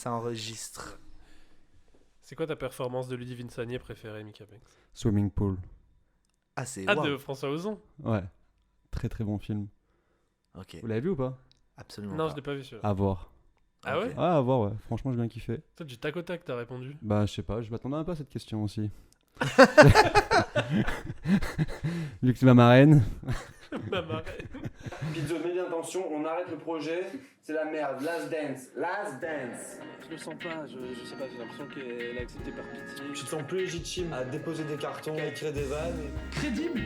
Ça enregistre. C'est quoi ta performance de Ludivine Sagné préférée, Mika Banks? Swimming Pool. Ah, c'est... Ah, wow. de François Ozon? Ouais. Très très bon film. Ok, Vous l'avez vu ou pas? absolument Non, pas. je l'ai pas vu celui-là. À voir. Ah Ok. ouais? Ah, à voir, ouais. Franchement, j'ai bien kiffé. Toi, du tac au tac, t'as répondu. Bah, je sais pas, je m'attendais un peu à cette question aussi. Vu que c'est ma marraine. Ma marraine. Pizzo, mets bien attention, on arrête le projet. C'est la merde. Last dance. Last dance. Je le sens pas, je sais pas, j'ai l'impression qu'elle a accepté par pitié. Tu te sens plus légitime à déposer des cartons, à écrire des vannes. Crédible.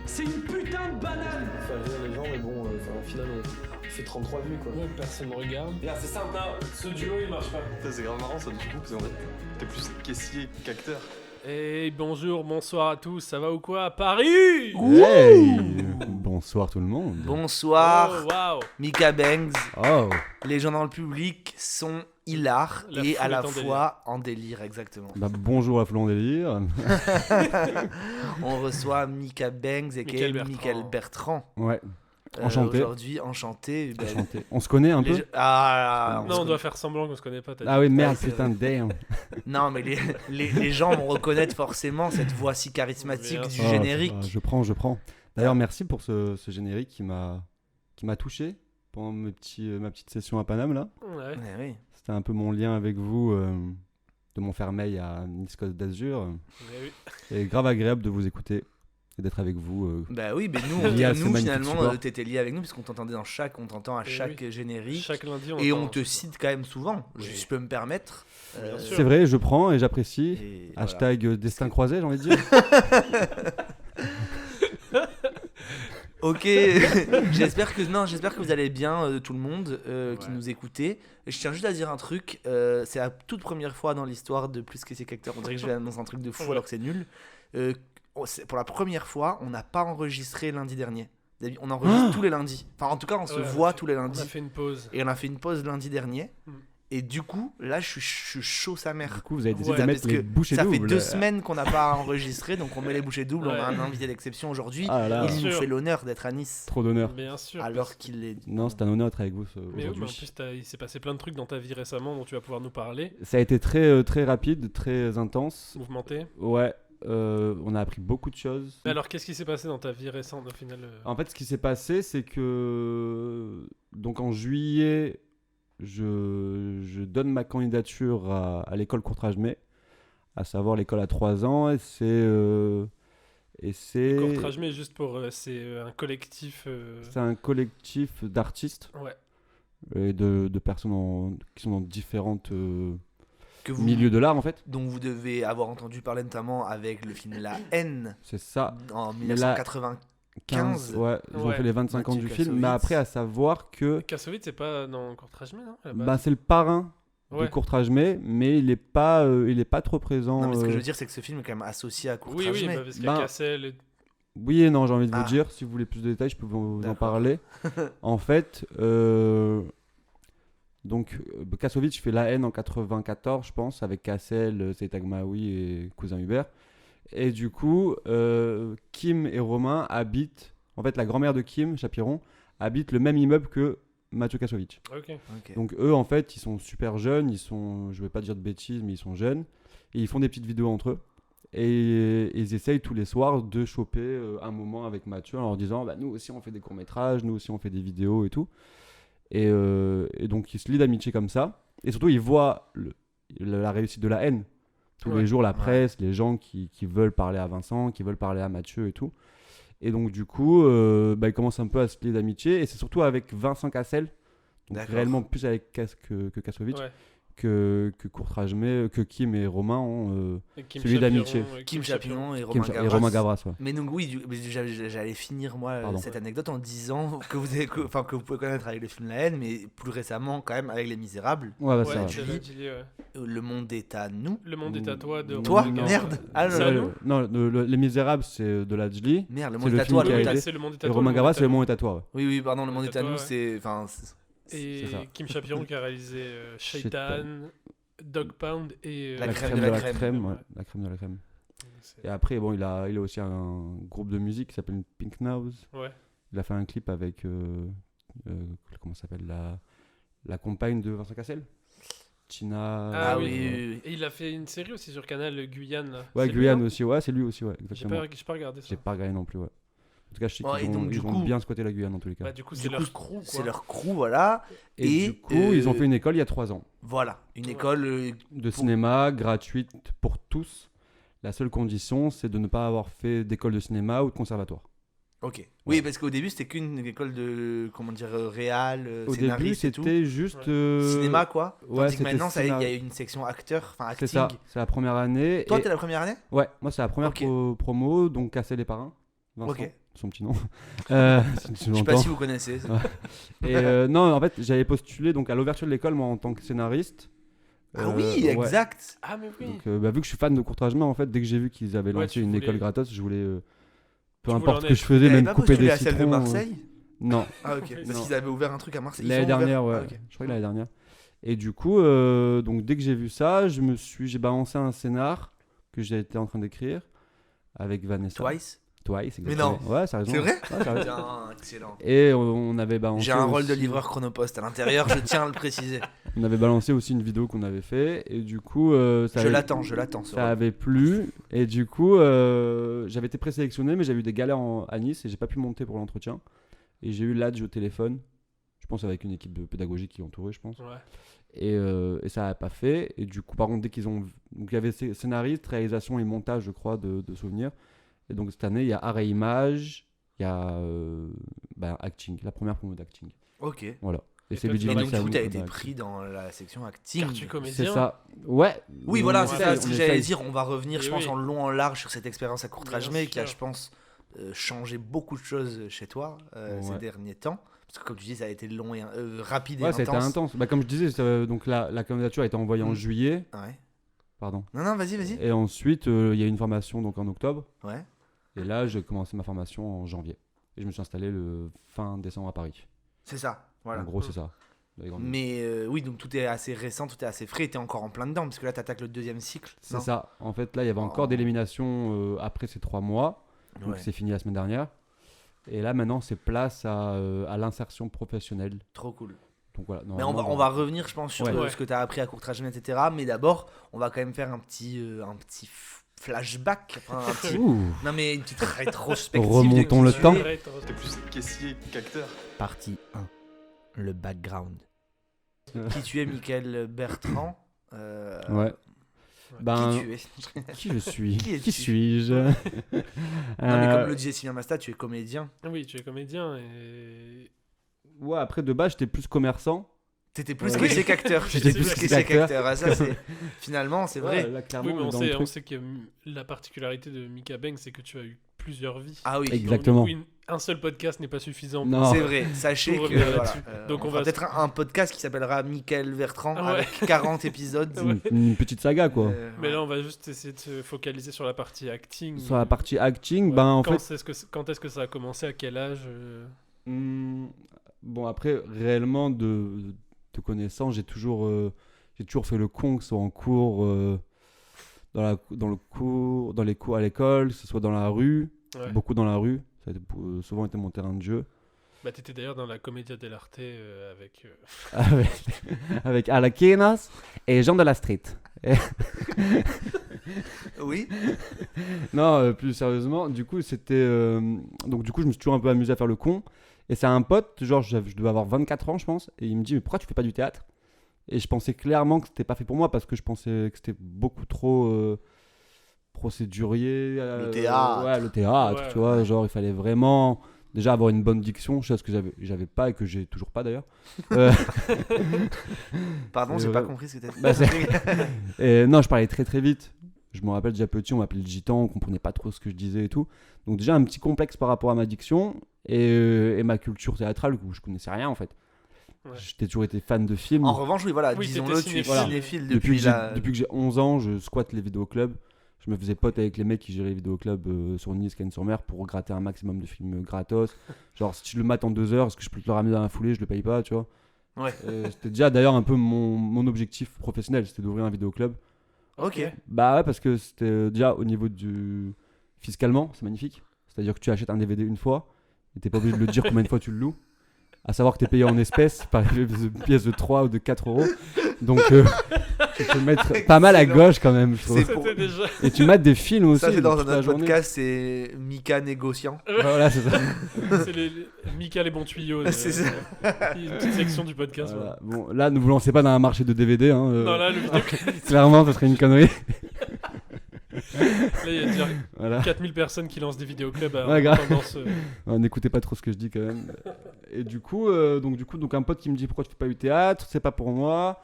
C'est une putain de banane. Faire rire les gens, mais bon, au final, on fait 33 vues quoi. Ouais, personne ne regarde. Regarde, c'est simple. Non, ce duo il marche pas. C'est grave marrant ça du coup, parce qu'en fait, t'es plus caissier qu'acteur. Et bonjour, bonsoir à tous, ça va ou quoi à Paris? Hey. Bonsoir tout le monde. Bonsoir, Oh, waouh. Mika Banks. Oh. Les gens dans le public sont hilars La et foule à la est en fois en délire, exactement. Bah, bonjour à Flon Délire. On reçoit Mika Banks et Mickaël Bertrand. Mickaël Bertrand. Ouais. Enchanté. Aujourd'hui, enchanté. Ben, Enchanté. On se connaît un peu? Ah, Non, on doit faire semblant qu'on se connaît pas. T'as Ah dit. oui, merde, c'est putain, damn. Non, mais les gens vont reconnaître forcément cette voix si charismatique Bien du sûr. Oh, générique. je prends. D'ailleurs, merci pour ce générique qui m'a touché pendant ma petite session à Paname là. Ouais. Ouais, oui. C'était un peu mon lien avec vous de Montfermeil à Nice Côte d'Azur. Mais oui. Et grave agréable de vous écouter et d'être avec vous. Bah oui, mais nous, Lié à ce nous magnifique finalement, support. t'étais lié avec nous puisqu'on t'entendait on t'entend à Eh chaque générique. Chaque lundi, Et entend on te un- cite quand même souvent, Oui. je peux me permettre. Bien sûr. C'est vrai, je prends et j'apprécie. Et voilà. Hashtag destin croisé, j'ai envie de dire. Ok, j'espère que vous allez bien, tout le monde qui nous écoutez. Je tiens juste à dire un truc, c'est la toute première fois dans l'histoire de Plus que c'est qu'acteur. On dirait que je vais annoncer un truc de fou Ouais. alors que c'est nul. Pour la première fois, on n'a pas enregistré lundi dernier. On enregistre tous les lundis. Enfin, en tout cas, on se Ouais, voit on a fait- tous les On a lundis. fait une pause. Et on a fait une pause lundi dernier. Mm. Et du coup, là, je suis chaud sa mère. Du coup, vous avez décidé Ouais, de mettre parce les que bouchées Ça doubles. fait 2 semaines qu'on n'a pas enregistré, donc on met les bouchées doubles. Ouais. On a un invité d'exception aujourd'hui. Ah là là, Il nous sûr. fait l'honneur d'être à Nice, trop d'honneur. Bien sûr. alors qu'il est. Non, c'est un honneur d'être avec vous Mais oui, mais en aujourd'hui. plus, il s'est passé plein de trucs dans ta vie récemment dont tu vas pouvoir nous parler. Ça a été très, très rapide, très intense. Mouvementé. Ouais, on a appris beaucoup de choses. Mais alors, qu'est-ce qui s'est passé dans ta vie récente au final En fait, ce qui s'est passé, c'est que donc en juillet, je donne ma candidature à l'école Courtrage-May, à savoir l'école à 3 ans, et c'est Courtrage, mais juste pour. C'est un collectif. c'est un collectif d'artistes Ouais. et de personnes qui sont dans différents Que vous, milieux de l'art en fait. dont vous devez avoir entendu parler notamment avec le film La Haine C'est ça. en Mais là, 1995. 15, ouais, ils ont Ouais. fait les 25 ans Mathieu du film, Kassovitz. mais après à savoir que Kassovitz, c'est pas dans Courtrage, mais non à la base. bah, c'est le parrain Ouais. de Courtrage-May, mais il est pas trop présent. Non, mais ce que je veux dire, c'est que ce film est quand même associé à Oui, Courtrage. oui, May. bah, parce qu'il y a Ben, Cassel. et- Oui et non, j'ai envie de Ah. vous dire. Si vous voulez plus de détails, je peux vous en D'accord. parler. En fait, donc Kassovitz fait La Haine en 94, je pense, avec Cassel, Seytag Maui et Cousin Hubert. Et du coup, Kim et Romain habitent. En fait, la grand-mère de Kim, Chapiron, habite le même immeuble que Mathieu Kassovitz. Ok. Ok. Donc eux, en fait, ils sont super jeunes. Je vais pas dire de bêtises, mais ils sont jeunes. Et ils font des petites vidéos entre eux. Et ils essayent tous les soirs de choper un moment avec Mathieu en leur disant bah, nous aussi on fait des courts-métrages, nous aussi on fait des vidéos et tout. Et donc ils se lient d'amitié comme ça. Et surtout ils voient la réussite de La Haine. Tous Ouais. les jours, la presse, les gens qui veulent parler à Vincent, qui veulent parler à Mathieu et tout. Et donc du coup, ils commencent un peu à se lier d'amitié. Et c'est surtout avec Vincent Cassel, donc D'accord. réellement plus avec que Kassovitz, Ouais. que Courtrage-May, que Kim et Romain ont Et Kim celui Chapiron, d'amitié. Kim Chapiron et Kim Romain Cha- et Gavras. Romain Gavras. Ouais. Mais donc oui, mais j'allais finir moi Pardon. cette anecdote en disant que que vous pouvez connaître avec le film La Haine, mais plus récemment quand même avec Les Misérables. Ouais, bah, Ouais, ça va. c'est Julie, ouais. Le monde est à nous. Le monde est à toi de Toi Romain Gavras. Merde. Ah C'est non, à Ouais, nous non, Les Misérables, c'est de la Djli. Merde, le C'est monde le est à film toi. qui a le été- monde est à- C'est le monde est à Et toi. Romain le Gavras, monde c'est est à Le nous. Monde est à toi. Ouais. Oui, oui, pardon, le monde est à toi, nous, ouais. c'est Et C'est ça. Kim Chapiron qui a réalisé Shaitan, Dog Pound et La La crème crème de de la la crème. crème. Ouais. La crème de la crème. C'est- Et après, bon, il a aussi un groupe de musique qui s'appelle Pink Nose. Ouais. Il a fait un clip avec comment ça s'appelle la compagne de Vincent Cassel. Christina. Ah oui. oui. Et il a fait une série aussi sur Canal Guyane. Là. Ouais, C'est lui, Guyane non aussi, ouais, c'est lui aussi, ouais, J'ai exactement. pas regardé ça. J'ai pas regardé non plus, ouais. En tout cas, je sais Ouais, et qu'ils donc, du ont coup- bien squatté la Guyane en tous les cas. Bah, du coup, Du c'est coup, leur crew. C'est quoi. leur crew, voilà. et du coup, ils ont fait une école il y a 3 ans Voilà, une Ouais. école. de cinéma gratuite pour tous. La seule condition, c'est de ne pas avoir fait d'école de cinéma ou de conservatoire. Ok. Oui, parce qu'au début, c'était qu'une école de. Comment dire, réal, Au début, scénariste et tout. c'était juste. Cinéma, quoi. ouais, Tandis que c'était maintenant, il y a scénar- une section acteur, enfin acting. C'est ça, c'est la première année. Toi, et- t'es la première année Ouais, moi, c'est la première Ok. promo, donc Casser les parrains. Vincent, Ok. son petit nom. Si tu Je sais pas l'entends. si vous connaissez. Et non, en fait, j'avais postulé donc à l'ouverture de l'école, moi, en tant que scénariste. Ah oui, ouais. exact. Ah, mais oui. Donc, vu que je suis fan de court-métrage, en fait, dès que j'ai vu qu'ils avaient Ouais, lancé tu une voulais- école gratos, je voulais. Peu Tu voulais importe en ce que être. je faisais, T'avais même pas couper postulé des à celle de citrons. Marseille Non, Ah, ok. Parce Non. qu'ils avaient ouvert un truc à Marseille. Ils l'année ont ouvert- dernière, ouais. Ah, ok. Je crois que l'année dernière. Et du coup, donc dès que j'ai vu ça, j'ai balancé un scénar que j'étais en train d'écrire avec Vanessa. Twice. Twice, Mais exactement. Ouais, ça a raison. C'est vrai Ouais, ça a raison. Bien, excellent. Et on avait balancé. J'ai un rôle de aussi- livreur chronopost à l'intérieur, je tiens à le préciser. On avait balancé aussi une vidéo qu'on avait fait. Et du coup, ça Je avait- l'attends, ce Ça rôle. avait plu. Et du coup, j'avais été présélectionné, mais j'avais eu des galères à Nice et j'ai pas pu monter pour l'entretien. Et j'ai eu l'adj au téléphone. Je pense avec une équipe de pédagogique qui entourait, je pense. Ouais. Et ça n'a pas fait. Et du coup, par contre, dès qu'ils ont. Donc, il y avait scénariste, réalisation et montage, je crois, de souvenirs. Et donc, cette année, il y a art et image, il y a acting, la première promo d'acting. Ok. Voilà. Et Et c'est toi, tu Et Ludovic donc, du coup, Savon t'as qui été m'a pris dans la section acting. Car tu es comédien. C'est ça. Ouais. Oui, on voilà, essaye, c'est ça ce on que j'allais essaye. dire. On va revenir, Et je pense, oui. en long, en large sur cette expérience à Courtrage-May qui a, sûr. je pense, changé beaucoup de choses chez toi ces Ouais. derniers temps. Parce que, comme tu dis, ça a été long et rapide et Ouais, ça a été intense. intense. Bah, comme je disais, donc la candidature a été envoyée en Mm. juillet. Ouais. Pardon. Non, vas-y. Et ensuite, il y a eu une formation donc, en octobre. Ouais. Et là, j'ai commencé ma formation en janvier. Et je me suis installé le fin décembre à Paris. C'est ça. Voilà. En gros, c'est ça. dans les grandes lignes. Mais oui, donc tout est assez récent, tout est assez frais. T'es encore en plein dedans parce que là, t'attaques le deuxième cycle. C'est non ça. En fait, là, il y avait encore Oh. d'élimination après ces 3 mois. Donc, Ouais. c'est fini la semaine dernière. Et là, maintenant, c'est place à l'insertion professionnelle. Trop cool. Donc voilà. Mais on va revenir, je pense, sur Ouais. ce que tu as appris à Courtrage-May, etc. Mais d'abord, on va quand même faire un petit flashback. Enfin, un petit... Ouh. Non, mais une petite rétrospective. Remontons de le qui tu temps. es. T'es plus caissier qu'acteur. Partie 1. Le background. Qui tu es, Michael Bertrand Ouais. Ben, Qui tu es qui je suis Qui es-tu Qui suis-je Non, mais comme le disait Sylvain Masta, tu es comédien. Oui, tu es comédien et. Ouais, après, de base, j'étais plus commerçant. T'étais plus Ouais. caissier qu'acteur. J'étais T'étais plus caissier qu'acteur. qu'acteur. Ah, ça, c'est... Finalement, c'est vrai. Ouais, là, clairement, Oui, mais dans le on truc. sait que la particularité de Mika Bang, c'est que tu as eu plusieurs vies. Ah oui, Donc, Exactement. du coup, un seul podcast n'est pas suffisant. Non. c'est vrai. Sachez Pour que revenir voilà, là-dessus. Donc, on on fera va- peut-être un podcast qui s'appellera Michael Bertrand Ouais. avec 40 épisodes. Ouais. Une petite saga, quoi. Mais là, on va juste essayer de se focaliser sur la partie acting. Sur la partie acting, Ouais. ben en quand fait. quand est-ce que ça a commencé? À quel âge? Bon, après, réellement, de connaissance, j'ai toujours fait le con, que ce soit en cours, dans les cours à l'école, que ce soit dans la rue, Ouais. beaucoup dans la rue. Ça a souvent été mon terrain de jeu. Bah, t'étais d'ailleurs dans la Commedia dell'arte avec. Avec Alaquinas et Jean de la Street. Oui. Non, plus sérieusement, du coup, donc, du coup, je me suis toujours un peu amusé à faire le con. Et c'est un pote, genre, je devais avoir 24 ans, je pense. Et il me dit, mais pourquoi tu fais pas du théâtre? Et je pensais clairement que c'était pas fait pour moi parce que je pensais que c'était beaucoup trop procédurier. Le théâtre. Ouais, le théâtre, Ouais, tu vois. Genre, il fallait vraiment déjà avoir une bonne diction, chose que j'avais pas et que j'ai toujours pas d'ailleurs. Pardon, C'est j'ai pas vrai. compris ce que t'as dit. Bah, Et non, je parlais très très vite. Je me rappelle déjà petit, on m'appelait le gitan, on comprenait pas trop ce que je disais et tout. Donc déjà un petit complexe par rapport à ma diction et ma culture théâtrale où je connaissais rien en fait. Ouais. J'ai toujours été fan de films. En revanche, oui, voilà, Oui, disons-le, t'étais tu es cinéphile. cinéphile depuis depuis que j'ai 11 ans, je squatte les vidéoclubs. Je me faisais pote avec les mecs qui géraient les vidéoclubs sur Nice, Cannes-sur-Mer pour gratter un maximum de films gratos. Genre si je le mate en 2 heures, est-ce que je peux te le ramener dans la foulée? Je le paye pas, tu vois. Ouais. C'était déjà d'ailleurs un peu mon objectif professionnel, c'était d'ouvrir un vidéoclub. Ok. Bah ouais, parce que c'était déjà au niveau du fiscalement, c'est magnifique. C'est-à-dire que tu achètes un DVD une fois et t'es pas obligé de le dire combien de fois tu le loues. À savoir que t'es payé en espèces par pièce de 3 ou de 4 euros. Donc Tu peux mettre pas mal à gauche quand même, je trouve. C'est pour- C'était déjà. Et tu mates des films aussi. Ça, c'est dans toute un la autre journée. podcast, c'est Mika négociant. Voilà, c'est ça. C'est Mika les bons tuyaux. C'est ça. Une petite section du podcast. Voilà. Bon, là, ne vous lancez pas dans un marché de DVD. Hein, Non, là, le vidéoclip, clairement, ça serait une connerie. là, il y a déjà Voilà. 4000 personnes qui lancent des vidéoclubs à Ouais, grave. tendance. N'écoutez pas trop ce que je dis quand même. Et du coup, donc un pote qui me dit pourquoi tu fais pas du théâtre, c'est pas pour moi.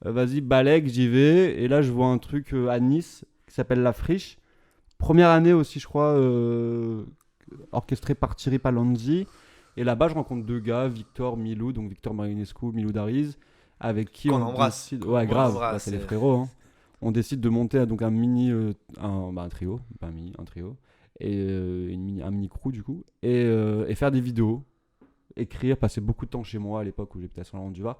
Vas-y, balèque, j'y vais. Et là, je vois un truc à Nice qui s'appelle La Friche. Première année aussi, je crois, orchestré par Thierry Palazzi. Et là-bas, je rencontre deux gars, Victor, Milou, donc Victor Marinescu, Milou Dariz, avec qui Qu'on on embrasse. décide... Ouais, grave, embrasse, là, c'est les frérots. Hein. On décide de monter donc un mini, un trio, pas un mini, un trio, et un mini crew du coup, et faire des vidéos, écrire, passer beaucoup de temps chez moi à l'époque où j'étais à Saint-Laurent-du-Var.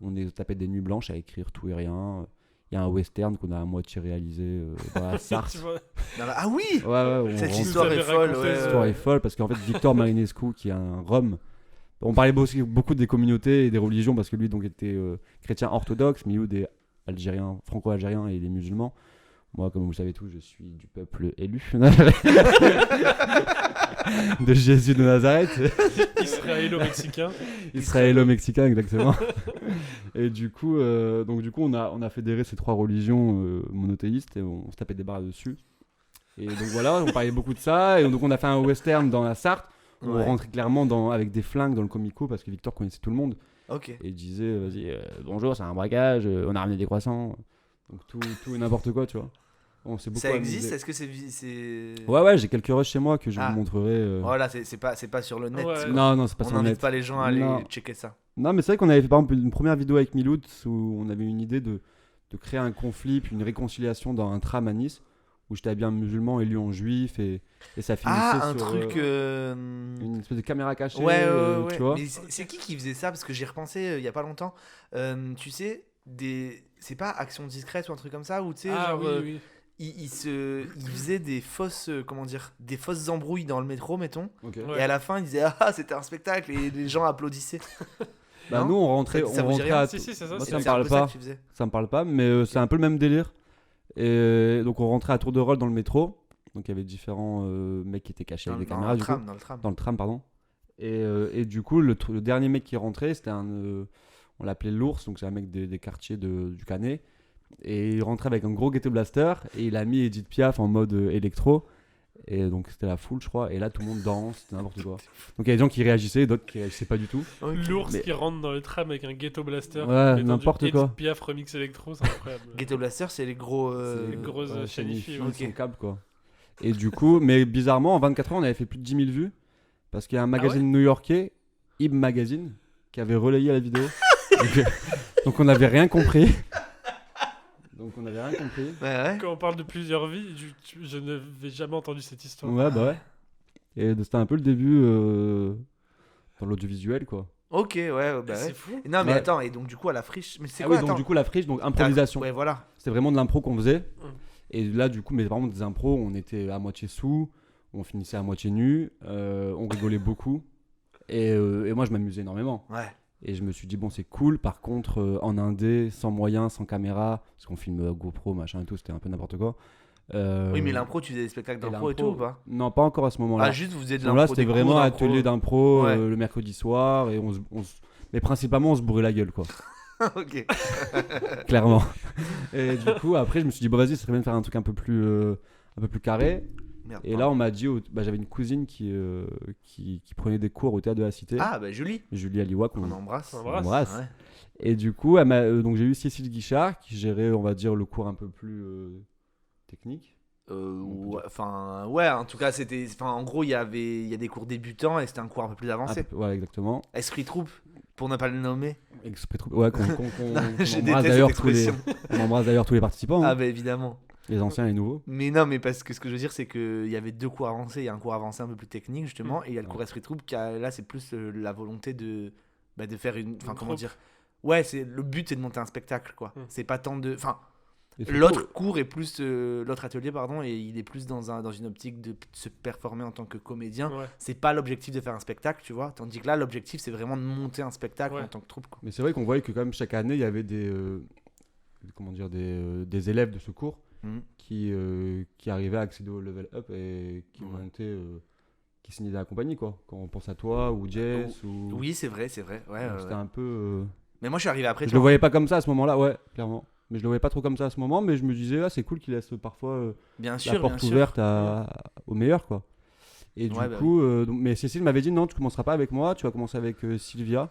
On est tapé des nuits blanches à écrire tout et rien. Il y a un western qu'on a à moitié réalisé dans la Sarthe. Tu vois, Non, mais- Ah oui Ouais, Cette rentre- histoire est avez folle. raconté Ouais, ça. L'histoire ouais. est folle parce qu'en fait Victor Marinescu qui est un Rome, on parlait beaucoup des communautés et des religions parce que lui donc était chrétien orthodoxe, Milou des algériens, franco-algériens et des musulmans. Moi, comme vous le savez tous, je suis du peuple élu de Jésus de Nazareth, israélo-mexicain. israélo-mexicain exactement. Et du coup, on a fédéré ces trois religions monothéistes et on se tapait des barres dessus. Et donc voilà, on parlait beaucoup de ça et donc on a fait un western dans la Sarthe. On Ouais. rentrait clairement avec des flingues dans le comico parce que Victor connaissait tout le monde Ok. et il disait vas-y bonjour c'est un braquage, on a ramené des croissants, donc tout et n'importe quoi tu vois. On s'est beaucoup Ça existe amusé. Est-ce que c'est. Ouais j'ai quelques rushs chez moi que je Ah. vous montrerai. Voilà, c'est pas sur le net. Ouais. quoi. Non c'est pas On sur le n'invite net. pas les gens à aller Non. checker ça. Non mais c'est vrai qu'on avait fait par exemple une première vidéo avec Miloud où on avait une idée de créer un conflit puis une réconciliation dans un tram à Nice où j'étais habillé en musulman et lui en juif et ça finissait Ah, un sur truc. une espèce de caméra cachée Ouais. tu vois. Mais c'est qui faisait ça? Parce que j'y ai repensé il y a pas longtemps. Tu sais, c'est pas Action Discrète ou un truc comme ça? Ou tu sais, Ah genre, oui. il faisait des fausses, des fausses embrouilles dans le métro, mettons. Ok. Ouais. Et à la fin, il disait ah, c'était un spectacle et les gens applaudissaient. Bah Non nous on rentrait Ça vous dit rien à Si, c'est ça. Moi, c'est ça me C'est un parle peu pas. ça que tu faisais. Ça me parle pas, mais c'est un peu le même délire. Et donc on rentrait à tour de rôle dans le métro. Donc il y avait différents mecs qui étaient cachés avec des caméras du coup. Dans le tram. Dans le tram, pardon. Et du coup, le dernier mec qui rentrait, c'était on l'appelait l'ours, donc c'est un mec des quartiers du Canet. Et il rentrait avec un gros ghetto blaster et il a mis Edith Piaf en mode électro. Et donc c'était la foule, je crois. Et là, tout le monde danse, c'était n'importe quoi. Donc il y a des gens qui réagissaient, d'autres qui réagissaient pas du tout. Ok. L'ours Mais- qui rentre dans le tram avec un ghetto blaster. Ouais, mettant n'importe du quoi. Edith Piaf remix électro, c'est incroyable. Ghetto Blaster, c'est les gros. C'est les grosses ouais, chanifies, chanifies, ouais. son Ok. câble, quoi. Et du coup, mais bizarrement, en 24 heures, on avait fait plus de 10 000 vues. Parce qu'il y a un magazine new-yorkais, Ib Magazine, qui avait relayé la vidéo. donc on n'avait rien compris. Ouais. Quand on parle de plusieurs vies, je n'avais jamais entendu cette histoire. Ouais, bah ouais. Et c'était un peu le début dans l'audiovisuel, quoi. Ok, ouais, bah Mais ouais. C'est fou. Non, mais Ouais. attends, et donc du coup, à la friche. Mais c'est Ah quoi, oui, donc attends du coup, la friche, donc improvisation. Ouais, voilà. C'était vraiment de l'impro qu'on faisait. Mm. Et là, du coup, mais vraiment des impros, on était à moitié sous, on finissait à moitié nu, on rigolait beaucoup. Et moi, je m'amusais énormément. Ouais. Et je me suis dit, bon, c'est cool. Par contre, en indé, sans moyens, sans caméra, parce qu'on filme GoPro, machin et tout, c'était un peu n'importe quoi. Oui, mais l'impro, tu faisais des spectacles d'impro et tout ou pas? Non, pas encore à ce moment-là. Ah, juste vous faisiez de Là, l'impro. c'était des vraiment cours un d'impro. atelier d'impro Ouais. le mercredi soir. Et mais principalement, on se bourrait la gueule, quoi. Ok. Clairement. Et du coup, après, je me suis dit, bon, vas-y, ça serait bien de faire un truc un peu plus carré. Merde. Et là, on m'a dit, j'avais une cousine qui prenait des cours au théâtre de la Cité, Ah, bah Julie, Julie Aliwa, qu'on on embrasse. On embrasse. embrasse. Ouais. Et du coup, donc j'ai eu Cécile Guichard qui gérait, on va dire, le cours un peu plus technique. Enfin, ouais, en tout cas, en gros, il y a des cours débutants et c'était un cours un peu plus avancé. Ouais, exactement. Esprit troupe, pour ne pas le nommer. Ouais, qu'on Je embrasse déteste d'ailleurs cette tous les, expression. on embrasse d'ailleurs tous les participants, Ah, hein, bah évidemment. les anciens et les nouveaux. Mais non, mais parce que ce que je veux dire, c'est qu'il y avait deux cours avancés. Il y a un cours avancé un peu plus technique, justement, et il y a le cours Esprit troupe qui là, c'est plus la volonté de faire une. Enfin, comment groupe. dire. Ouais, le but, c'est de monter un spectacle, quoi. Mm. C'est pas tant de. Enfin, Et surtout, l'autre cours est plus. L'autre atelier, pardon, et il est plus dans une optique de se performer en tant que comédien. Ouais. C'est pas l'objectif de faire un spectacle, tu vois. Tandis que là, l'objectif, c'est vraiment de monter un spectacle Ouais. en tant que troupe, quoi. Mais c'est vrai qu'on voyait que quand même chaque année, il y avait des élèves de ce cours Mhm. qui arrivaient à accéder au level up et qui Ouais. montaient, qui signaient dans la compagnie, quoi. Quand on pense à toi ou Jess ou. Oui, c'est vrai. Ouais, Donc, c'était un peu. Mais moi, je suis arrivé après. Je tu le vois. voyais pas comme ça à ce moment-là, ouais, clairement. Mais je le voyais pas trop comme ça à ce moment, mais je me disais, c'est cool qu'il laisse parfois Bien la sûr, porte bien sûr. ouverte aux meilleurs, quoi. Et Ouais, du bah coup, mais Cécile m'avait dit non, tu commenceras pas avec moi, tu vas commencer avec Sylvia.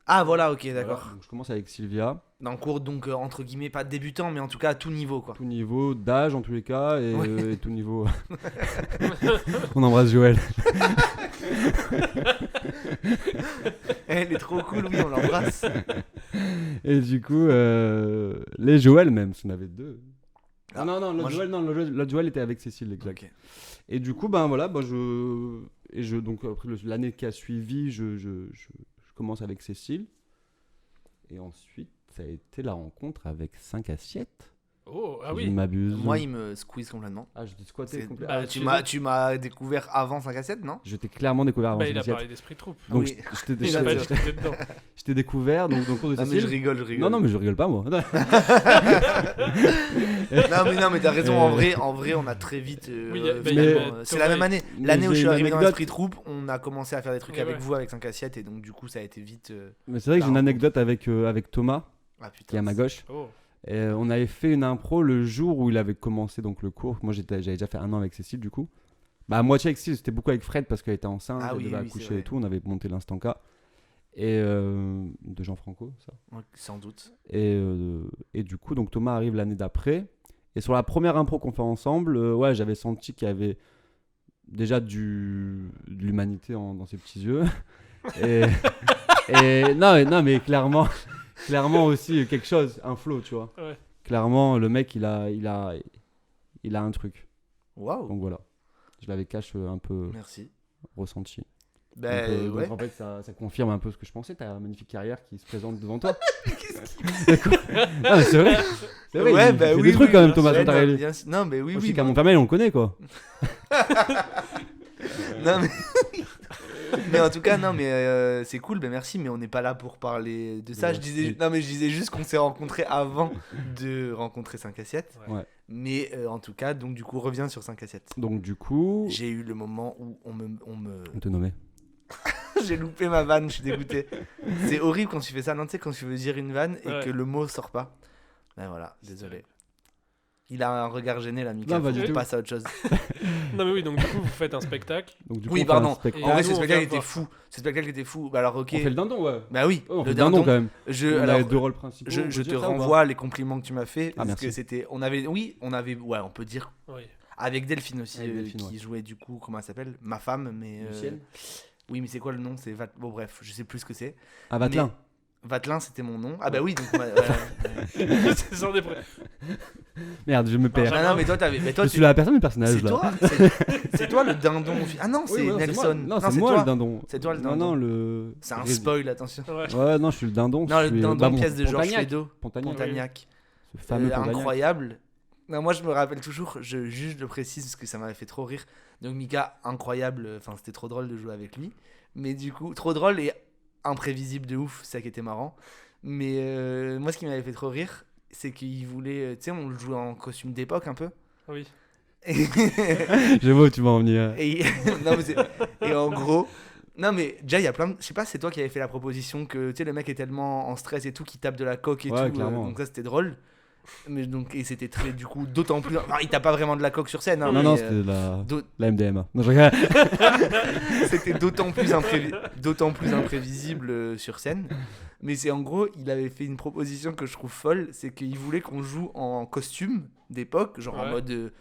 Ah, voilà, ok, Voilà, d'accord. donc je commence avec Sylvia, Dans le cours, donc, entre guillemets, pas débutant, mais en tout cas à tout niveau, quoi. tout niveau d'âge en tous les cas, et, Ouais. et tout niveau. On embrasse Joël. Elle est trop cool, oui, on l'embrasse. Et du coup, les Joël même, parce qu'on avait deux. Ah, non, moi, l'autre Joël était avec Cécile, exact. Ok. Et du coup, ben voilà, donc après l'année qui a suivi, je commence avec Cécile. Et ensuite, ça a été la rencontre avec 5 assiettes. Oh, ah si oui. je ne m'abuse. Moi, il me squeeze complètement. Ah, je t'ai squatté C'est- complètement. Bah, tu m'as découvert avant 5 à 7, non? Je t'ai clairement découvert avant Bah, 5 il a assiettes. parlé d'esprit troupe. Donc, Oui. Il a pas dit que t'étais dedans. je t'ai découvert donc, dans le cours de Ah, mais je Cécile. rigole. Non, mais je rigole pas, moi. Non, mais t'as raison, en vrai, on a très vite. Oui, finalement, bah, il y avait c'est Thomas la même année. Mais L'année où j'ai je suis une arrivé dans anecdote. l'esprit troupe, on a commencé à faire des trucs Ouais, avec ouais. vous, avec 5 assiettes, et donc du coup, ça a été vite. Mais c'est vrai que j'ai une anecdote avec Thomas, Ah qui est à ma gauche. Oh. Et on avait fait une impro le jour où il avait commencé donc le cours. Moi, j'avais déjà fait 1 an avec Cécile, du coup. Bah, à moitié avec Cécile, c'était beaucoup avec Fred parce qu'elle était enceinte, Ah elle oui, devait oui, c'est accoucher vrai. et tout. On avait monté l'instant K. Et de Jean-Franco, ça. Ouais, sans doute. Et du coup, donc Thomas arrive l'année d'après. Et sur la première impro qu'on fait ensemble, ouais, j'avais senti qu'il y avait déjà de l'humanité dans ses petits yeux. et non, mais clairement aussi quelque chose, un flow, tu vois. Ouais. Clairement, le mec, il a un truc. Waouh, Donc voilà, je l'avais caché un peu merci. ressenti. Ben Donc, ouais. en fait, ça confirme un peu ce que je pensais. T'as une magnifique carrière qui se présente devant toi. Non, mais c'est vrai. C'est vrai, Ouais, il bah fait oui, des trucs oui, quand même, bien Thomas sûr. Santarelli. Bien sûr. Non, mais oui, Aussi oui. qu'à Montfermeil, on le connaît, quoi. Non, mais... mais en tout cas, non, mais c'est cool, ben merci, mais on n'est pas là pour parler de ça. Ouais. Je disais juste qu'on s'est rencontrés avant de rencontrer 5 assiettes. Ouais. Mais en tout cas, donc du coup, reviens sur 5 assiettes. Donc du coup, J'ai eu le moment où on me... on te nommait. J'ai loupé ma vanne, je suis dégoûté. C'est horrible quand tu fais ça, non, tu sais, quand tu veux dire une vanne et Ouais. que le mot sort pas. Ben voilà, désolé. Il a un regard gêné là, Mika. Non, pas Faut du qu'on tout. passe à autre chose. Non, mais oui, donc du coup, vous faites un spectacle. Donc, du coup, Oui, on fait un pardon. spectacle. En vrai, nous, ce on spectacle vient était voir. fou. Ce spectacle était fou. Bah alors, ok. On fait le dindon, ouais. Bah oui, Ouais, on fait le le dindon dindon. quand même. On Alors, avait 2 rôles principaux. on peut je te dire ça ou pas renvoie les compliments que tu m'as fait. Ah, Parce que merci. c'était. Ouais, on peut dire. Oui. Avec Delphine aussi, Avec Delphine, qui ouais. jouait du coup, comment elle s'appelle? Ma femme, mais. Lucienne. Oui, mais c'est quoi le nom? Bon, bref, je sais plus ce que c'est. Ah, Vatelin. Vatelin, c'était mon nom. Ah, bah oui, donc. C'est sans des Merde, je me perds. Ah non, mais toi, t'avais. Mais toi, Je suis la personne, le personnage c'est là. toi, c'est toi le dindon. Ah non, c'est Oui, ouais, Nelson. moi. Non, c'est moi toi. le dindon. C'est toi le Non, dindon. non, le. C'est un spoil, attention. Ouais. Ouais, non, je suis le dindon. Non, je le suis, dindon, bah, bon, pièce de Georges Pontagnac. Feydeau. Pontagnac. Pontagnac. Ce fameux Pontagnac. Incroyable. Non, moi je me rappelle toujours, je le précise parce que ça m'avait fait trop rire. Donc Mika, incroyable, enfin c'était trop drôle de jouer avec lui. Mais du coup, trop drôle et imprévisible de ouf, c'est ça qui était marrant. Mais moi ce qui m'avait fait trop rire, c'est qu'il voulait, tu sais, on le jouait en costume d'époque un peu. Oui. Et, Je vois où tu vas en venir. et, non, mais et en gros, non mais déjà il y a plein de... Je sais pas, c'est toi qui avais fait la proposition que, tu sais, le mec est tellement en stress et tout qu'il tape de la coque et Ouais, tout. clairement. Donc ça c'était drôle. Mais donc, et c'était très, du coup, d'autant plus... Enfin, il tape pas vraiment de la coque sur scène. Hein, Non, mais, non, c'était la MDMA. Non, je regarde. c'était d'autant plus imprévisible sur scène. Mais c'est en gros, il avait fait une proposition que je trouve folle, c'est qu'il voulait qu'on joue en costume d'époque, genre en Ouais. mode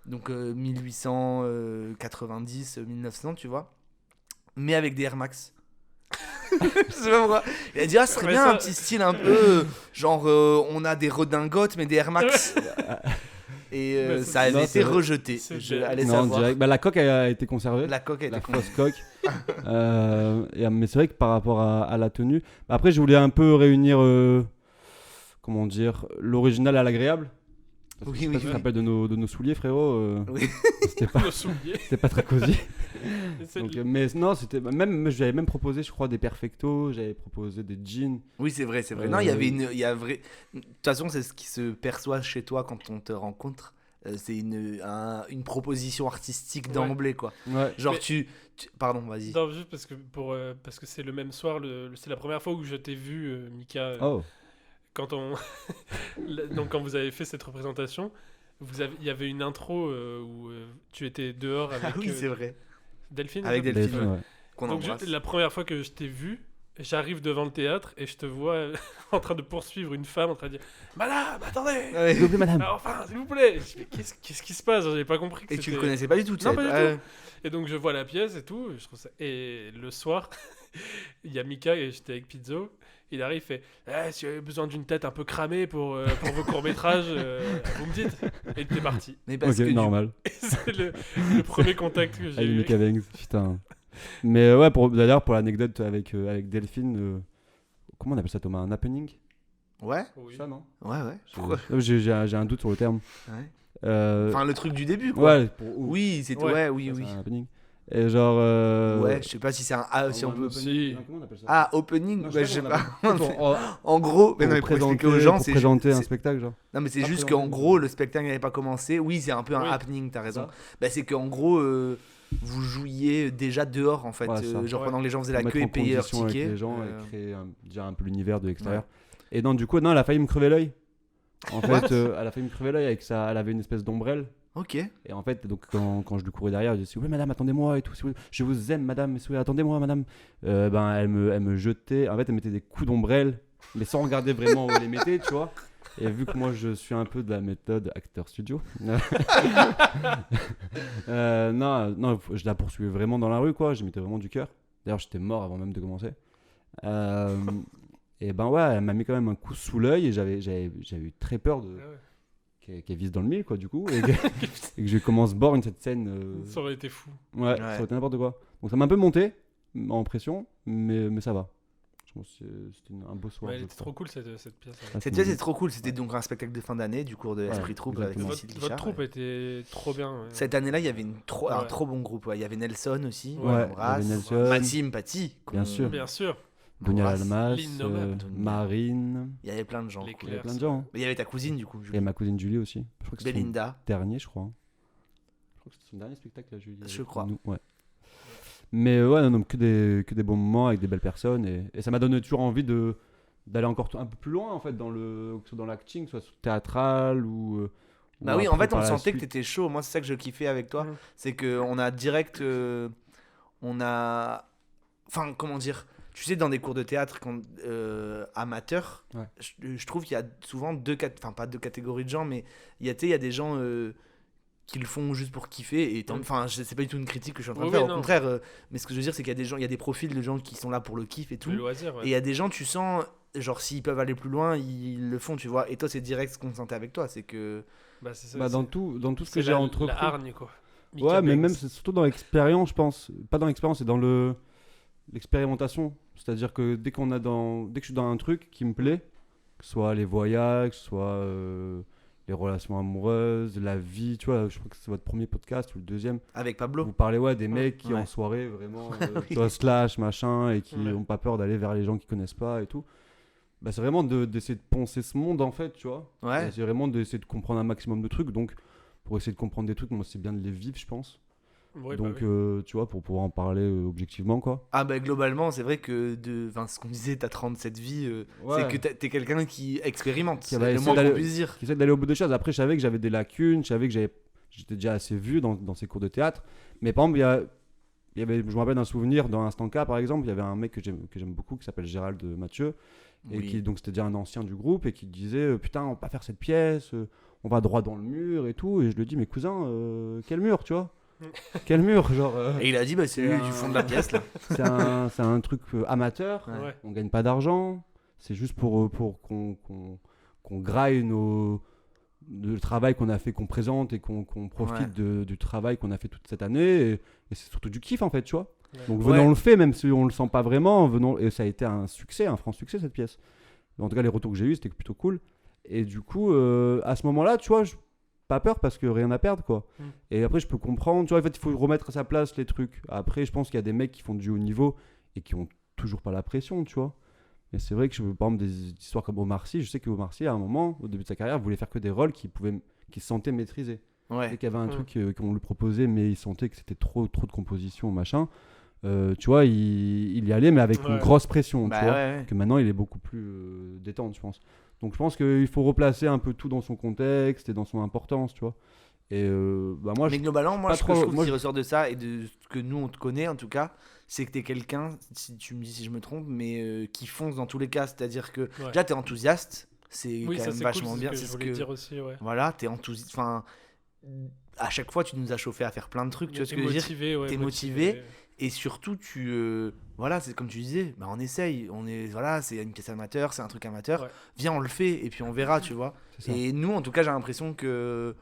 donc 1890, 1900, tu vois, mais avec des Air Max. Je sais pas pourquoi. Il a dit, ah, ce serait Mais bien ça- un petit style un peu genre on a des redingotes mais des Air Max. Et Mais ça avait non, été c'est vrai. rejeté. C'est Je bien. allais Non, savoir. direct. Bah, la coque a été conservée. La coque était La con. fausse coque. Mais c'est vrai que par rapport à la tenue, bah après je voulais un peu réunir, comment dire, l'original à l'agréable. Parce que Oui, je sais oui, pas si tu oui. te rappelles de nos souliers, frérot. Oui. C'était pas, Le soulier. c'était pas très cosy. C'est Donc, mais non, c'était même j'avais même proposé, je crois, des perfectos, j'avais proposé des jeans. Oui, c'est vrai, c'est vrai. Non, il y a vrai. De toute façon, c'est ce qui se perçoit chez toi quand on te rencontre. C'est une proposition artistique Ouais. d'emblée, quoi. Ouais. Genre, Mais- Pardon, vas-y. Non, juste parce que c'est le même soir, c'est la première fois où je t'ai vu, Mika, Oh. quand donc quand vous avez fait cette représentation, il y avait une intro où tu étais dehors avec Ah oui, c'est vrai. Delphine. Avec c'est ça Delphine, Delphine, ouais. Qu'on Donc embrasse. la première fois que je t'ai vu, j'arrive devant le théâtre et je te vois en train de poursuivre une femme en train de dire Madame, attendez Ouais. S'il vous plaît, madame. Ah, enfin, s'il vous plaît Je dis, mais qu'est-ce qui se passe J'avais pas compris que Et tu le c'était- connaissais pas du tout, tu Non, savais pas pas. du tout. Et donc je vois la pièce et tout, je trouve ça... Et le soir, il y a Mika et j'étais avec Pizzo. Il arrive, il fait si vous avez besoin d'une tête un peu cramée pour vos courts-métrages, vous me dites. Et t'es parti. Mais parce Ok, que normal. Et c'est le premier contact que j'ai Avec eu. Mika Banks, putain. Mais ouais, d'ailleurs, pour l'anecdote avec Delphine, comment on appelle ça, Thomas? Un happening? Ouais, Oui. Ça, non? ouais. Pourquoi J'ai un doute sur le terme. Ouais. Euh, Enfin, le truc du début, quoi. ouais, Oui, c'est Ouais. ouais, oui, ça, oui. c'est un happening. Et genre. Ouais, je sais pas si c'est un A, si on peut. Si. Comment on appelle ça? Ah, opening, Non, bah, je sais comment on pas. appelle ça. Pour- En gros, mais pour non, mais pour présenter, expliquer aux gens, pour c'est présenter un c'est- spectacle, genre. Non, mais c'est Ah, juste présenter. qu'en gros, le spectacle n'avait pas commencé. Oui, c'est un peu un Oui. happening, t'as raison. Ça. Bah, c'est qu'en gros, vous jouiez déjà dehors, en fait. Ouais, ça. Genre Ouais. pendant que les gens faisaient la Mettre queue et en payaient leur condition avec ticket. les gens Euh, et créer déjà un peu l'univers de l'extérieur. Et donc, du coup, non, elle a failli me crever l'œil. En What fait, elle a failli me crever l'œil avec ça. Elle avait une espèce d'ombrelle. Ok. Et en fait, donc, quand je lui courais derrière, je disais oui, madame, attendez-moi et tout. Je vous aime, madame. Mais attendez-moi, madame. Ben, elle me jetait. En fait, elle mettait des coups d'ombrelle, mais sans regarder vraiment où elle les mettait, tu vois. Et vu que moi, je suis un peu de la méthode acteur studio, non, je la poursuivais vraiment dans la rue, quoi. Je mettais vraiment du cœur. D'ailleurs, j'étais mort avant même de commencer. Et ben ouais, elle m'a mis quand même un coup sous l'œil et j'avais eu très peur de Ah ouais. qu'elle vise dans le mille, quoi, du coup, et que je commence bord une cette scène. Ça aurait été fou. Ouais, ça aurait été n'importe quoi. Donc ça m'a un peu monté en pression, mais ça va. Je pense que c'était un beau soir. Ouais, elle je était crois. trop cool cette pièce. Ah, Cette c'était pièce est trop cool. C'était donc un spectacle de fin d'année du cours de Ouais, Esprit Trouble avec exactement. Cécile Votre Guichard. troupe était trop bien. Ouais. Cette année-là, il y avait un Ouais. trop bon groupe. Ouais. Il y avait Nelson aussi. Ouais, on il y l'embrasse. avait Nelson. Maxime Paty. Bien sûr. Bien sûr. Donia Embrasse. Almas, L'innommable. Marine, Il y avait plein de gens. Les cool. il y avait Claire, plein de gens. Hein. Mais il y avait ta cousine du coup. Et Julie. ma cousine Julie aussi. Je crois que c'est son Belinda. dernier, je crois. Je crois que c'est son dernier spectacle, là, Julie. Je avec crois. nous, ouais. Mais ouais, non, que des bons moments avec des belles personnes. Et ça m'a donné toujours envie d'aller encore un peu plus loin, en fait, que ce soit dans l'acting, soit théâtral ou. Bah ou oui, en après, fait, on par la sentait que suite. t'étais chaud. Moi, c'est ça que je kiffais avec toi. Mhm. C'est qu'on a direct. On a. Enfin, comment dire. Tu sais, dans des cours de théâtre amateurs, Ouais. je trouve qu'il y a souvent enfin pas deux catégories de gens, mais il y a, tu sais, il y a des gens qui le font juste pour kiffer. Et enfin, c'est pas du tout une critique que je suis en train de Oui, faire, oui, au non. contraire. Mais ce que je veux dire, c'est qu'il y a des gens, il y a des profils de gens qui sont là pour le kiff et tout. Le loisir. Ouais. Et il y a des gens, tu sens, genre, s'ils peuvent aller plus loin, ils le font, tu vois. Et toi, c'est direct ce qu'on sentait avec toi, c'est que. Bah, c'est ça, Bah, dans c'est- tout ce que c'est j'ai entrepris. La hargne, quoi. Ouais, Mika mais Banks. même c'est surtout dans l'expérience, je pense. Pas dans l'expérience, c'est dans l'expérimentation. C'est-à-dire que dès que je suis dans un truc qui me plaît, que ce soit les voyages, que ce soit les relations amoureuses, la vie, tu vois, je crois que c'est votre premier podcast ou le deuxième. Avec Pablo. Vous parlez des mecs qui Ouais. en soirée vraiment, Oui. tu vois, slash, machin, et qui Ouais. ont pas peur d'aller vers les gens qu'ils connaissent pas et tout. Bah, c'est vraiment d'essayer de poncer ce monde en fait, tu vois. Ouais. Et c'est vraiment d'essayer de comprendre un maximum de trucs. Donc, pour essayer de comprendre des trucs, moi, c'est bien de les vivre, je pense. Ouais, bah Donc, oui. tu vois, pour pouvoir en parler objectivement, quoi. Ah bah globalement, c'est vrai que enfin, ce qu'on disait, t'as 37 vies, c'est que t'es quelqu'un qui expérimente, Qui c'est va le essayer moins qu'on d'aller- puisse dire. Qui essaie d'aller au bout des choses. Après, je savais que j'avais des lacunes, je savais que j'étais déjà assez vu dans ces cours de théâtre. Mais par exemple, il y avait, je me rappelle d'un souvenir dans Instant K, par exemple, il y avait un mec que j'aime beaucoup qui s'appelle Gérald Mathieu. Et Oui. donc c'était déjà un ancien du groupe et qui disait putain, on va pas faire cette pièce, on va droit dans le mur et tout. Et je lui dis, mais cousin, quel mur, tu vois? Quel mur, genre. Et il a dit, bah c'est c'est lui du fond de la pièce là. C'est un truc amateur, Ouais. Ouais. on gagne pas d'argent, c'est juste pour qu'on graille le travail qu'on a fait, qu'on présente et qu'on profite du travail qu'on a fait toute cette année. Et c'est surtout du kiff en fait, tu vois. Ouais. Donc Ouais. venons le fait, même si on le sent pas vraiment, et ça a été un succès, un franc succès cette pièce. En tout cas, les retours que j'ai eu, c'était plutôt cool. Et du coup, à ce moment-là, tu vois, pas peur parce que rien à perdre, quoi. Et après, je peux comprendre. Tu vois, en fait, il faut remettre à sa place les trucs. Après, je pense qu'il y a des mecs qui font du haut niveau et qui ont toujours pas la pression, tu vois. Mais c'est vrai que je veux, par exemple, des histoires comme Omar Sy. Je sais qu'Omar Sy, à un moment, au début de sa carrière, voulait faire que des rôles qu'il se sentait maîtriser. Ouais. Dès qu'il y avait un truc qu'on lui proposait, mais il sentait que c'était trop de composition, machin. Tu vois, il y allait, mais avec une grosse pression, tu vois. Ouais. Que maintenant, il est beaucoup plus détente, je pense. Donc, je pense qu'il faut replacer un peu tout dans son contexte et dans son importance, tu vois. Et moi, Mais globalement, moi, pas ce que je trop- trouve moi, qui je- ressort de ça et de ce que nous, on te connaît en tout cas, c'est que t'es quelqu'un, si tu me dis si je me trompe, mais qui fonce dans tous les cas. C'est-à-dire que déjà, t'es enthousiaste, c'est Oui, quand ça même c'est vachement cool, bien. c'est ce que je voulais dire aussi, ouais. Voilà, t'es enthousiaste. Enfin, à chaque fois, tu nous as chauffé à faire plein de trucs, tu vois ce que je veux dire. Motivé, ouais. T'es motivé. Et surtout, voilà, c'est comme tu disais, bah on essaye, voilà, c'est une pièce amateur, c'est un truc amateur, Ouais. viens, on le fait, et puis on verra, tu vois. C'est ça. Et nous, en tout cas, j'ai l'impression que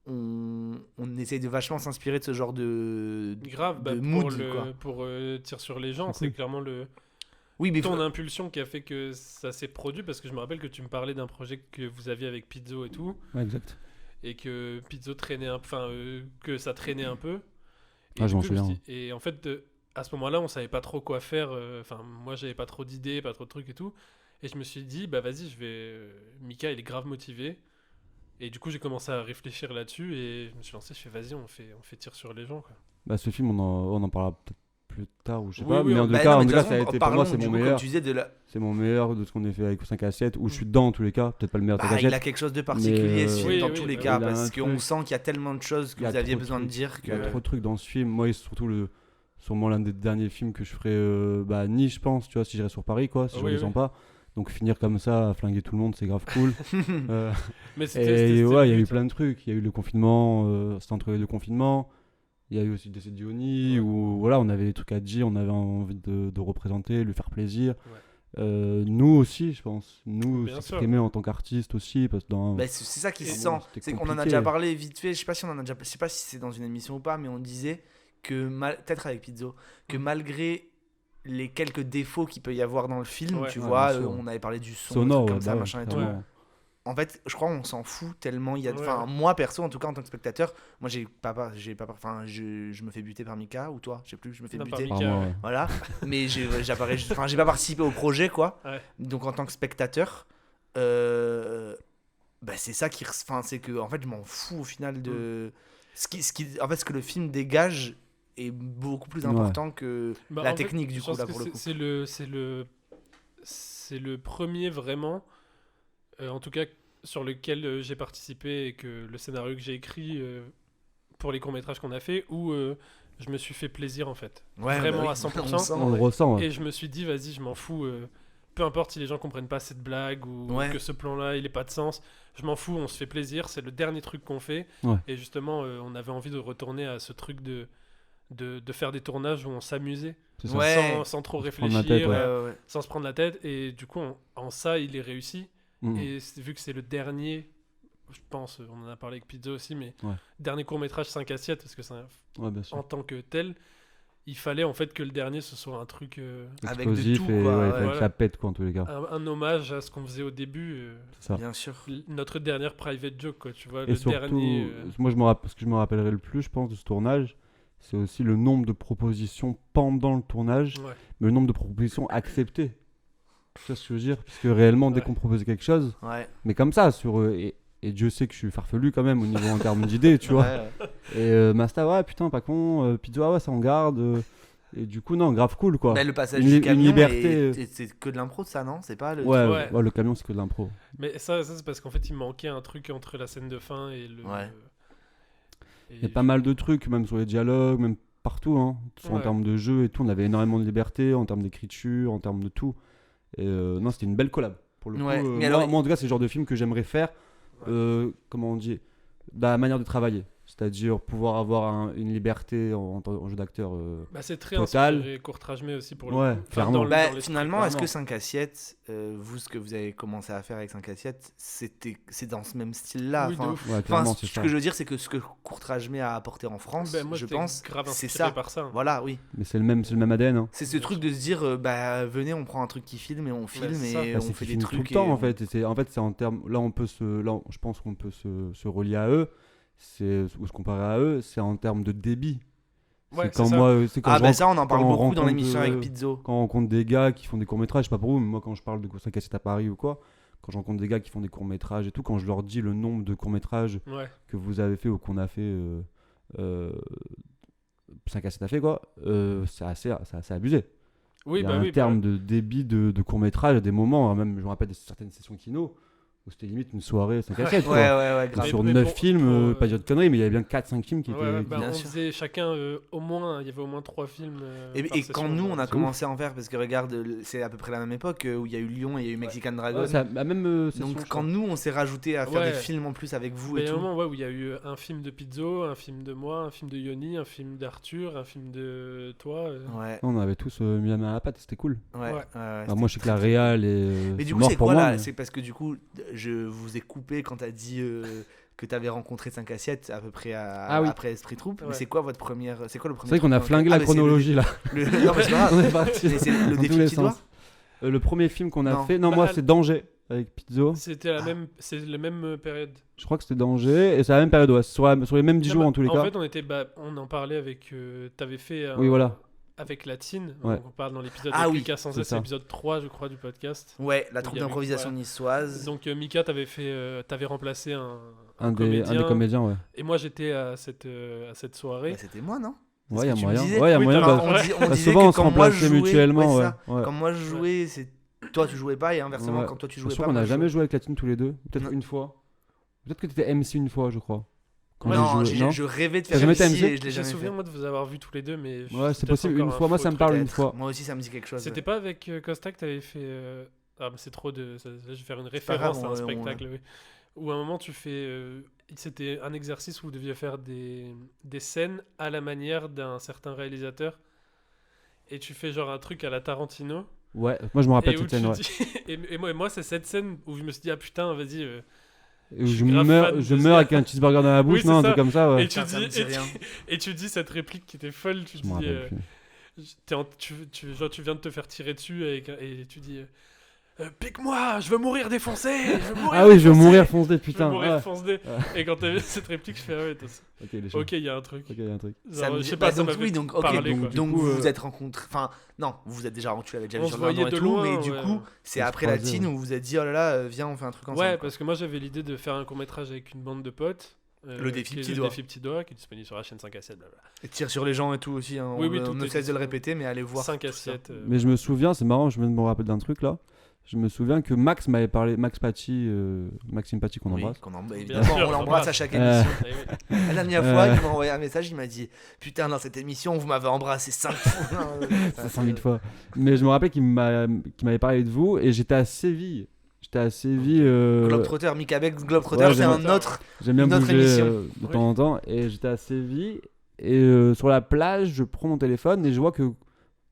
on essaye de vachement s'inspirer de ce genre de Grave, de pour, mood, quoi. pour Tire sur les gens, C'est c'est cool. clairement Oui, mais ton impulsion qui a fait que ça s'est produit, parce que je me rappelle que tu me parlais d'un projet que vous aviez avec Pizzo et tout, Ouais, exact. et que Pizzo traînait que ça traînait un peu. Et Ah, du je m'en coup, je me souviens. suis dit- et en fait, à ce moment-là, on savait pas trop quoi faire. Enfin, moi, j'avais pas trop d'idées, pas trop de trucs et tout. Et je me suis dit, bah vas-y, Mika, il est grave motivé. Et du coup, j'ai commencé à réfléchir là-dessus et je me suis lancé. Je fais, vas-y, on fait Tire sur les gens, quoi. Bah, ce film, on en parlera peut-être plus tard, ou je sais Oui, pas. oui, Mais en tout bah cas, non, mais en de tout cas, toute ça a façon, été, pour moi, c'est parlons, mon du coup, meilleur. comme tu disais, de la... C'est mon meilleur de ce qu'on a fait avec 5 à 7, où je suis dedans en tous les cas. Peut-être pas le meilleur 5 à Bah, il 7. a quelque chose de particulier, ce film, Oui, dans oui, tous les bah cas, oui. Il a parce un qu'on truc. sent qu'il y a tellement de choses que Il y a vous aviez trop de besoin de trucs. dire Il y a que... trop de trucs dans ce film. Moi, surtout sûrement l'un des derniers films que je ferai à Nice, je pense, tu vois, si j'irais sur Paris, quoi, si je Oui, redescends oui. pas. Donc finir comme ça, à flinguer tout le monde, c'est grave cool. Mais Et ouais, il y a le eu but, plein de trucs. Il y a eu le confinement, c'était entre les deux confinements. Il y a eu aussi le décès de Diony, où voilà, on avait des trucs à dire, on avait envie de représenter, lui faire plaisir. Nous aussi, je pense. Nous, Bien sûr. s'exprimer en tant qu'artiste aussi, parce que dans... Bah, c'est ça qui se Ah sent. bon, c'était C'est qu'on en a compliqué. déjà parlé vite fait. Je sais pas si on en a déjà. Je sais pas si c'est dans une émission ou pas, mais on disait que peut-être avec Pizzo, que malgré les quelques défauts qu'il peut y avoir dans le film, Ouais. tu Ouais, vois, bien sûr. on avait parlé du son, sonore, des trucs ouais, comme ça, bah ouais, machin et tout. clairement. En fait, je crois on s'en fout tellement il y a. Ouais, Enfin, ouais. moi perso, en tout cas en tant que spectateur, moi enfin, je me fais buter par Mika ou toi, je sais plus, je me fais Non, par buter. Mika. Apparemment, ouais. Voilà, mais j'ai pas participé au projet, quoi. Ouais. Donc en tant que spectateur, bah, c'est ça c'est que en fait je m'en fous au final de en fait ce que le film dégage est beaucoup plus Ouais. important que Bah, la en fait, technique du je coup pense là que pour le coup. c'est le premier vraiment, en tout cas sur lequel j'ai participé et que le scénario que j'ai écrit pour les courts-métrages qu'on a fait, où je me suis fait plaisir en fait. Vraiment à 100%. on sent, On le ouais. ressent. Ouais. Et je me suis dit, vas-y, je m'en fous. Peu importe si les gens comprennent pas cette blague ou Ouais. que ce plan-là, il ait pas de sens. Je m'en fous, on se fait plaisir. C'est le dernier truc qu'on fait. Ouais. Et justement, on avait envie de retourner à ce truc de faire des tournages où on s'amusait. C'est ça. Ouais. Sans trop Se prendre réfléchir, la tête, ouais. Ouais. sans se prendre la tête. Et du coup, en ça, il est réussi. Mm. Et vu que c'est le dernier, je pense, on en a parlé avec Pizzo aussi, mais Ouais. dernier court-métrage 5 assiettes, parce que c'est Ouais, bien sûr. en tant que tel, il fallait en fait que le dernier ce soit un truc, Avec de Explosif tout, et quoi, ouais, il ouais. fallait que Voilà. ça pète, quoi, en tous les cas. un hommage à ce qu'on faisait au début. C'est ça. Bien sûr. Notre dernière private joke, quoi, tu vois, Et le surtout, dernier. moi, ce que je me rappellerai le plus, je pense, de ce tournage, c'est aussi le nombre de propositions pendant le tournage, Ouais. mais le nombre de propositions acceptées. Tu vois ce que je veux dire? Parce que réellement, dès Ouais. qu'on proposait quelque chose, Ouais. mais comme ça, et Dieu sait que je suis farfelu quand même au niveau en termes d'idées, tu vois. Ouais. Et Masta, ouais, putain, pas con. Pizza, ouais, ça en garde. Et du coup, non, grave cool, quoi. Mais le passage Une du une camion, liberté. c'est que de l'impro ça, non? C'est pas le Ouais, Ouais. ouais, le camion, c'est que de l'impro. Mais ça c'est parce qu'en fait, il manquait un truc entre la scène de fin et le. Ouais. Il y a pas mal de trucs, même sur les dialogues, même partout, hein. En Ouais. termes de jeu et tout, on avait énormément de liberté, en termes d'écriture, en termes de tout. Et non, c'était une belle collab. Pour le Ouais, coup, mais alors- moi, en tout cas, c'est le genre de film que j'aimerais faire. Comment on dit? La manière de travailler. C'est-à-dire pouvoir avoir une liberté en jeu d'acteur. Bah, c'est très Total. inspiré Courtrage-mais aussi pour Ouais, le coup. clairement. dans le- Bah, dans l'esprit. finalement, est-ce que clairement. 5 assiettes, vous, ce que vous avez commencé à faire avec 5 assiettes, c'est dans ce même style-là. Oui, de Enfin, ouf. Ouais, enfin, clairement, c'est ce ça. que je veux dire, c'est que ce que Courtrage-mais a apporté en France, Ben, moi, je j'étais pense, grave c'est inspiré ça. par ça. Voilà, oui. Mais c'est le même ADN. Hein. C'est ce truc de se dire, bah, venez, on prend un truc qui filme et on filme c'est ça. et Bah, on c'est fait qu'ils des filment trucs. tout le temps et en on- fait. En fait, c'est en termes. Là, je pense qu'on peut se relier à eux. Ou se comparer à eux. C'est en termes de débit. Ouais, C'est quand c'est ça. moi. C'est quand Ah, je bah rencontre- ça, on en parle quand on beaucoup dans rencontre, l'émission avec Pizzo. quand on rencontre des gars qui font des courts-métrages, je sais pas pour vous, mais moi quand je parle de 5 assiettes à Paris ou quoi, quand je rencontre des gars qui font des courts-métrages et tout, quand je leur dis le nombre de courts-métrages Ouais. que vous avez fait ou qu'on a fait, 5 assiettes a fait quoi, c'est assez abusé. Oui, Il y a bah un oui. terme de débit de court-métrage à des moments, hein, même je me rappelle de certaines sessions kino où c'était limite une soirée 5 assiettes. Ouais, ouais, grave. Sur Mais 9 pour- films, pour, pas dire de conneries, mais il y avait bien 4-5 films qui Ouais, étaient. ouais, bah, Bien on sûr. faisait chacun au moins, il y avait au moins 3 films. Et par quand session, nous, on a c'est commencé à en faire, parce que regarde, c'est à peu près la même époque où il y a eu Lyon et il y a eu Mexican Dragon. Ouais, c'est la même session, Donc je quand crois. nous, on s'est rajouté à faire Ouais. des films en plus avec vous Mais et il y a un tout. moment où il y a eu un film de Pizzo, un film de moi, un film de Yoni, un film d'Arthur, un film de toi. Ouais, On avait tous mis la main à la pâte, c'était cool. ouais, Ouais. ouais, Bah, moi, je sais que la réal est. Mais du c'est coup, mort c'est pour quoi moi, là mais- C'est parce que du coup, je vous ai coupé quand t'as dit que t'avais rencontré 5 assiettes à peu près Ah oui. après Esprit Troupe. Mais Ouais. c'est quoi votre première C'est quoi le premier C'est vrai qu'on a truc flingué Ah, la mais c'est chronologie là. Non, mais c'est pas grave. On est parti Mais c'est le dans défi tous les petit doigt. sens. Le premier film qu'on a Non. fait, non, Bah, moi elle- c'est Danger avec Pizzo. C'était la même, c'est la même période. Je crois que c'était Danger et c'est la même période, ouais. Sur les mêmes 10 Non, jours bah, en tous les cas. fait, on en parlait avec. T'avais fait. Oui, voilà. Avec Latine. Ouais. On parle dans l'épisode Ah avec oui, Mika sans c'est S, ça. l'épisode 3, je crois, du podcast. Ouais, la Il troupe y avait- d'improvisation ouais. niçoise. Donc Mika, t'avais remplacé Un des comédien. comédiens, ouais. Et moi, j'étais à cette soirée. Bah, c'était moi, non Ouais, il y a que tu me moyen. disais. Ouais, il y a Oui, moyen. t'as Bah, raison. on bah, disait souvent on que se quand moi je remplaçait jouais, mutuellement, ouais, ouais. ça. Ouais. Quand moi je jouais, c'est toi tu jouais pas et inversement Ouais. quand toi tu Je jouais suis pas. sûr qu'on moi, n'a je jamais jouais. joué avec Latine tous les deux. Peut-être Non. une fois. Peut-être que t'étais MC une fois, je crois. Quand Non, j'ai joué, je rêvais de T'as faire jamais été MC MC? et je l'ai J'ai jamais fait. souvenir moi de vous avoir vu tous les deux, mais Ouais, c'est peut-être possible. encore Une un fois, moi faux ça me truc. parle une Peut-être. fois. Moi aussi ça me dit quelque chose. C'était pas avec Costa que t'avais fait. Ah, mais c'est trop de. Là, je vais faire une pas grave, référence à un on- spectacle, oui. Où à un moment tu fais. C'était un exercice où vous deviez faire des scènes à la manière d'un certain réalisateur. Et tu fais genre un truc à la Tarantino. Ouais, moi je me rappelle Et où cette scène, ouais. et moi, c'est cette scène où je me suis dit, ah putain, vas-y. Et où je je suis grave fan de je ce meurs gars. avec un cheeseburger dans la bouche, Oui, c'est non, un ça. truc comme ça, ouais. Et tu Ça me dis, dit rien. et tu dis cette réplique qui était folle. Tu Je me dis, rappelle plus. genre, tu viens de te faire tirer dessus et tu dis pique-moi, je veux mourir défoncé. Ah oui, je veux défoncé, mourir foncé, je veux putain. mourir Ouais. foncé. Et quand t'avais cette réplique, je fais ah ouais, Ok, il est chaud. ok, il y a un truc. Ok, il y a un truc. Genre, Ça me je dit- sais bah, pas, ça donc m'avait oui, donc ok, parlé, donc, quoi. donc Du coup, vous vous êtes rencontrés. Enfin, non, vous êtes déjà tu l'avais déjà On vu se sur le voyait Nord et de tout, loin, mais du ouais. coup, c'est On se après la croisait, tine ouais. où vous vous êtes dit oh là là, viens, on fait un truc ensemble. Ouais, quoi. parce que moi j'avais l'idée de faire un court-métrage avec une bande de potes. Le défi qui est petit le doigt. défi petit doigt, qui est disponible sur la chaîne 5 à 7, blablabla. Et tire sur les gens et tout aussi. Hein. Oui, oui, on tout ne est cesse de le disponible. répéter, mais allez voir. 5 tout à ça. 7. Mais je me souviens, c'est marrant, je viens de me rappeler d'un truc là. Je me souviens que Max m'avait parlé, Maxime Paty qu'on Oui, embrasse. évidemment, sûr, on on l'embrasse l'embrasse. à chaque Euh, émission. La dernière fois, il m'a envoyé un message, il m'a dit putain, dans cette émission, vous m'avez embrassé 5 fois. 500 000 fois. Mais je me rappelle qu'il m'avait parlé de vous et j'étais à Séville. Globetrotter, Mika Beck, Globetrotter, Ouais, c'est j'aime- un autre. J'aime bien Une autre bouger émission. de Oui. temps en temps. Et j'étais à Séville. Et sur la plage, je prends mon téléphone et je vois que.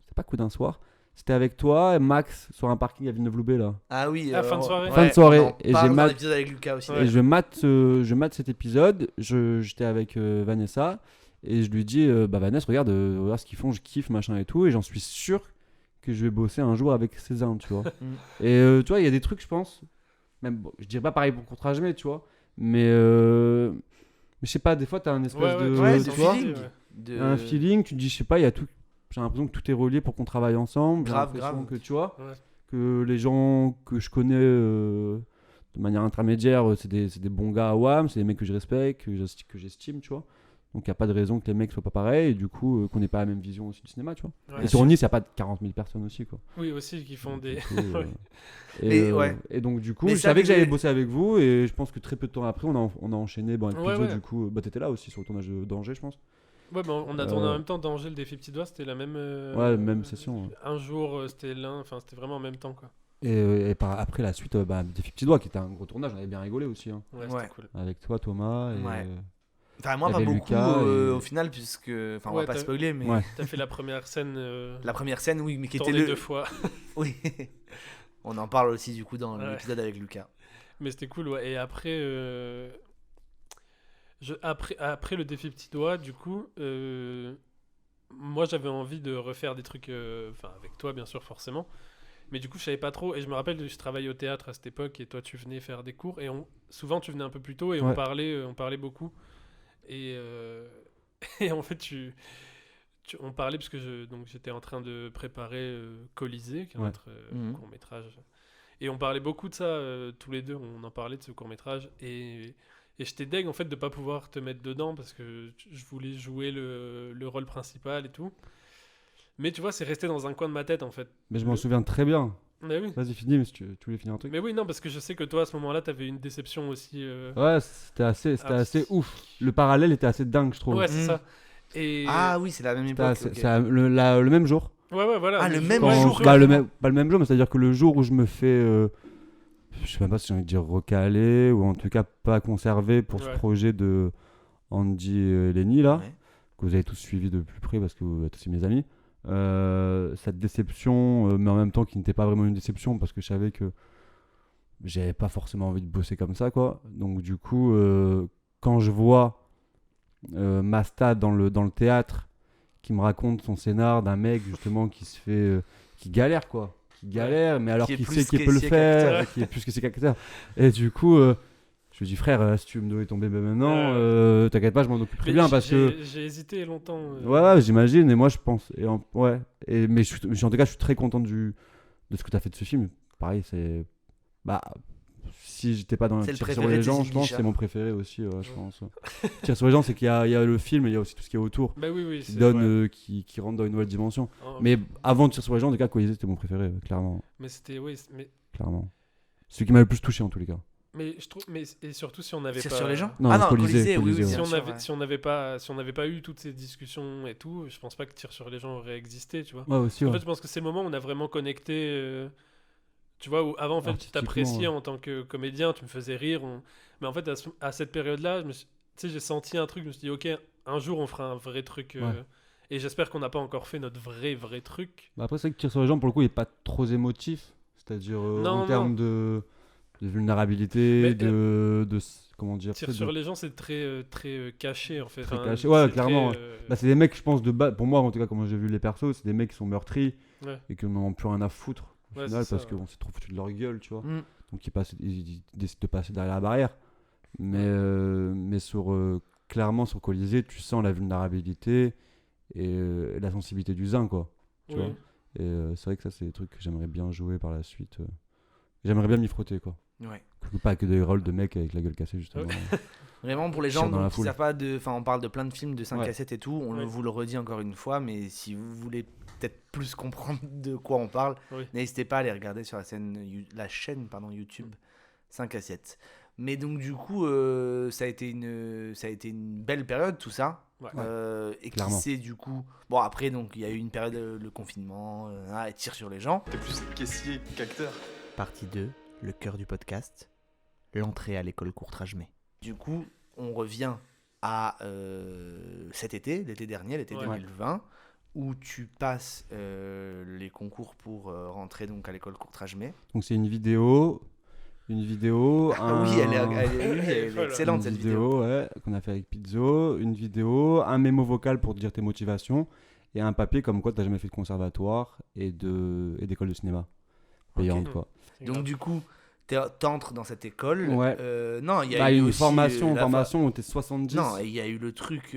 C'est pas coup d'un soir. C'était avec toi et Max sur un parking à Villeneuve-Loubet là. Ah oui. Ah, fin de soirée. Fin de soirée. On en Et parle j'ai dans mat- l'épisode avec Lucas aussi. Ouais. Et je mate cet épisode. J'étais avec Vanessa. Et je lui dis bah Vanessa, regarde ce qu'ils font, je kiffe, machin et tout. Et j'en suis sûr que je vais bosser un jour avec Cézanne, tu vois. Et tu vois, il y a des trucs, je pense. Même, bon, je dirais pas pareil pour Courtrage, mais tu vois. Mais je sais pas, des fois, t'as un espèce de. ouais, tu c'est vois, feeling. un feeling, tu te dis, je sais pas, il y a tout. J'ai l'impression que tout est relié pour qu'on travaille ensemble. J'ai Grave, l'impression grave. que tu vois, Ouais. que les gens que je connais de manière intermédiaire, c'est des bons gars à WAM, c'est des mecs que je respecte, que j'estime, tu vois. Donc il n'y a pas de raison que les mecs soient pas pareils et du coup qu'on n'ait pas la même vision aussi du cinéma, tu vois. Ouais. Et sur Nice, il n'y a pas de 40 000 personnes aussi, quoi. Oui, aussi, qui font des. Du coup, Ouais. Mais ouais. Et donc du coup, Mais je ça savais que faisait- j'allais bosser avec vous et je pense que très peu de temps après, on a enchaîné. Bon, avec Ouais, Pizzo, ouais. du coup, bah t'étais là aussi sur le tournage d'Angers, je pense. Ouais, mais on a tourné en même temps d'Angers, le défi petit doigt, c'était la même. Ouais, même session, ouais. Un jour, c'était l'un, enfin, c'était vraiment en même temps, quoi. Et après la suite, bah, Défi Petit Doigt, qui était un gros tournage, on avait bien rigolé aussi, hein. Ouais, Ouais. c'était cool. Avec toi, Thomas. Et, Ouais. Enfin, moi, Il y pas avait beaucoup Lucas et- au final, puisque. Enfin, on Ouais, va pas t'as- spoiler, mais. Ouais. T'as fait la première scène La première scène, oui, mais qui était tournée le. 2 fois. Oui. On en parle aussi, du coup, dans Ouais. l'épisode avec Lucas. Mais c'était cool, ouais. Et après, après le défi petit doigt, du coup, moi j'avais envie de refaire des trucs, enfin avec toi bien sûr forcément, mais du coup je savais pas trop. Et je me rappelle, je travaillais au théâtre à cette époque et toi tu venais faire des cours et souvent tu venais un peu plus tôt et Ouais. on parlait beaucoup. Et, et en fait on parlait parce que donc j'étais en train de préparer Colisée, qui est Ouais. notre Mhm. court métrage. Et on parlait beaucoup de ça, tous les deux, on en parlait de ce court-métrage. Et j'étais deg, en fait, de pas pouvoir te mettre dedans parce que je voulais jouer le rôle principal et tout. Mais tu vois, c'est resté dans un coin de ma tête, en fait. Mais je m'en souviens très bien. Mais oui. Vas-y, finis, mais si tu voulais finir un truc. Mais oui, non, parce que je sais que toi, à ce moment-là, t'avais une déception aussi. Ouais, c'était assez ouf. Le parallèle était assez dingue, je trouve. Ouais, c'est Mhm. ça. Et... Ah oui, c'est la même C'était époque. assez- ok. c'est le même jour. Ouais, voilà. Ah, le même Quand- jour, bah, carrément. pas le même jour, mais c'est-à-dire que le jour où je me fais, je sais même pas si j'ai envie de dire recaler, ou en tout cas pas conservé pour ce Ouais. projet de Andy et Lenny, là, Ouais. que vous avez tous suivi de plus près parce que vous êtes aussi mes amis. Cette déception, mais en même temps qui n'était pas vraiment une déception parce que je savais que j'avais pas forcément envie de bosser comme ça, quoi. Donc du coup, quand je vois Masta dans le théâtre qui me raconte son scénar d'un mec justement qui se fait qui galère, quoi, qui galère, mais alors Qui est qu'il plus sait qu'il peut le caissier faire, qu'acteur. qui est plus que ses acteur. Et du coup, je lui dis frère, si tu veux me donner ton bébé maintenant, t'inquiète pas, je m'en occuperai Mais bien parce que j'ai hésité longtemps. ouais, j'imagine, et moi je pense, ouais, mais en tout cas je suis très content de ce que t'as fait de ce film. Pareil, c'est bah si j'étais pas dans C'est le Tire sur préféré les de gens, Cécile je pense que Guichard. c'est mon préféré aussi, je pense. Tire sur les gens, c'est qu'il y a le film et il y a aussi tout ce qui est autour Bah oui, qui c'est donne vrai. qui rentre dans une nouvelle dimension. Oh, Mais avant de Tire sur les gens, en tout cas Colisée c'était mon préféré, clairement. mais c'était, oui, Celui qui m'a le plus touché en tous les cas. mais je trouve, et surtout si on avait Tire pas. sur les gens Non, Ah non, Colisée, Colisée, oui, Colisée, oui, ouais. Si bien on, sûr, avait, ouais. si on n'avait pas eu toutes ces discussions et tout, je pense pas que Tire sur les gens aurait existé, tu vois. Ouais, aussi, En ouais. fait, je pense que c'est le moment où on a vraiment connecté. Tu vois, où avant, en fait, je Artistiquement, t'appréciais ouais. en tant que comédien, tu me faisais rire. Mais en fait, à cette période-là, tu sais, j'ai senti un truc, je me suis dit, ok, un jour, on fera un vrai truc. Ouais. Et j'espère qu'on n'a pas encore fait notre vrai truc. Bah après, c'est vrai que Tire sur les gens, pour le coup, il est pas trop émotif. C'est-à-dire Non, en non. termes de vulnérabilité, Mais, comment dire, Tire tu sais, sur les gens, c'est très caché, en fait. Très Enfin, caché, ouais, c'est clairement, très, Bah, c'est des mecs, je pense, de base. Pour moi, en tout cas, comment j'ai vu les persos, c'est des mecs qui sont meurtris Ouais. et qui n'en ont plus rien à foutre au Ouais, final c'est ça, parce ouais. qu'on s'est trop foutu de leur gueule, tu vois. Mm. Donc ils décident de passer derrière la barrière. Mais clairement, sur Colisée, tu sens la vulnérabilité et la sensibilité du zin, quoi. Tu Oui. vois. Et c'est vrai que ça, c'est des trucs que j'aimerais bien jouer par la suite. J'aimerais bien m'y frotter, quoi. Ouais. Pas que des rôles de mecs avec la gueule cassée, justement. Vraiment, pour les Tire gens dans la donc, qui foule. savent pas de. Enfin, on parle de plein de films de 5 Ouais. cassettes et tout. On Ouais. vous le redit encore une fois, mais si vous voulez peut-être plus comprendre de quoi on parle, Oui. n'hésitez pas à aller regarder sur la chaîne YouTube 5 cassettes. Mais donc, du coup, ça a été une belle période, tout ça. Ouais. Et qui Clairement. c'est du coup. Bon, après, donc, il y a eu une période, le confinement, et Tire sur les gens. T'es plus caissier qu'acteur. Partie 2, le cœur du podcast, l'entrée à l'école Courtrage-Mai. Du coup, on revient à cet été, l'été dernier, l'été Ouais. 2020, où tu passes les concours pour rentrer donc à l'école Courtrage-Mai. Donc c'est une vidéo. Ah oui, elle est Voilà. excellente une cette vidéo. ouais, qu'on a fait avec Pizzo, une vidéo, un mémo vocal pour te dire tes motivations et un papier comme quoi tu n'as jamais fait de conservatoire et d'école de cinéma payante, Ok. quoi. Donc du coup, t'entres dans cette école. Ouais. Non, il y a Bah, eu une aussi, formation la où t'es 70. Non, il y a eu le truc.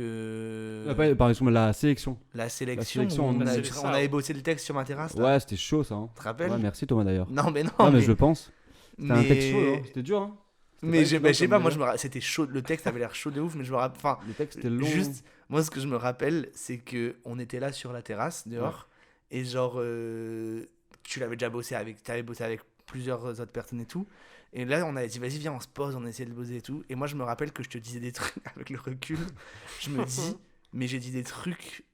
Par exemple, la sélection. La sélection. sélection, où on, la a- sélection. on avait bossé le texte sur ma terrasse. Là. Ouais, c'était chaud ça. Hein. Tu te rappelles Ouais, merci Thomas d'ailleurs. Non, mais non. Non, mais je le pense. C'était un mais- texte chaud, hein. C'était dur. Hein. C'était Mais pas je évident sais comme pas, moi déjà. c'était chaud. Le texte avait l'air chaud de ouf, mais je me rappelle. Enfin, Le texte était long. juste, moi ce que je me rappelle, c'est que on était là sur la terrasse dehors, et genre, tu l'avais déjà bossé avec, t'avais bossé avec plusieurs autres personnes et tout. Et là, on avait dit, vas-y, viens, on se pose, on essaie de bosser et tout. Et moi, je me rappelle que je te disais des trucs avec le recul. Je me dis, mais j'ai dit des trucs.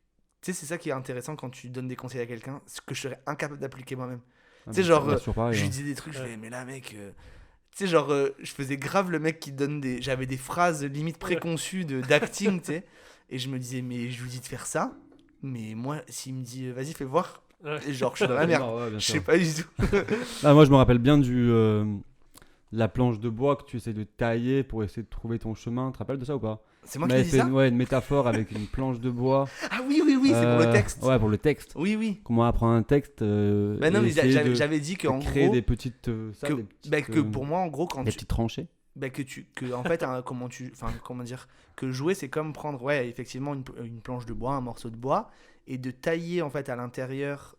Tu sais, c'est ça qui est intéressant quand tu donnes des conseils à quelqu'un, ce que je serais incapable d'appliquer moi-même. Ah, tu sais, mais genre, bien sûr, pareil, Je lui hein. dis des trucs, je Ouais. fais, mais là, mec, sais, genre, je faisais grave le mec qui donne des. J'avais des phrases limite préconçues d'acting, tu sais. Et je me disais, mais je lui dis de faire ça. Mais moi, s'il me dit, vas-y, fais voir. Ouais. Et genre, je suis dans la merde. Non, ouais, bien Je sûr. sais pas du tout. Ah, moi, je me rappelle bien la planche de bois que tu essaies de tailler pour essayer de trouver ton chemin. Tu te rappelles de ça ou pas? C'est moi On qui ai avait dit fait ça une métaphore avec une planche de bois. Ah oui, c'est pour le texte. Ouais, pour le texte. Oui, oui. Comment apprendre un texte Bah non, et mais essayer de j'avais dit qu'en créer gros. des petites, Que, des petites, bah, que pour moi, en gros, quand des tu. petites tranchées. Bah, en fait, comment dire, que jouer, c'est comme prendre, ouais, effectivement, une planche de bois, un morceau de bois, et de tailler, en fait, à l'intérieur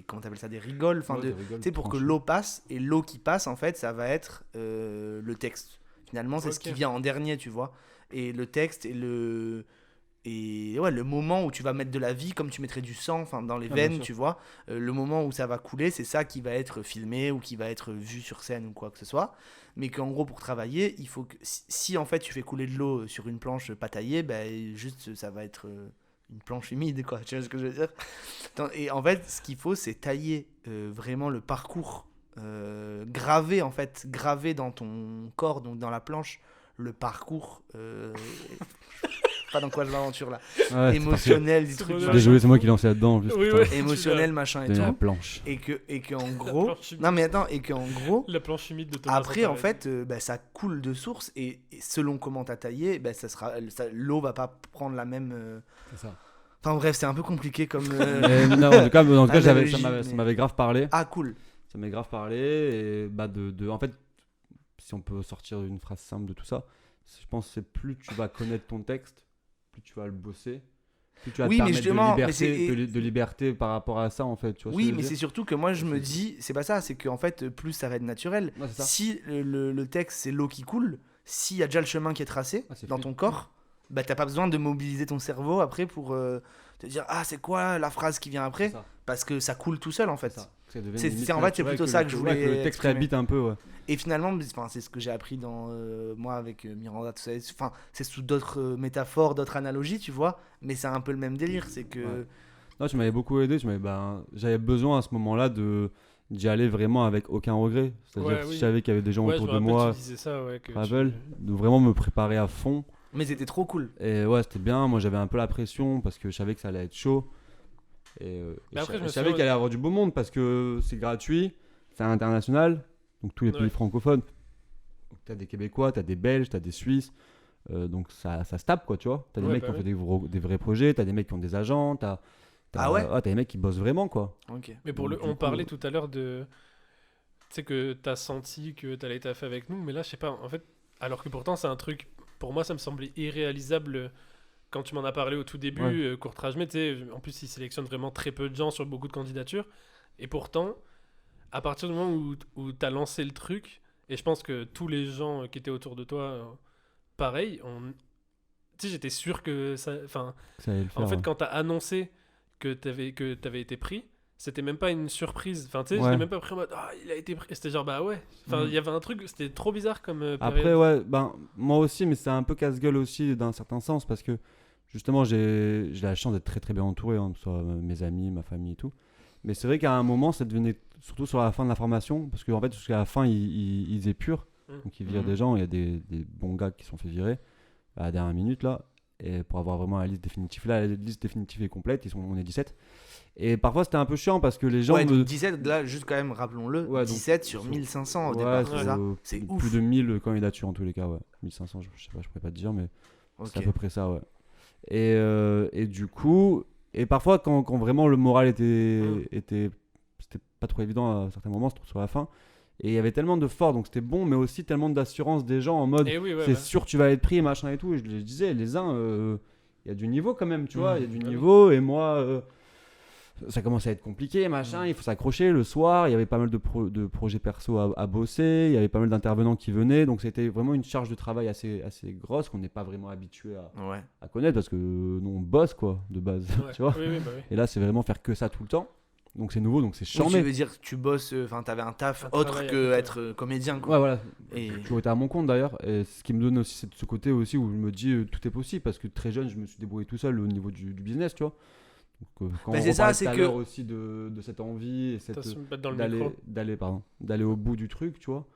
comment t'appelles ça, des rigoles, enfin, tu sais, pour que l'eau passe, et l'eau qui passe, en fait, ça va être le texte. Finalement, c'est ce qui vient en dernier, tu vois. Et le texte et ouais, le moment où tu vas mettre de la vie, comme tu mettrais du sang, enfin, dans les Ah, bien veines, sûr. tu vois, le moment où ça va couler, c'est ça qui va être filmé ou qui va être vu sur scène ou quoi que ce soit. Mais qu'en gros, pour travailler, il faut que si en fait tu fais couler de l'eau sur une planche pas taillée, juste ça va être une planche humide, quoi. Tu vois ce que je veux dire? Et en fait, ce qu'il faut, c'est tailler vraiment le parcours, graver dans ton corps, donc dans la planche, le parcours. Pas dans quoi je m'aventure là. Ouais, Émotionnel, du c'est truc. bon, machin. Désolé, c'est moi qui lancé là-dedans en plus. Oui, putain. ouais. Émotionnel, machin et De la tout. planche. Et que en gros. planche humide. Non, mais attends, et qu'en gros. La planche humide de Thomas Après, en Sampaio. fait, ça coule de source et selon comment t'as taillé, l'eau va pas prendre la même. C'est ça. Enfin bref, c'est un peu compliqué comme. Non, en tout cas, Analogie, ça mais- m'avait grave parlé. Ah, cool. Ça m'avait grave parlé. Et bah, en fait, si on peut sortir une phrase simple de tout ça, je pense que c'est plus tu vas connaître ton texte, plus tu vas le bosser, plus tu vas Oui, te mais permettre justement, mais de liberté par rapport à ça, en fait. Tu vois ce que Oui, je veux mais dire c'est surtout que moi je me dis, c'est pas ça, c'est qu'en fait, plus ça va être naturel. Ouais, c'est ça. Si le texte c'est l'eau qui coule, s'il y a déjà le chemin qui est tracé Ah, c'est dans fluide. ton corps, bah t'as pas besoin de mobiliser ton cerveau après pour te dire ah c'est quoi la phrase qui vient après, C'est ça. parce que ça coule tout seul en fait. C'est ça. Ça devient C'est- limite c'est- en fait, c'est naturel plutôt ça que je ouais, voulais que le texte exprimer. habite un peu, ouais. Et finalement, enfin, c'est ce que j'ai appris dans moi avec Miranda, tout ça. Enfin, c'est sous d'autres métaphores, d'autres analogies, tu vois, mais c'est un peu le même délire, c'est que Ouais. Non, tu m'avais beaucoup aidé. J'avais besoin à ce moment-là d'y aller vraiment avec aucun regret. C'est-à-dire Ouais, que oui. je savais qu'il y avait des gens Ouais, autour je de me rappelle, moi, tu disais ça, ouais, que Ravel, de vraiment me préparer à fond. mais c'était trop cool. Et ouais, c'était bien. Moi, j'avais un peu la pression parce que je savais que ça allait être chaud. Et Mais après, je me je savais souviens- qu'il allait y avoir du beau monde parce que c'est gratuit, c'est international, donc tous les pays Ouais. francophones. Donc, t'as des Québécois, t'as des Belges, t'as des Suisses. Donc ça se tape, quoi, tu vois. T'as des Ouais, mecs bah qui ont ouais. fait des vrais projets, t'as des mecs qui ont des agents, Ah ouais t'as des mecs qui bossent vraiment, quoi. Ok. Mais pour Donc, le, du on coup, parlait tout à l'heure de. Tu sais que t'as senti que t'allais taffer avec nous, mais là, je sais pas, en fait, alors que pourtant, c'est un truc, pour moi, ça me semblait irréalisable quand tu m'en as parlé au tout début, Ouais. Courtrage, mais tu sais, en plus, il sélectionne vraiment très peu de gens sur beaucoup de candidatures. Et pourtant, à partir du moment où t'as lancé le truc, et je pense que tous les gens qui étaient autour de toi, pareil, tu sais, j'étais sûr que ça. Enfin, Ça allait le faire, en fait, ouais. quand t'as annoncé que t'avais été pris, c'était même pas une surprise. Enfin, tu sais, je Ouais. l'ai même pas pris en mode ah, il a été pris. C'était genre bah ouais. Enfin, il y avait un truc, c'était trop bizarre comme Après, période. ouais, moi aussi, mais c'est un peu casse-gueule aussi d'un certain sens parce que justement, j'ai la chance d'être très très bien entouré, hein, que ce soit mes amis, ma famille et tout. Mais c'est vrai qu'à un moment, ça devenait surtout sur la fin de la formation parce qu'en fait, jusqu'à la fin, ils épurent. Donc, ils virent Mhm. des gens. Il y a des bons gars qui se sont fait virer à la dernière minute là. Et pour avoir vraiment la liste définitive, là, la liste définitive est complète. On est 17. Et parfois, c'était un peu chiant parce que les gens Ouais, me. donc 17, là, juste quand même, rappelons-le, Ouais, donc, 17 sur sur- 1500 au Ouais, départ, c'est c'est ça. euh, C'est plus ouf. de 1000 candidatures en tous les cas, ouais. 1500, je sais pas, je pourrais pas te dire, mais c'est à Ok. peu près ça, ouais. Et du coup, et parfois quand vraiment le moral c'était pas trop évident à certains moments, surtout sur la fin. Et il y avait tellement de fort, donc c'était bon, mais aussi tellement d'assurance des gens en mode Et oui, ouais, c'est ouais. sûr tu vas être pris, machin et tout. Et je disais, les uns, il y a du niveau quand même, tu vois, il y a du Ah oui. niveau, et moi, ça commence à être compliqué, machin, il faut s'accrocher le soir, il y avait pas mal de projets perso à bosser, il y avait pas mal d'intervenants qui venaient, donc c'était vraiment une charge de travail assez grosse qu'on n'est pas vraiment habitué Ouais. à connaître parce que nous on bosse quoi, de base, Ouais. tu vois. Oui, oui, bah oui. Et là c'est vraiment faire que ça tout le temps, donc c'est nouveau, donc c'est Donc, tu charmé. veux dire que tu bosses, enfin, t'avais un taf Un autre travail à que côté. être comédien, quoi. Ouais, voilà. Et J'ai toujours été à mon compte d'ailleurs, et ce qui me donne aussi ce côté aussi où je me dis tout est possible parce que très jeune je me suis débrouillé tout seul au niveau du business, tu vois. Donc, quand Bah, on c'est ça, reparlait c'est tout à que- l'heure aussi de cette envie et cette, T'as se mettre dans le micro. d'aller au bout du truc, tu vois.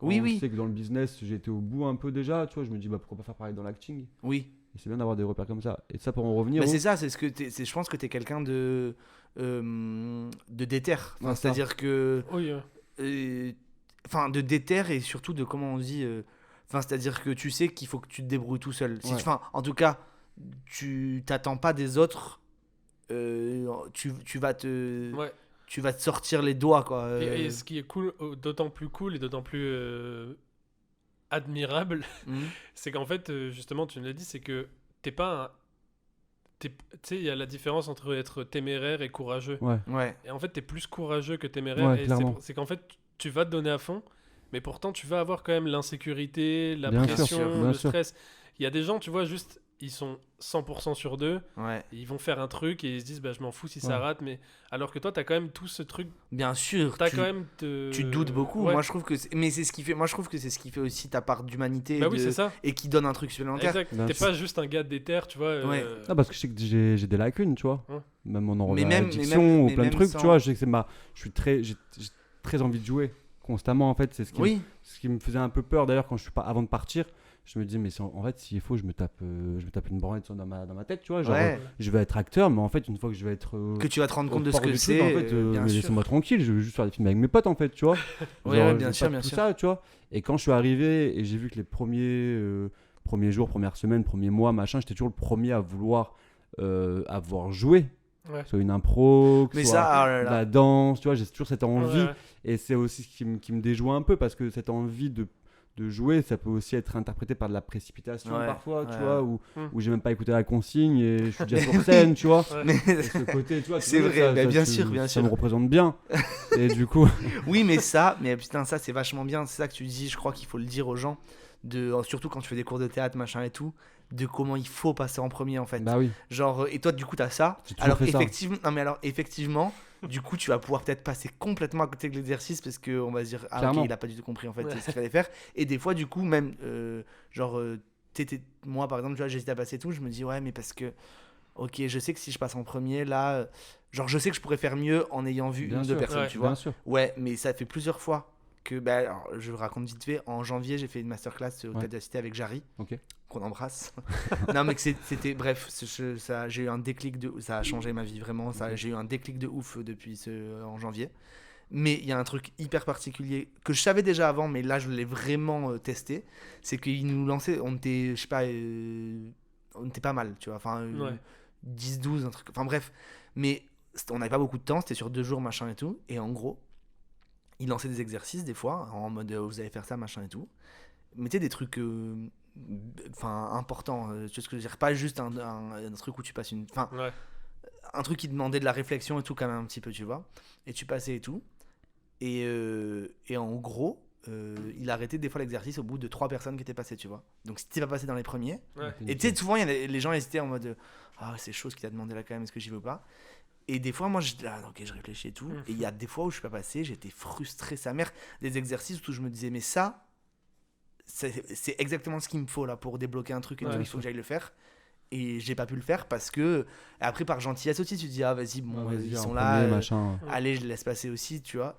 Oui, On oui. sait que dans le business, j'ai été au bout un peu déjà, tu vois. Je me dis, bah, pourquoi pas faire pareil dans l'acting. Oui. Et c'est bien d'avoir des repères comme ça. Et ça, pour en revenir. Mais c'est ça, je pense que t'es quelqu'un de déter. Enfin, Ouais, ça. c'est-à-dire que. Oui, Enfin, de déter et surtout de comment on dit. Enfin, c'est-à-dire que tu sais qu'il faut que tu te débrouilles tout seul. Ouais. Enfin, en tout cas, tu t'attends pas des autres. Tu vas te. ouais. Tu vas te sortir les doigts, quoi. Et ce qui est cool, d'autant plus cool et d'autant plus admirable, Mhm. c'est qu'en fait, justement, tu me l'as dit, c'est que t'es pas un... Tu sais, il y a la différence entre être téméraire et courageux. Ouais. Ouais. Et en fait, t'es plus courageux que téméraire. Ouais, et clairement. c'est qu'en fait, tu vas te donner à fond, mais pourtant, tu vas avoir quand même l'insécurité, la Bien sûr, pression, bien le sûr. stress. Il y a des gens, tu vois, juste, ils sont 100% sur d'eux, Ouais. ils vont faire un truc et ils se disent, bah, je m'en fous si ça Ouais. rate, mais alors que toi, t'as quand même tout ce truc, Bien sûr. t'as tu- quand même... Tu doutes beaucoup. Ouais. Moi, je trouve que mais c'est ce qui fait. Moi, je trouve que c'est ce qui fait aussi ta part d'humanité Bah oui, de- c'est ça. et qui donne un truc supplémentaire. Exact. Bien T'es sûr. pas juste un gars déter, tu vois. Ouais. Ah, parce que je sais que j'ai des lacunes, tu vois. Ouais. Même on en Mais revient à même- l'addiction mais ou même- plein mais de trucs, même tu vois. Je sais que j'ai très envie de jouer constamment, en fait. C'est Oui. ce qui me faisait un peu peur d'ailleurs quand je suis pas avant de partir. Je me disais, mais en fait, s'il faut, je me tape une branlette dans ma tête, tu vois. Genre, Ouais. je vais être acteur, mais en fait, une fois que je vais être. Que tu vas te rendre au compte de ce port que du c'est. truc, en fait, bien mais sûr. laissez-moi tranquille, je veux juste faire des films avec mes potes, en fait, tu vois. Ouais, Genre, ouais, je bien veux sûr, pas bien tout sûr. ça, tu vois. Et quand je suis arrivé et j'ai vu que les premiers jours, premières semaines, premiers mois, machin, j'étais toujours le premier à vouloir avoir joué. Ouais. Soit une impro, que Mais soit ça, oh là de là. la danse, tu vois, j'ai toujours cette envie. Ouais, ouais. Et c'est aussi ce qui me déjoue un peu parce que cette envie de jouer, ça peut aussi être interprété par de la précipitation Ouais, parfois, tu ouais. vois, où Hmm. j'ai même pas écouté la consigne et je suis déjà sur scène, tu vois. Ouais. Mais- Et ce côté, tu vois, tu C'est vois, vrai, ça, mais ça, bien tu- sûr, bien ça sûr. me représente bien. Et du coup, Oui, mais ça, mais putain, ça c'est vachement bien. C'est ça que tu dis. Je crois qu'il faut le dire aux gens, surtout quand tu fais des cours de théâtre, machin et tout, de comment il faut passer en premier en fait. bah oui, Genre, et toi, du coup, t'as ça. J'ai toujours Alors, fait ça. effectivement, non, mais alors, effectivement, du coup, tu vas pouvoir peut-être passer complètement à côté de l'exercice parce qu'on va se dire, ah, Clairement. ok, il a pas du tout compris en fait Ouais. ce qu'il fallait faire. Et des fois, du coup, même, genre, moi par exemple, tu vois, j'hésite à passer tout, je me dis, ouais, mais parce que, ok, je sais que si je passe en premier, là, genre, je sais que je pourrais faire mieux en ayant vu bien une, sûr, deux personnes, Ouais. tu vois. bien sûr. Ouais, mais ça fait plusieurs fois que, bah, alors, je raconte vite fait, en janvier, j'ai fait une masterclass au Ouais. Théâtre de la Cité avec Jarry, Ok. qu'on embrasse. Non, mais que c'était, bref, ça, j'ai eu un déclic ça a changé ma vie, vraiment, ça, Ok. j'ai eu un déclic de ouf depuis en janvier. Mais il y a un truc hyper particulier que je savais déjà avant, mais là, je l'ai vraiment testé, c'est qu'ils nous lançaient, on était, je sais pas, on était pas mal, tu vois, enfin, Ouais. 10-12, un truc, enfin bref, mais on n'avait pas beaucoup de temps, c'était sur 2 jours, machin et tout, et en gros, ils lançaient des exercices des fois, en mode vous allez faire ça, machin et tout, mettez des trucs importants, tu vois ce que je veux dire, pas juste un truc où tu passes une... Enfin, Ouais. un truc qui demandait de la réflexion et tout quand même un petit peu, tu vois, et tu passais et tout, et en gros, il arrêtait des fois l'exercice au bout de 3 personnes qui étaient passées, tu vois, donc si t'es pas passé dans les premiers, Ouais. et tu sais, souvent, les gens hésitaient en mode ah, c'est chaud ce qu'il t'a demandé là quand même, est-ce que j'y vais ou pas. Et des fois, moi, ok, je réfléchis et tout. Et il y a des fois où je suis pas passé, j'étais frustré, sa mère. Des exercices où je me disais, mais ça, c'est exactement ce qu'il me faut là pour débloquer un truc et Ouais, il faut que j'aille le faire. Et j'ai pas pu le faire parce que, après, par gentillesse aussi, tu te dis, ah, vas-y, bon, Ouais, vas-y, ils en sont premier, là, machin. allez, je les laisse passer aussi, tu vois.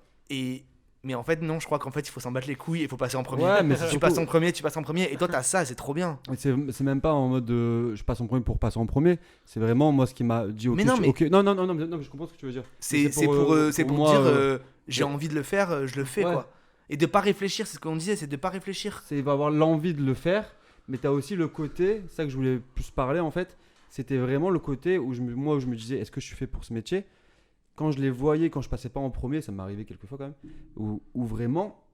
Mais en fait, non, je crois qu'en fait, il faut s'en battre les couilles et il faut passer en premier. Ouais, mais Si c'est tu surtout- passes en premier, tu passes en premier. Et toi, t'as ça, c'est trop bien. C'est même pas en mode je passe en premier pour passer en premier. C'est vraiment moi ce qui m'a dit ok. Mais non, mais- ok, non, mais je comprends ce que tu veux dire. C'est Mais pour moi, dire j'ai ouais. envie de le faire, je le fais Ouais. quoi. Et de pas réfléchir, c'est ce qu'on disait, c'est de pas réfléchir. Il va avoir l'envie de le faire, mais tu as aussi le côté, c'est ça que je voulais plus parler en fait, c'était vraiment le côté où je me disais est-ce que je suis fait pour ce métier. Quand je les voyais, quand je passais pas en premier, ça m'est arrivé quelques fois quand même, où vraiment,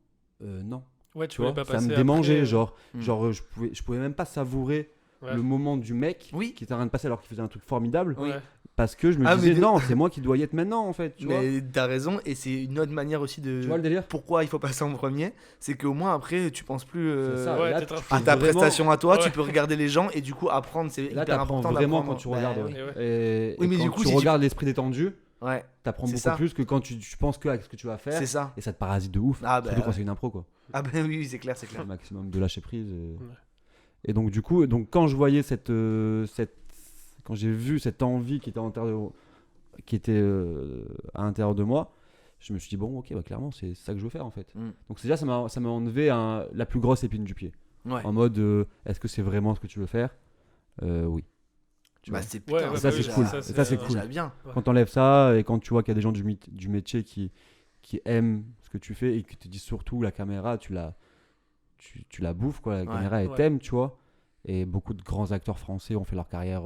non. Ouais, tu Tu vois, voulais pas ça passer me démangeait, après, genre, Hmm. genre je pouvais même pas savourer ouais. le moment du mec Oui. qui était en train de passer alors qu'il faisait un truc formidable, Oui. Ouais. parce que je me Ah, disais mais- non, c'est moi qui dois y être maintenant en fait, tu vois. Mais t'as raison, et c'est une autre manière aussi de. Tu vois le délire. Pourquoi il faut passer en premier, c'est qu'au moins après tu penses plus C'est ça. Ouais, Là, t'es tu très peux à ta vraiment- prestation à toi, Ouais. tu peux regarder les gens et du coup apprendre, c'est Là, hyper t'apprends important vraiment d'apprendre. quand tu Bah, regardes. oui. ouais. ouais. Et Oui, mais quand du coup, tu si regardes l'esprit détendu, Ouais, t'apprends C'est beaucoup ça. plus que quand tu penses que à ce que tu vas faire. c'est ça. Et ça te parasite de ouf. Ah bah, Surtout quand ouais. c'est une impro quoi. Ah bah oui, c'est clair, c'est Un clair. maximum de lâcher prise. Et donc du coup, quand je voyais quand j'ai vu cette envie qui était qui était à l'intérieur de moi, je me suis dit, bon, ok, bah, clairement, c'est ça que je veux faire en fait. Donc, déjà, ça m'a enlevé la plus grosse épine du pied. Ouais. En mode, est-ce que c'est vraiment ce que tu veux faire? Oui. Tu Bah, vois. c'est Ouais, putain, ouais, ça, bah c'est oui, cool. ça, Ça, c'est cool. déjà bien. Quand t'enlèves ça et quand tu vois qu'il y a des gens du métier qui aiment ce que tu fais et qui te disent surtout la caméra, tu la bouffes, quoi. La caméra, elle Ouais. t'aime, tu vois. Et beaucoup de grands acteurs français ont fait leur carrière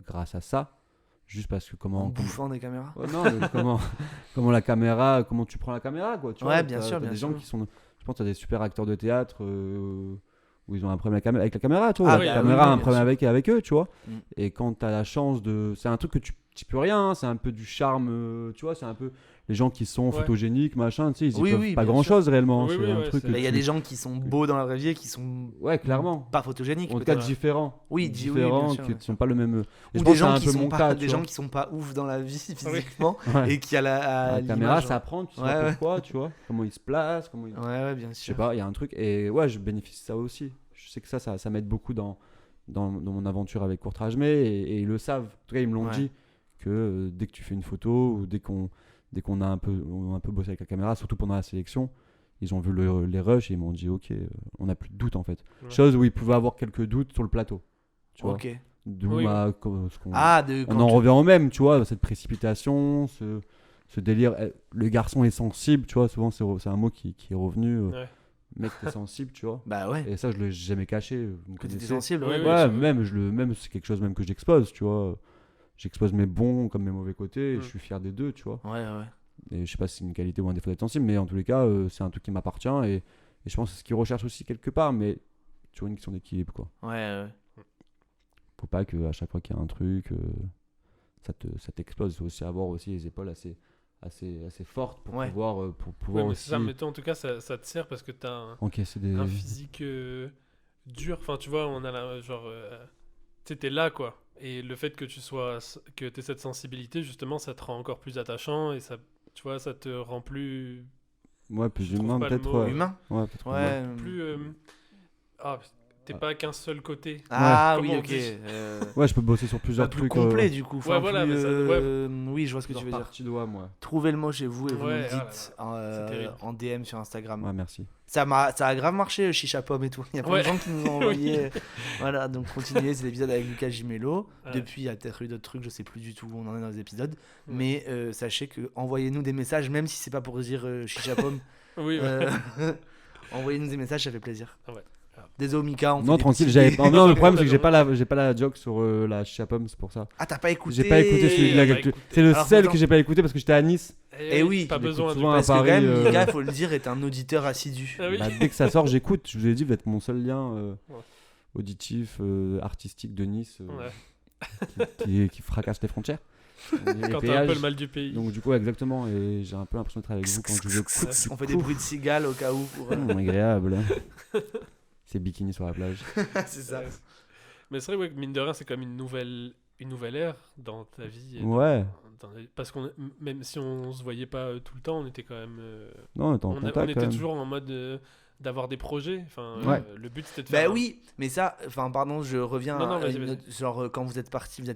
grâce à ça. Juste parce que En comment. bouffant des caméras. Ouais, non, mais comment la caméra, comment tu prends la caméra, quoi. Tu Ouais, vois, bien t'as sûr, des bien gens sûr. qui sont. Je pense que t'as des super acteurs de théâtre où ils ont un problème avec la caméra, tu vois. Ah, la bah caméra oui, a un bien problème sûr. avec eux, tu vois. Mm. Et quand t'as la chance de. C'est un truc que tu peux rien, hein, c'est un peu du charme, tu vois. C'est un peu. Les gens qui sont Ouais. photogéniques, machin, tu sais, ils y Oui, peuvent oui, pas bien grand chose réellement. Oui, c'est oui, un ouais, truc c'est- que Bah, il y a tu- des gens qui sont beaux dans la vraie vie et qui sont Ouais, clairement. pas photogéniques. En tout peut-être. cas, différents. Oui, oui, différents, bien sûr, qui bien ne sont pas le même. Et Ou je des pense que c'est gens un qui peu sont mon pas cas, des tu gens vois. qui sont pas ouf dans la vie physiquement Ouais. et qui à La caméra, l'image, ça hein. apprend, tu sais Ouais, pas ouais. pourquoi, tu vois. Comment il se place, comment il. Ouais, bien Je sais sûr. pas, il y a un truc. Et ouais, je bénéficie de ça aussi. Je sais que ça m'aide beaucoup dans mon aventure avec Courtrage Mais et ils le savent. En tout cas, ils me l'ont Ouais. dit que dès que tu fais une photo ou dès qu'on a un peu bossé avec la caméra, surtout pendant la sélection, ils ont vu les rushs et ils m'ont dit ok, on n'a plus de doute en fait. Ouais. Chose où ils pouvaient avoir quelques doutes sur le plateau. Tu vois. Ok. D'où Oui, ce qu'on. On Quand en tu- revient au même, tu vois, cette précipitation, ce délire. Le garçon est sensible, tu vois, souvent c'est un mot qui est revenu. Ouais. Mec, t'es sensible, tu vois. Bah ouais. Et ça, je l'ai jamais caché. Vous me Que t'étais connaissez. sensible. Oui, Ouais, oui, Ouais, ça, même c'est quelque chose même que j'expose, tu vois. J'expose mes bons comme mes mauvais côtés et Mm. je suis fier des deux, tu vois. ouais, ouais. Et je sais pas si c'est une qualité ou un défaut d'être sensible, mais en tous les cas, c'est un truc qui m'appartient et je pense que c'est ce qu'ils recherchent aussi quelque part, mais toujours une question d'équilibre, quoi. Ouais, ouais. Faut pas qu'à chaque fois qu'il y a un truc, ça t'explose. Il faut aussi avoir aussi les épaules assez fortes pour Ouais. pouvoir, Ouais, mais aussi c'est ça, mais toi, en tout cas, ça te sert parce que t'as encaisser des. un physique dur. Enfin, tu vois, on a genre. Tu sais, t'es là, quoi. Et le fait que que t'aies cette sensibilité, justement, ça te rend encore plus attachant et ça, tu vois, ça te rend plus. Ouais, plus je trouve humain pas le peut-être. mot, Ouais, Humain. ouais peut-être. Ouais. plus ah, t'es pas qu'un seul côté. Ah Ouais. oui, Comment on ok. dit Ouais, je peux bosser sur Bah, plusieurs plus trucs. complet du coup. Enfin, voilà, plus, mais ça- oui, je vois ce que tu veux dire. Partie doigt, moi. Trouvez le mot chez vous et vous Ouais, me ah là dites c'est terrible. en DM sur Instagram. Ouais, merci. Ça a grave marché, Chicha Pomme et tout. Il y a plein Ouais. de gens qui nous ont envoyé. Voilà, donc continuez, c'est l'épisode avec Lucas Gimello. Ouais. Depuis, il y a peut-être eu d'autres trucs, je sais plus du tout où on en est dans les épisodes. Ouais. Mais sachez que envoyez-nous des messages, même si c'est pas pour dire Chicha Pomme. Oui, ouais. Envoyez-nous des messages, ça fait plaisir. Ah ouais. Désolé Mika, on fait Non, des tranquille, petits- j'avais pas. Non, le problème, c'est que j'ai J'ai pas la joke sur la chicha pomme, c'est pour ça. Ah, t'as pas écouté J'ai pas écouté celui-là. Bah, avec- écoutez. C'est le Alors, seul pourtant- que j'ai pas écouté parce que j'étais à Nice. Eh oui, pas je l'écoute besoin souvent du à Parce que Paris, quand même, euh, Mika, faut le dire, est un auditeur assidu. Ah oui. Bah, dès que ça sort, j'écoute. Je vous ai dit, vous êtes mon seul lien Ouais. auditif, artistique de Nice Ouais. qui fracasse les frontières. Les Quand t'as un péages. peu le mal du pays. Donc, du coup, exactement. Et j'ai un peu l'impression d'être avec vous quand je vous écoute. On fait des bruits de cigales au cas où. Pour... Agréable. C'est bikini sur la plage. c'est ça. Ouais. Mais c'est vrai, ouais, que mine de rien, c'est comme une nouvelle ère dans ta vie. Et Ouais. parce qu'on, même si on se voyait pas tout le temps, on était quand même. Non, on était en on contact. était quand même. toujours en mode d'avoir des projets. Enfin, Ouais. le but c'était de Bah faire. oui, mais ça, enfin pardon, je reviens Non, non, à vas-y, une vas-y. autre- genre quand vous êtes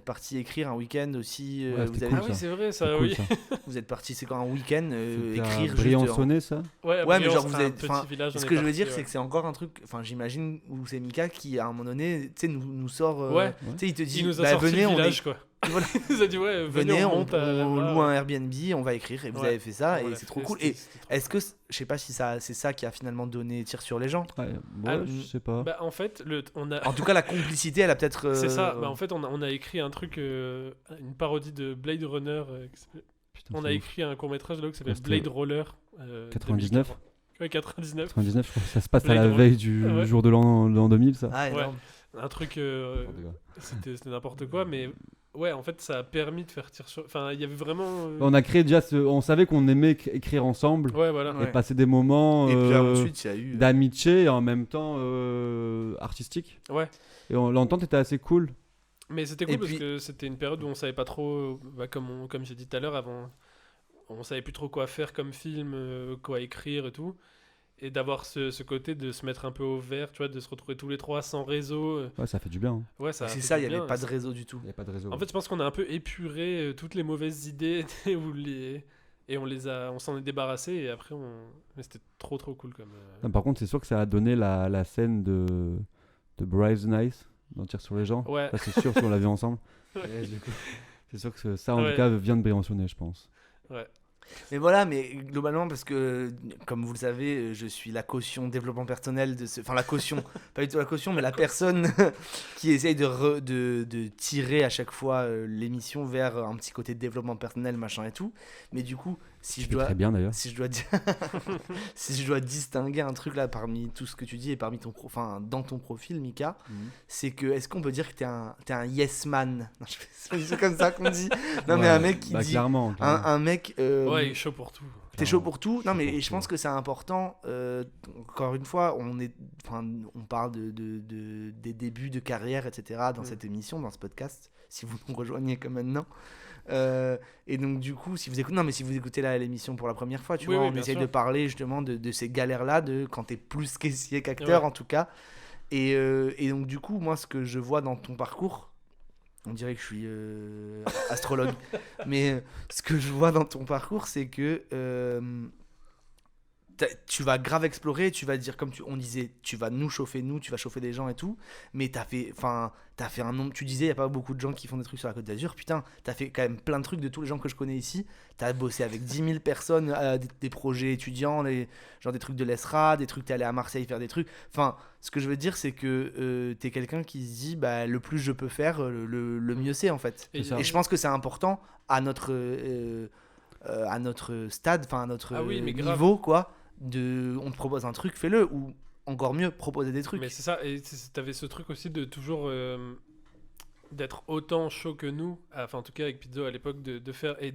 parti écrire un week-end aussi, Ouais, vous, c'était avez, Ah cool, oui, ça. c'est vrai, ça, C'est cool, oui. ça. vous êtes parti, c'est quand un week-end C'était à écrire juste. Briançonnet, ça Ouais, Ouais, mais Briançon, genre vous un êtes. petit enfin, village. on Ce est que je veux parti, dire, ouais. c'est que c'est encore un truc. Enfin, j'imagine où c'est Mika qui, à un moment donné, tu sais, nous sort. Ouais. Tu sais, il te dit, Il nous a bah, sorti venez, le on village, est. quoi. Voilà. Il nous a dit, ouais, Venez, on monte à loue là-bas. un Airbnb, on va écrire, et vous Ouais. avez fait ça, On et l'a c'est trop fait, cool. c'était- Et c'était trop est-ce que, je sais pas si c'est ça qui a finalement donné tir sur les gens. Ouais, bon, Ah, je sais pas. Bah, en fait, on a. En tout cas, la complicité, elle a peut-être. C'est ça. Bah, en fait, on a écrit un truc, une parodie de Blade Runner. Qui s'appelle- Putain, on c'est a ouf. écrit un court métrage là qui s'appelle C'était- Blade Roller. 99. 2003. Ouais, 99. 99, je crois que ça se passe à Blade la Runner. veille du Ouais. jour de l'an 2000, ça. Ah, énorme. Un truc. N'importe quoi. C'était n'importe quoi, mais ouais, en fait, ça a permis de faire tir sur. Enfin, il y avait vraiment. On a créé déjà on savait qu'on aimait écrire ensemble Ouais, voilà. Ouais. et passer des moments Et puis ensuite, il y a eu. d'amitié et en même temps artistique. Ouais. Et l'entente était assez cool. Mais c'était cool Et parce puis- que c'était une période où on savait pas trop, bah, comme j'ai dit tout à l'heure avant, on savait plus trop quoi faire comme film, quoi écrire et tout. et d'avoir ce côté de se mettre un peu au vert, tu vois, de se retrouver tous les trois sans réseau. Ouais, ça fait du bien. Hein. Ouais, ça. C'est fait ça, du il n'y avait bien, pas de réseau du tout. Il n'y a pas de réseau. En fait, je pense qu'on a un peu épuré toutes les mauvaises idées et on s'en est débarrassé et après mais c'était trop cool comme. Non, par contre, c'est sûr que ça a donné la scène de Bryce Nice dans Tire sur les gens. Ouais. Ça, c'est sûr si on l'a vu ensemble. Ouais. Et du coup, c'est sûr que ça, en Ouais. tout cas, vient de Briançonnet, je pense. Ouais. Mais voilà, mais globalement, parce que, comme vous le savez, je suis la caution développement personnel Enfin, la caution, pas du tout la caution, mais la personne qui essaye de tirer à chaque fois l'émission vers un petit côté de développement personnel, machin et tout. Mais du coup, si je Tu fais dois... très bien d'ailleurs. Si je dois si je dois distinguer un truc là parmi tout ce que tu dis et parmi enfin dans ton profil, Mika, c'est que est-ce qu'on peut dire que t'es un yes man? Non, c'est comme ça qu'on dit. Non, mais un mec qui dit clairement. un mec Ouais, il est chaud pour tout. t'es chaud pour tout. Non, mais pour je tout. pense que c'est important. Encore une fois, on parle des débuts de carrière, etc. dans cette émission, dans ce podcast. Si vous nous rejoignez comme maintenant. Et donc du coup, si vous écoutez l'émission pour la première fois, tu Oui, vois, oui, on bien essaye sûr. de parler justement de ces galères-là, de quand t'es plus caissier qu'acteur Ouais. en tout cas. Et donc du coup, moi, ce que je vois dans ton parcours, on dirait que je suis astrologue, mais ce que je vois dans ton parcours, c'est que tu vas grave explorer, tu vas dire, comme on disait, tu vas nous chauffer, tu vas chauffer des gens et tout, mais t'as fait un nombre, tu disais, il n'y a pas beaucoup de gens qui font des trucs sur la Côte d'Azur, putain, t'as fait quand même plein de trucs de tous les gens que je connais ici, t'as bossé avec 10 000 personnes, des projets étudiants, genre des trucs de l'ESRA, des trucs, t'es allé à Marseille faire des trucs, enfin, ce que je veux dire, c'est que t'es quelqu'un qui se dit, bah, le plus je peux faire, le mieux c'est en fait. Et Et je pense que c'est important à notre stade, enfin à notre Ah oui, mais grave. niveau, quoi. On te propose un truc, fais-le, ou encore mieux, proposer des trucs. Mais c'est ça, et t'avais ce truc aussi de toujours d'être autant chaud que nous, enfin en tout cas avec Pizzo à l'époque, de faire et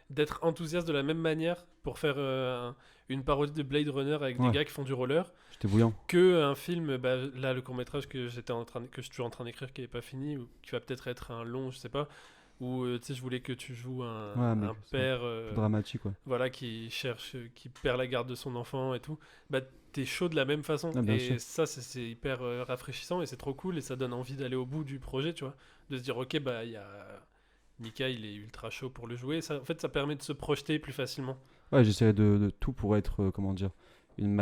d'être enthousiaste de la même manière pour faire une parodie de Blade Runner avec des Ouais. gars qui font du roller, J'étais bouillant. que un film, bah, là le court-métrage que je suis toujours en train d'écrire qui n'est pas fini, ou qui va peut-être être un long, je sais pas, où tu sais je voulais que tu joues Ouais, mais un c'est père Dramatique, ouais. voilà, qui perd la garde de son enfant et tout, bah t'es chaud de la même façon. Ah, bien Et sûr. ça, c'est hyper rafraîchissant et c'est trop cool et ça donne envie d'aller au bout du projet, tu vois. De se dire, ok, bah, il y a Mika, il est ultra chaud pour le jouer. Ça, en fait, ça permet de se projeter plus facilement. Ouais, j'essaierai de tout pour être, comment dire, une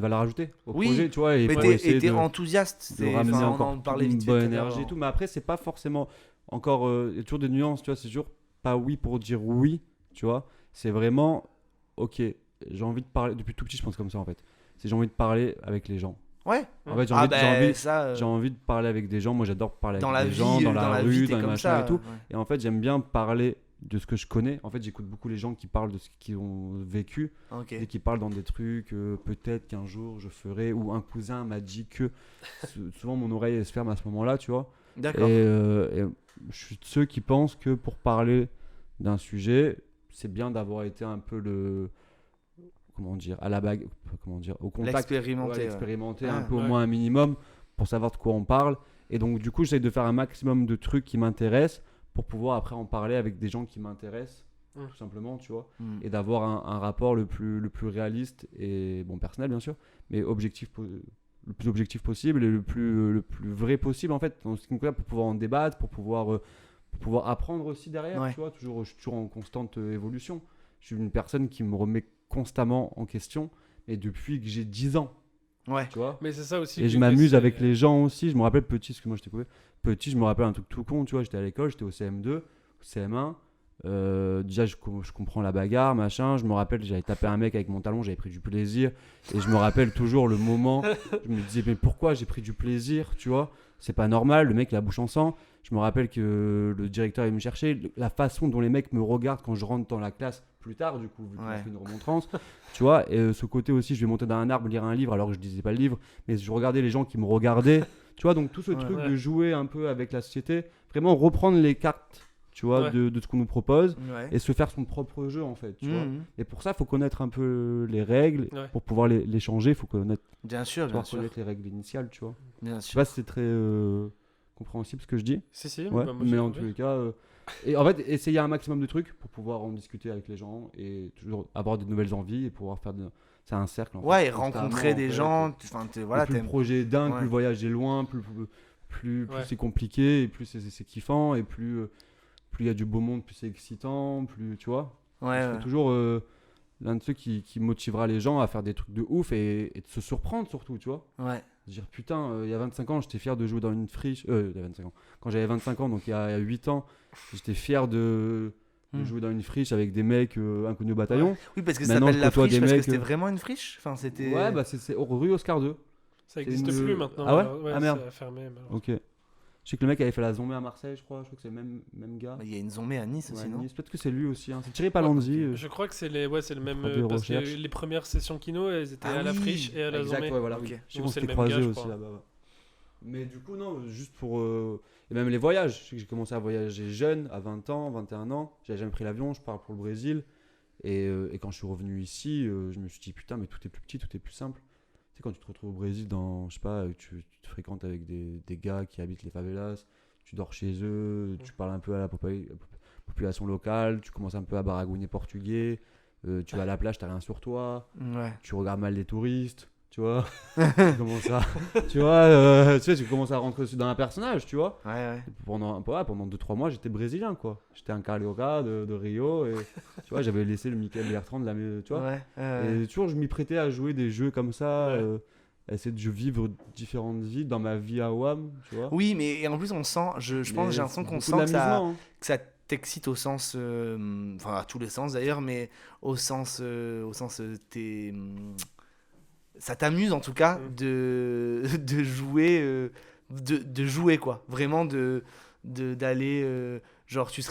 valeur ajoutée au Oui, projet, tu vois. Et Mais pour t'es essayer de enthousiaste, de ramener on encore en parlait une vite fait bonne tout à l'heure. énergie et tout. Mais après, c'est pas forcément encore. Il y a toujours des nuances, tu vois. C'est toujours pas oui pour dire oui, tu vois. C'est vraiment, ok, j'ai envie de parler. Depuis tout petit, je pense comme ça en fait. C'est j'ai envie de parler avec les gens. Ouais. En fait, Ah ça, j'ai envie de parler avec des gens. Moi, j'adore parler dans avec la des vie, gens, dans la vie, rue, t'es dans les comme machins ça. et tout. ouais. Et en fait, j'aime bien parler de ce que je connais. En fait, j'écoute beaucoup les gens qui parlent de ce qu'ils ont vécu Ok. et qui parlent dans des trucs, peut-être qu'un jour je ferai, ou un cousin m'a dit que. Souvent, mon oreille elle se ferme à ce moment-là, tu vois. D'accord. Et je suis de ceux qui pensent que pour parler d'un sujet, c'est bien d'avoir été un peu comment dire, à la bague, comment dire, au contact. L'expérimenter, Ouais, ouais. l'expérimenter Ah, un peu au ouais. moins un minimum pour savoir de quoi on parle. Et donc, du coup, j'essaie de faire un maximum de trucs qui m'intéressent pour pouvoir après en parler avec des gens qui m'intéressent, tout simplement, tu vois. Mm. Et d'avoir un rapport le plus réaliste et, bon, personnel, bien sûr, mais objectif, le plus objectif possible et le plus vrai possible, en fait, en ce qui me concerne, pour pouvoir en débattre, pour pouvoir apprendre aussi derrière, Ouais. tu vois. Je suis toujours en constante évolution. Je suis une personne qui me remet constamment en question, et depuis que j'ai 10 ans, Ouais. tu vois. Mais c'est ça aussi. Et vu je que m'amuse c'est- avec les gens aussi. Je me rappelle petit, parce que moi je t'ai coupé. Petit, je me rappelle un truc tout con, tu vois. J'étais à l'école, j'étais au CM2, au CM1. Déjà, je comprends la bagarre, machin. Je me rappelle, j'avais tapé un mec avec mon talon, j'avais pris du plaisir. Et je me rappelle toujours le moment. Je me disais, mais pourquoi j'ai pris du plaisir, tu vois? C'est pas normal, le mec la bouche en sang. Je me rappelle que le directeur est venu me chercher. La façon dont les mecs me regardent quand je rentre dans la classe plus tard, du coup, vu qu'on Ouais. fait une remontrance, tu vois. Et ce côté aussi, je vais monter dans un arbre, lire un livre alors que je disais pas le livre, mais je regardais les gens qui me regardaient, tu vois. Donc tout ce Ouais. truc Ouais. de jouer un peu avec la société, vraiment reprendre les cartes, tu vois, Ouais. de ce qu'on nous propose Ouais. et se faire son propre jeu en fait, tu vois. Mhm. Et pour ça, il faut connaître un peu les règles. Ouais. Pour pouvoir les changer, il faut Bien sûr, bien pouvoir sûr. connaître les règles initiales, tu vois. Bien Je sais sûr. pas si c'est très compréhensible ce que je dis. Si, Ouais, bah, moi, mais j'ai en compris. tous les cas, et en fait, essayer un maximum de trucs pour pouvoir en discuter avec les gens et toujours avoir de nouvelles envies et pouvoir faire c'est un cercle. En Ouais, fait, et rencontrer constamment, des en fait. gens, Et voilà, plus le t'aimes. projet est dingue, Ouais. plus le voyage est loin, plus Ouais. c'est compliqué, et plus c'est kiffant, et plus il y a du beau monde, plus c'est excitant, plus tu vois. Ouais, Je serai ouais. toujours l'un de ceux qui motivera les gens à faire des trucs de ouf et de se surprendre surtout, tu vois. Ouais. Dire putain, il y a 25 ans, j'étais fier de jouer dans une friche. Il y a 25 ans. Quand j'avais 25 ans, donc il y a 8 ans, j'étais fier de jouer dans une friche avec des mecs inconnus au bataillon. Oui, parce que ça Maintenant, s'appelle je la côtoie friche des parce que mecs, c'était vraiment une friche. Enfin, c'était. Ouais, bah c'est rue Oscar 2. Ça existe une- plus maintenant. Ah ouais alors, Ah merde. Ça a fermé. malheureusement. Ok. Je sais que le mec avait fait la zombie à Marseille, je crois. Je crois que c'est le même gars. Bah, il y a une zombie à Nice Ouais, aussi, non? Nice. Peut-être que c'est lui aussi. Hein. C'est Thierry Palazzi. Je crois que c'est le même. fera des Parce que recherches. les premières sessions kino, elles étaient Ah à la oui, friche et à la Exact, zombie. ouais, voilà. Ok. Oui. Donc Je sais qu'on c'est s'était le même croisés gars, je aussi crois. là-bas. Ouais. Mais du coup, non, juste pour. Et même les voyages. Je sais que j'ai commencé à voyager jeune, à 20 ans, 21 ans. J'avais jamais pris l'avion, je pars pour le Brésil. Et quand je suis revenu ici, je me suis dit putain, mais tout est plus petit, tout est plus simple. Tu sais, quand tu te retrouves au Brésil, je sais pas, tu te fréquentes avec des gars qui habitent les favelas, tu dors chez eux, tu parles un peu à la population locale, tu commences un peu à baragouiner portugais, tu vas à la plage, t'as rien sur toi, Ouais. tu regardes mal les touristes, tu vois. Tu commences à rentrer dans un personnage, tu vois. Ouais, ouais. Pendant 2-3 mois, j'étais brésilien, quoi. J'étais un Carioca de Rio, et tu vois, j'avais laissé le Michael Bertrand de la tu vois. Ouais, ouais. Et toujours, je m'y prêtais à jouer des jeux comme ça, Ouais. à essayer de vivre différentes vies dans ma vie à WAM, tu vois. Oui, mais et en plus, on sent, je pense, Mais j'ai l'impression c'est qu'on beaucoup sent que d'amusement, hein. ça t'excite au sens, enfin à tous les sens d'ailleurs, mais au sens t'es, ça t'amuse en tout cas de jouer, de jouer quoi, vraiment d'aller, genre tu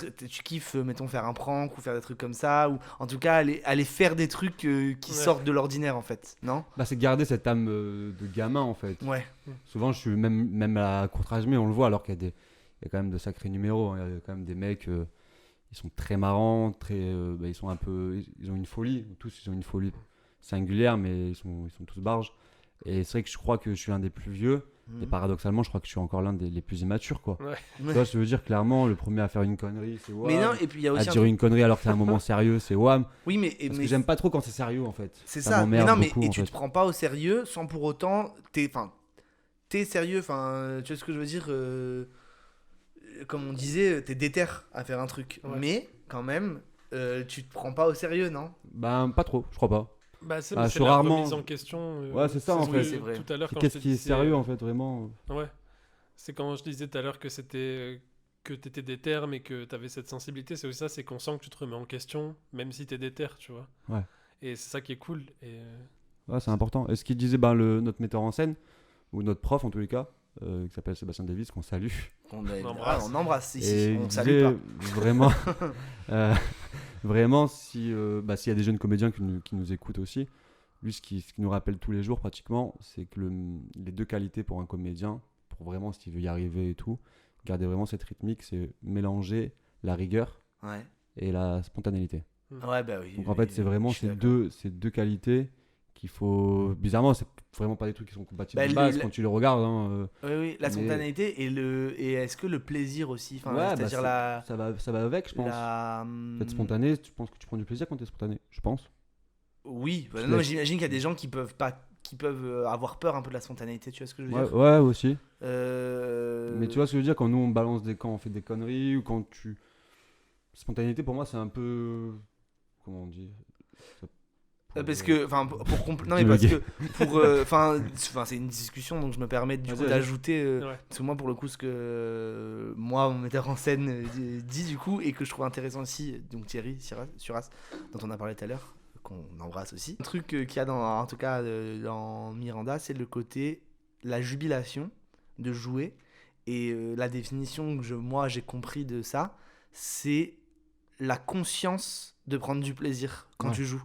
kiffes, mettons faire un prank ou faire des trucs comme ça, ou en tout cas aller faire des trucs qui Ouais. sortent de l'ordinaire en fait, non? Bah, c'est garder cette âme de gamin, en fait. Ouais, Souvent, je suis même à Courtrage, mais on le voit, alors qu'il y a quand même de sacrés numéros, hein. Il y a quand même des mecs, ils sont très marrants, ils sont un peu, ils ont une folie, tous ils ont une folie singulière, mais ils sont tous barges. Et c'est vrai que je crois que je suis l'un des plus vieux, et paradoxalement, je crois que je suis encore l'un des plus immatures, quoi. Ouais. Tu vois, je veux dire, clairement, le premier à faire une connerie, c'est WAM. mais non, et puis il y a À aussi un dire une connerie alors que c'est un moment sérieux, c'est WAM. oui, mais Parce que j'aime pas trop quand c'est sérieux, en fait. c'est ça, mais m'emmerde non, mais beaucoup, et en tu fait. te prends pas au sérieux sans pour autant, t'es sérieux, enfin, tu vois ce que je veux dire, comme on disait, t'es déter à faire un truc, Ouais. mais quand même, tu te prends pas au sérieux, non? Ben, pas trop, je crois pas. Bah, c'est Bah, mais je c'est suis la rarement- remise en question. Ouais, c'est ça, en ce fait. que C'est vrai. Tout à l'heure, C'est quand qu'est-ce je te qui est disais, sérieux, en fait, vraiment. Ouais. C'est quand je disais tout à l'heure que c'était que t'étais déter, mais que t'avais cette sensibilité. C'est aussi ça, c'est qu'on sent que tu te remets en question, même si t'es déter, tu vois. Ouais. Et c'est ça qui est cool. Et Ouais, c'est important. Et ce qu'il disait, notre metteur en scène, ou notre prof en tous les cas, qui s'appelle Sébastien Davis, qu'on salue. embrasse. On embrasse ici, Et il on disait salue pas. vraiment, vraiment, s'il y a des jeunes comédiens qui nous écoutent aussi, lui, ce qui nous rappelle tous les jours pratiquement, c'est que les deux qualités pour un comédien, pour vraiment s'il veut y arriver et tout, garder vraiment cette rythmique, c'est mélanger la rigueur Ouais, et la spontanéité. ouais, bah oui. Donc en oui, fait, c'est vraiment je suis ces deux qualités qu'il faut. Bizarrement, c'est vraiment pas des trucs qui sont compatibles Bah, de base le- quand tu les regardes. Oui, oui, la Mais- spontanéité et est-ce que le plaisir aussi, enfin, Ouais, bah, c'est-à-dire la, ça va avec, je pense. Être spontané, tu penses que tu prends du plaisir quand t'es spontané, je pense. Oui, bah, Tu non, laisses- j'imagine qu'il y a des gens qui peuvent pas, qui peuvent avoir peur un peu de la spontanéité, tu vois ce que je veux Ouais, dire? ouais, aussi. Mais Mais tu vois ce que je veux dire, quand nous quand on fait des conneries ou quand tu. Spontanéité pour moi, c'est un peu. Comment on dit ça- parce pour- que, enfin, non mais parce Divaguer. que pour, enfin, c'est une discussion, donc je me permets du Vas-y, coup vas-y. d'ajouter, Ouais. parce que moi pour le coup ce que moi mon metteur en scène dit du coup et que je trouve intéressant aussi, donc Thierry Suras, dont on a parlé tout à l'heure, qu'on embrasse aussi. Un truc qu'il y a en tout cas dans Miranda, c'est le côté la jubilation de jouer et la définition que moi j'ai compris de ça, c'est la conscience de prendre du plaisir quand Ouais. tu joues.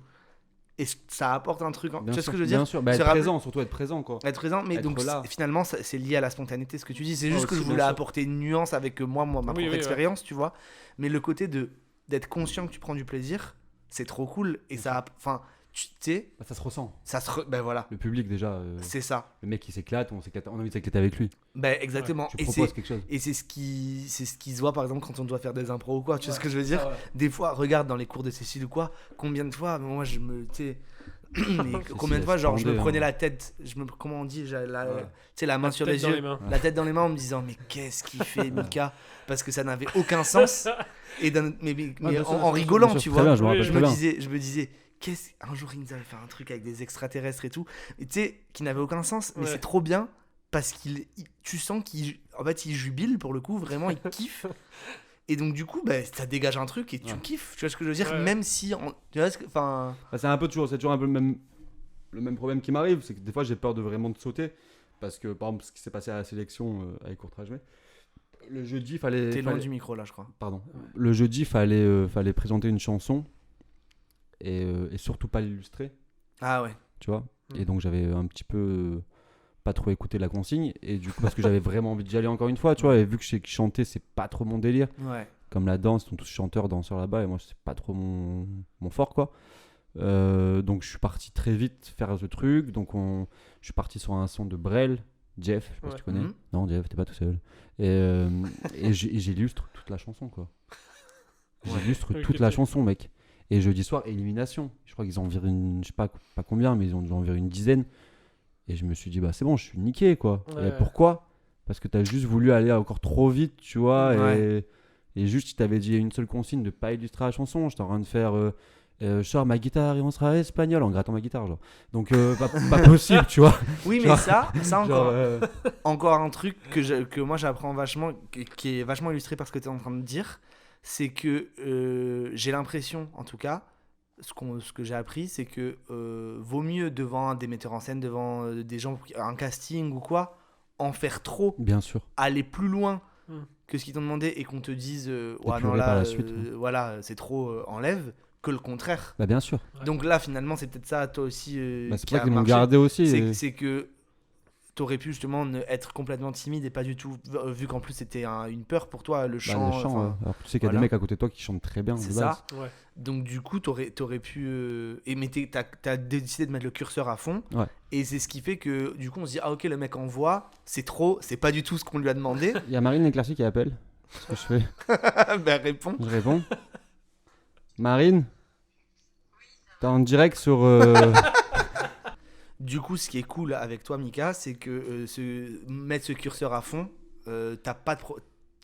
Et ça apporte un truc. Tu Bien vois ce sûr, que je veux dire? bien sûr. Bah, Se être rappeler- présent, surtout être présent, quoi. Être présent, mais Être donc là. finalement c'est lié à la spontanéité ce que tu dis. C'est juste Ah, que je aussi, voulais bien sûr. apporter une nuance avec ma Oui, propre oui, ouais. expérience, tu vois. Mais le côté d'être conscient que tu prends du plaisir, c'est trop cool. Et ça, enfin, tu sais, Bah, ça se ressent. ben voilà, Le public, déjà, c'est ça. le mec qui s'éclate, on a envie de s'éclater avec lui. Ben exactement. Tu Et proposes quelque chose. c'est ce qui se voit par exemple quand on doit faire des impros ou quoi. Tu vois ce que je veux dire? Des fois, regarde dans les cours de Cécile ou quoi, combien de fois, moi tu sais, Mais combien de fois, laisse genre, je me tomber, prenais hein. la tête, comment on dit, tu Ouais. sais, la main sur Tête les dans yeux, les mains. la tête dans les mains en me disant, mais qu'est-ce qu'il fait, Mika? Parce que ça n'avait aucun sens. Mais bien sûr, en bien sûr, rigolant, bien sûr, tu très vois. bien, je me Oui, rappelle très bien. Je me disais, un jour, il nous avait fait un truc avec des extraterrestres et tout, et tu sais, qui n'avait aucun sens, mais Ouais. c'est trop bien parce tu sens en fait, il jubile pour le coup, vraiment, il kiffe. Et donc, du coup, bah, ça dégage un truc et tu Ouais. kiffes, tu vois ce que je veux dire, Ouais. même si, tu vois, enfin, Bah, c'est toujours un peu le même problème qui m'arrive, c'est que des fois j'ai peur de vraiment de sauter. Parce que par exemple, ce qui s'est passé à la sélection avec Courtrajmé, le jeudi, t'es loin du micro là, je crois. Pardon. Le jeudi, fallait présenter une chanson et surtout pas l'illustrer, Ah ouais. tu vois. Mm. Et donc j'avais un petit peu pas trop écouté la consigne. Et du coup, parce que j'avais vraiment envie d'y aller encore une fois, tu vois. Et vu que je sais que chanter, c'est pas trop mon délire. Ouais. Comme la danse, ils sont tous chanteurs, danseurs là-bas. Et moi, c'est pas trop mon fort, quoi. Donc je suis parti très vite faire ce truc. Donc je suis parti sur un son de Brel, Jeff, je sais pas si Ouais. tu connais. Mhm. Non, Jeff, t'es pas tout seul. Et j'illustre toute la chanson, quoi. J'illustre Ok, toute la ok. chanson, mec. Et jeudi soir, élimination. Je crois qu'ils en virent je sais pas combien, mais ils ont dû en virer une dizaine. Et je me suis dit, bah c'est bon, je suis niqué, quoi. Ouais. Et pourquoi? Parce que t'as juste voulu aller encore trop vite, tu vois. Ouais. Et juste, si t'avais dit une seule consigne de pas illustrer la chanson, j'étais en train de faire. Je sors ma guitare et on sera espagnol en grattant ma guitare, genre. Donc, pas possible, tu vois. Oui, mais Genre- ça Genre, encore, encore un truc que moi j'apprends vachement, qui est vachement illustré par ce que tu es en train de dire, c'est que j'ai l'impression, en tout cas, ce que j'ai appris, c'est que vaut mieux devant des metteurs en scène, devant des gens, un casting ou quoi, en faire trop, bien sûr. aller plus loin Mm. que ce qu'ils t'ont demandé et qu'on te dise, ouais, Épurer non, là, par la suite, ouais. voilà, c'est trop, enlève, que le contraire. Bah, bien sûr. Ouais. Donc là, finalement, c'est peut-être ça, toi aussi, Bah, c'est qui pour ça a qu'ils m'ont marché. gardé aussi. C'est que t'aurais pu justement être complètement timide et pas du tout, vu qu'en plus c'était une peur pour toi, le Bah, chant. le chant, enfin, ouais. Alors que tu sais qu'il y a voilà. des mecs à côté de toi qui chantent très bien. C'est de ça. base. Ouais. Donc du coup, t'aurais pu... mais t'as décidé de mettre le curseur à fond. Ouais. Et c'est ce qui fait que du coup, on se dit, ah ok, le mec envoie, c'est trop, c'est pas du tout ce qu'on lui a demandé. Il y a Marine Leclerc qui appelle. Qu'est-ce que je fais? Ben réponds. Je réponds. Marine? T'es en direct sur. Du coup, ce qui est cool avec toi, Mika, c'est que mettre ce curseur à fond, t'as pas de...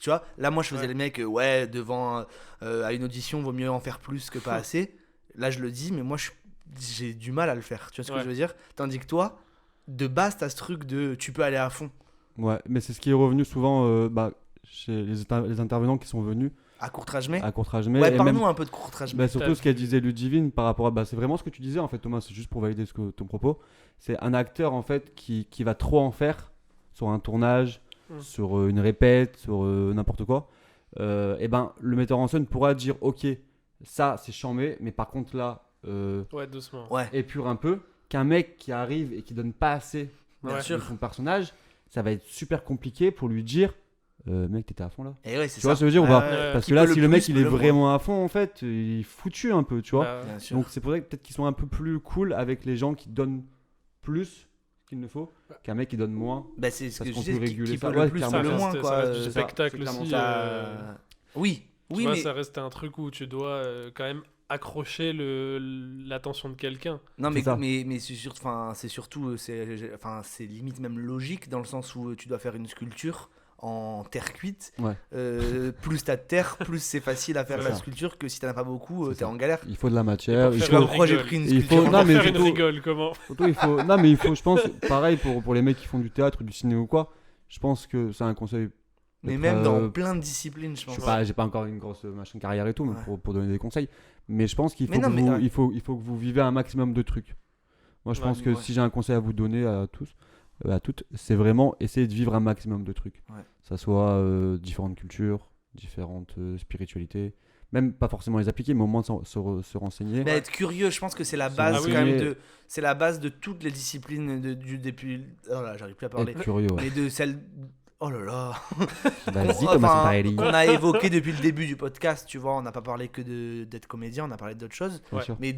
Tu vois, là, moi, je faisais Ouais. les mecs, ouais, devant, à une audition, vaut mieux en faire plus que pas assez. Là, je le dis, mais moi, j'ai du mal à le faire. Tu vois ce que Ouais. je veux dire? Tandis que toi, de base, t'as ce truc de tu peux aller à fond. Ouais, mais c'est ce qui est revenu souvent chez les intervenants qui sont venus À Courtrajmé. à Courtrajmé. Ouais, et parle-nous même, un peu de Courtrajmé. bah, surtout ce qu'elle disait Ludivine par rapport à. Bah, c'est vraiment ce que tu disais en fait, Thomas, c'est juste pour valider ton propos. C'est un acteur en fait qui va trop en faire sur un tournage, sur une répète, sur n'importe quoi. Et ben, le metteur en scène pourra dire ok, ça c'est chambé, mais par contre là, Ouais, doucement. Ouais, épure un peu. Qu'un mec qui arrive et qui donne pas assez bien Ouais. de sûr. son personnage, ça va être super compliqué pour lui dire mec, t'étais à fond là. Et ouais, c'est Tu ça. vois ce que je veux dire ou pas Ouais. Parce Qui que là, peut si le le mec plus, il peut est le moins. vraiment à fond, en fait, il est foutu un peu, tu vois. Bah, Bien sûr. Donc c'est pour ça que peut-être qu'ils sont un peu plus cool avec les gens qui donnent plus qu'il ne faut qu'un mec qui donne moins. Bah, c'est ce Parce que qu'on je disais, peut réguler qui ça. peut le Ouais, plus, clairement. peut le moins, ça quoi. reste du ça, spectacle c'est clairement aussi. ça- Oui, Tu oui, vois, mais... ça reste un truc où tu dois quand même accrocher l'attention de quelqu'un. Non, C'est ça. mais c'est surtout, c'est limite même logique dans le sens où tu dois faire une sculpture en terre cuite. Ouais. Plus t'as de terre, plus c'est facile à faire C'est la ça. sculpture que si t'en as pas beaucoup, C'est t'es ça. en galère. Il faut de la matière. Et Il pour Je sais pas faire faut, pourquoi j'ai rigole. pris une Il faut- sculpture. non, mais faire une surtout- rigole, comment surtout, il faut. Non, mais il faut, je pense, pareil pour les mecs qui font du théâtre, du ciné ou quoi. Je pense que c'est un conseil. Mais peut-être, même dans plein de disciplines, je pense. J'ai pas encore une grosse machin carrière et tout, mais Ouais. pour donner des conseils. Mais je pense qu'il faut, Mais non, que mais vous, ouais. il faut que vous vivez un maximum de trucs. Moi, je Ouais, pense que ouais. si j'ai un conseil à vous donner à tous, à toutes, c'est vraiment essayer de vivre un maximum de trucs. Ouais. Ça soit différentes cultures, différentes spiritualités, même pas forcément les appliquer, mais au moins se renseigner. Mais être curieux, je pense que c'est la Se base renseigner. quand même c'est la base de toutes les disciplines depuis. Oh là, j'arrive plus à parler. Être curieux, ouais. Mais de celles. Oh là là. Vas-y, Enfin, Thomas Santarelli. qu'on a évoqué depuis le début du podcast, tu vois, on n'a pas parlé que d'être comédien, on a parlé d'autres choses, Bien Ouais. sûr. mais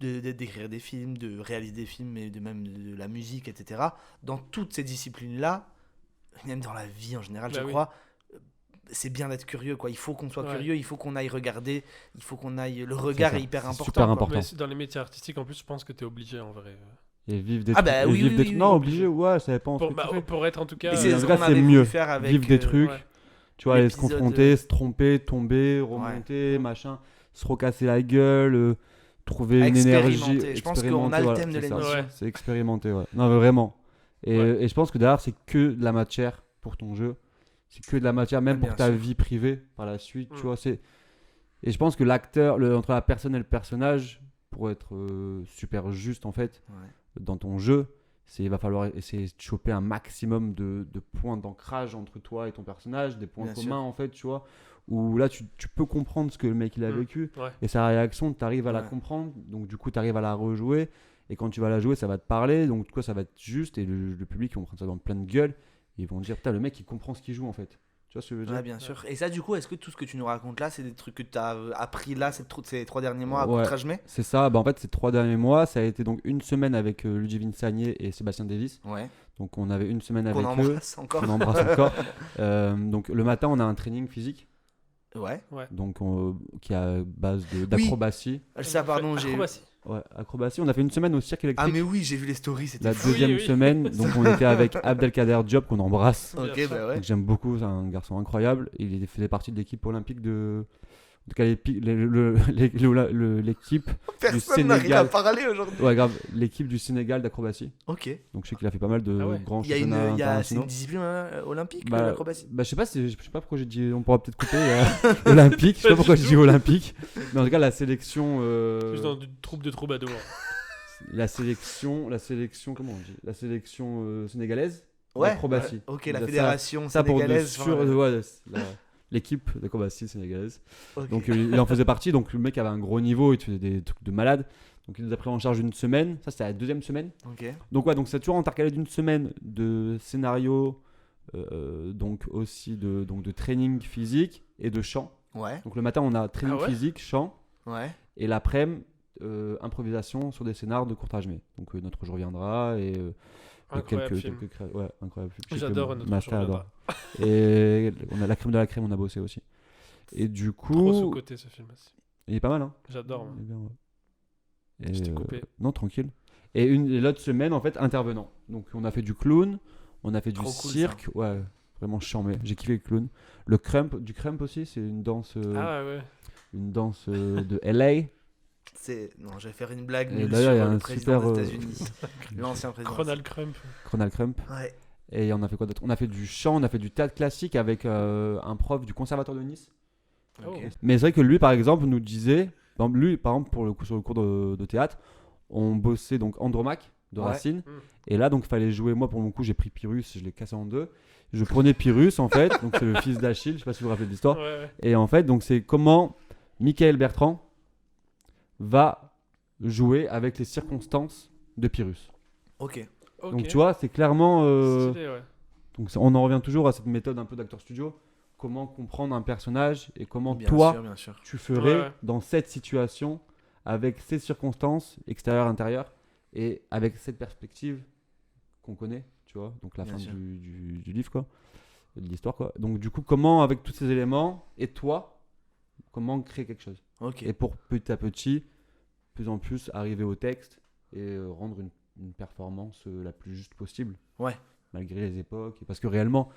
d'écrire des films, de réaliser des films, et même de la musique, etc. Dans toutes ces disciplines-là, même dans la vie en général, Bah je oui. crois, c'est bien d'être curieux, quoi. Il faut qu'on soit Ouais. curieux, il faut qu'on aille regarder, il faut qu'on aille. Le regard ça, est hyper c'est important. super quoi. important. Mais dans les métiers artistiques, en plus, je pense que t'es obligé en vrai. Et vivre des Ah trucs. bah et oui, vivre oui, des oui, trucs- oui, non, obligé. ouais, ça dépend. Pour, pour être en tout cas. Et Mais c'est en ce tout cas, qu'on c'est avait mieux. voulu faire avec. Vivre des trucs. Ouais. Tu vois, aller se l'épisode, confronter, se tromper, tomber, remonter, machin, se recasser la gueule, trouver une énergie. Expérimenter. Je pense qu'on a le voilà, thème de c'est ça. l'émission. Ouais. C'est expérimenter, ouais. Non, mais vraiment. Et, Ouais. et je pense que derrière, c'est que de la matière pour ton jeu. C'est que de la matière, même Bien pour ta sûr. vie privée par la suite. Tu Mm. vois, c'est... Et je pense que l'acteur, entre la personne et le personnage, pour être super juste en fait, Ouais. dans ton jeu, il va falloir essayer de choper un maximum de points d'ancrage entre toi et ton personnage, des points Bien communs sûr. en fait, tu vois, où là tu peux comprendre ce que le mec il a Mm. vécu Ouais. et sa réaction, tu arrives à la Ouais. comprendre, donc du coup tu arrives à la rejouer et quand tu vas la jouer, ça va te parler, donc quoi, ça va être juste et le public ils vont prendre ça dans plein de gueule, et ils vont dire putain, le mec il comprend ce qu'il joue en fait. Tu vois ce que je veux dire? Ouais, bien sûr. Et ça, du coup, est-ce que tout ce que tu nous racontes là, c'est des trucs que tu as appris là ces 3 derniers mois à Ouais. Courtrajmé? C'est ça, bah en fait ces 3 derniers mois, ça a été donc une semaine avec Ludivine Sagné et Sébastien Davis, Ouais. donc on avait une semaine Qu'on avec eux. embrasse encore. On embrasse encore. Donc le matin, on a un training physique, Ouais. donc qui est à base d'acrobatie. Ça, pardon, j'ai. Acrobatie. Ouais, acrobatie. On a fait une semaine au cirque Ah, électrique. mais oui, j'ai vu les stories, c'était La fou. deuxième Oui, oui. semaine, donc on était avec Abdelkader Diop qu'on embrasse. Bien Ok, sûr. bah ouais. Donc, j'aime beaucoup, c'est un garçon incroyable. Il faisait partie de l'équipe olympique de. En tout cas, l'équipe Personne n'arrive à Sénégal. parler aujourd'hui. Ouais, grave, l'équipe du Sénégal d'acrobatie. Ok. Donc je sais qu'il a fait pas mal de Ah ouais. grands Il y a championnats c'est une internationaux. discipline olympique, Bah, l'acrobatie. je sais pas pourquoi j'ai dit, on pourra peut-être couper olympique, je sais pas pourquoi j'ai dit olympique, mais en tout cas la sélection Plus dans une troupe de troubadours. la sélection comment on dit, la sélection sénégalaise Ouais. d'acrobatie. Ok, Il la a fédération ça pour sénégalaise. l'équipe d'acrobatie sénégalaise. Ok. Donc il en faisait partie, donc le mec avait un gros niveau, il faisait des trucs de malade. Donc il nous a pris en charge une semaine, ça c'était la deuxième semaine. Ok. Donc ouais, donc c'est toujours intercalé d'une semaine de scénario, donc aussi de training physique et de chant. Ouais. Donc le matin on a training Ah ouais physique, chant, Ouais. et l'après-midi improvisation sur des scénars de Courtrajmé. Donc notre jour viendra et Incroyable film. ouais, incroyable film. Je sais J'adore que Notre Master jour adore. Et on a la crème de la crème, on a bossé aussi. Et du Trop coup, sous-côté ce film aussi. il est pas mal hein. J'adore. moi. Il est bien, ouais. Je t'ai Et, coupé. non, tranquille. Et l'autre semaine, en fait, intervenant. Donc, on a fait du clown, on a fait du Trop cool, cirque. Ouais, vraiment charmé. J'ai kiffé le clown. Le crump, du crump aussi, c'est une danse, Ah ouais. de LA. Non, je vais faire une blague Et nulle d'ailleurs, il y a sur le un président super, des États-Unis. L'ancien président. Ronald Crump. Chronal Crump. Ouais. Et on a fait quoi d'autre? On a fait du chant, on a fait du théâtre classique avec un prof du conservatoire de Nice. Oh. Ok. Mais c'est vrai que lui, par exemple, nous disait, par exemple, pour le coup, sur le cours de théâtre, on bossait donc Andromaque de Ouais. Racine. Mm. Et là, donc, il fallait jouer. Moi, pour mon coup, j'ai pris Pyrrhus, je l'ai cassé en deux. Je prenais Pyrrhus, en fait, donc c'est le fils d'Achille, je sais pas si vous vous rappelez de l'histoire. Ouais, ouais. Et en fait, donc, c'est comment Michael Bertrand va jouer avec les circonstances de Pyrrhus. Ok. Ok. Donc, tu vois, c'est clairement. Stylé, ouais. Donc, on en revient toujours à cette méthode un peu d'acteur studio. Comment comprendre un personnage et comment Bien toi, sûr, bien sûr. tu ferais Ouais, ouais. dans cette situation avec ces circonstances extérieures, intérieures et avec cette perspective qu'on connaît, tu vois, donc la Bien fin sûr. du livre, quoi, de l'histoire, quoi. Donc, du coup, comment, avec tous ces éléments et toi, comment créer quelque chose Ok. et pour petit à petit, plus en plus, arriver au texte et rendre une performance la plus juste possible. Ouais. Malgré les époques. Parce que réellement,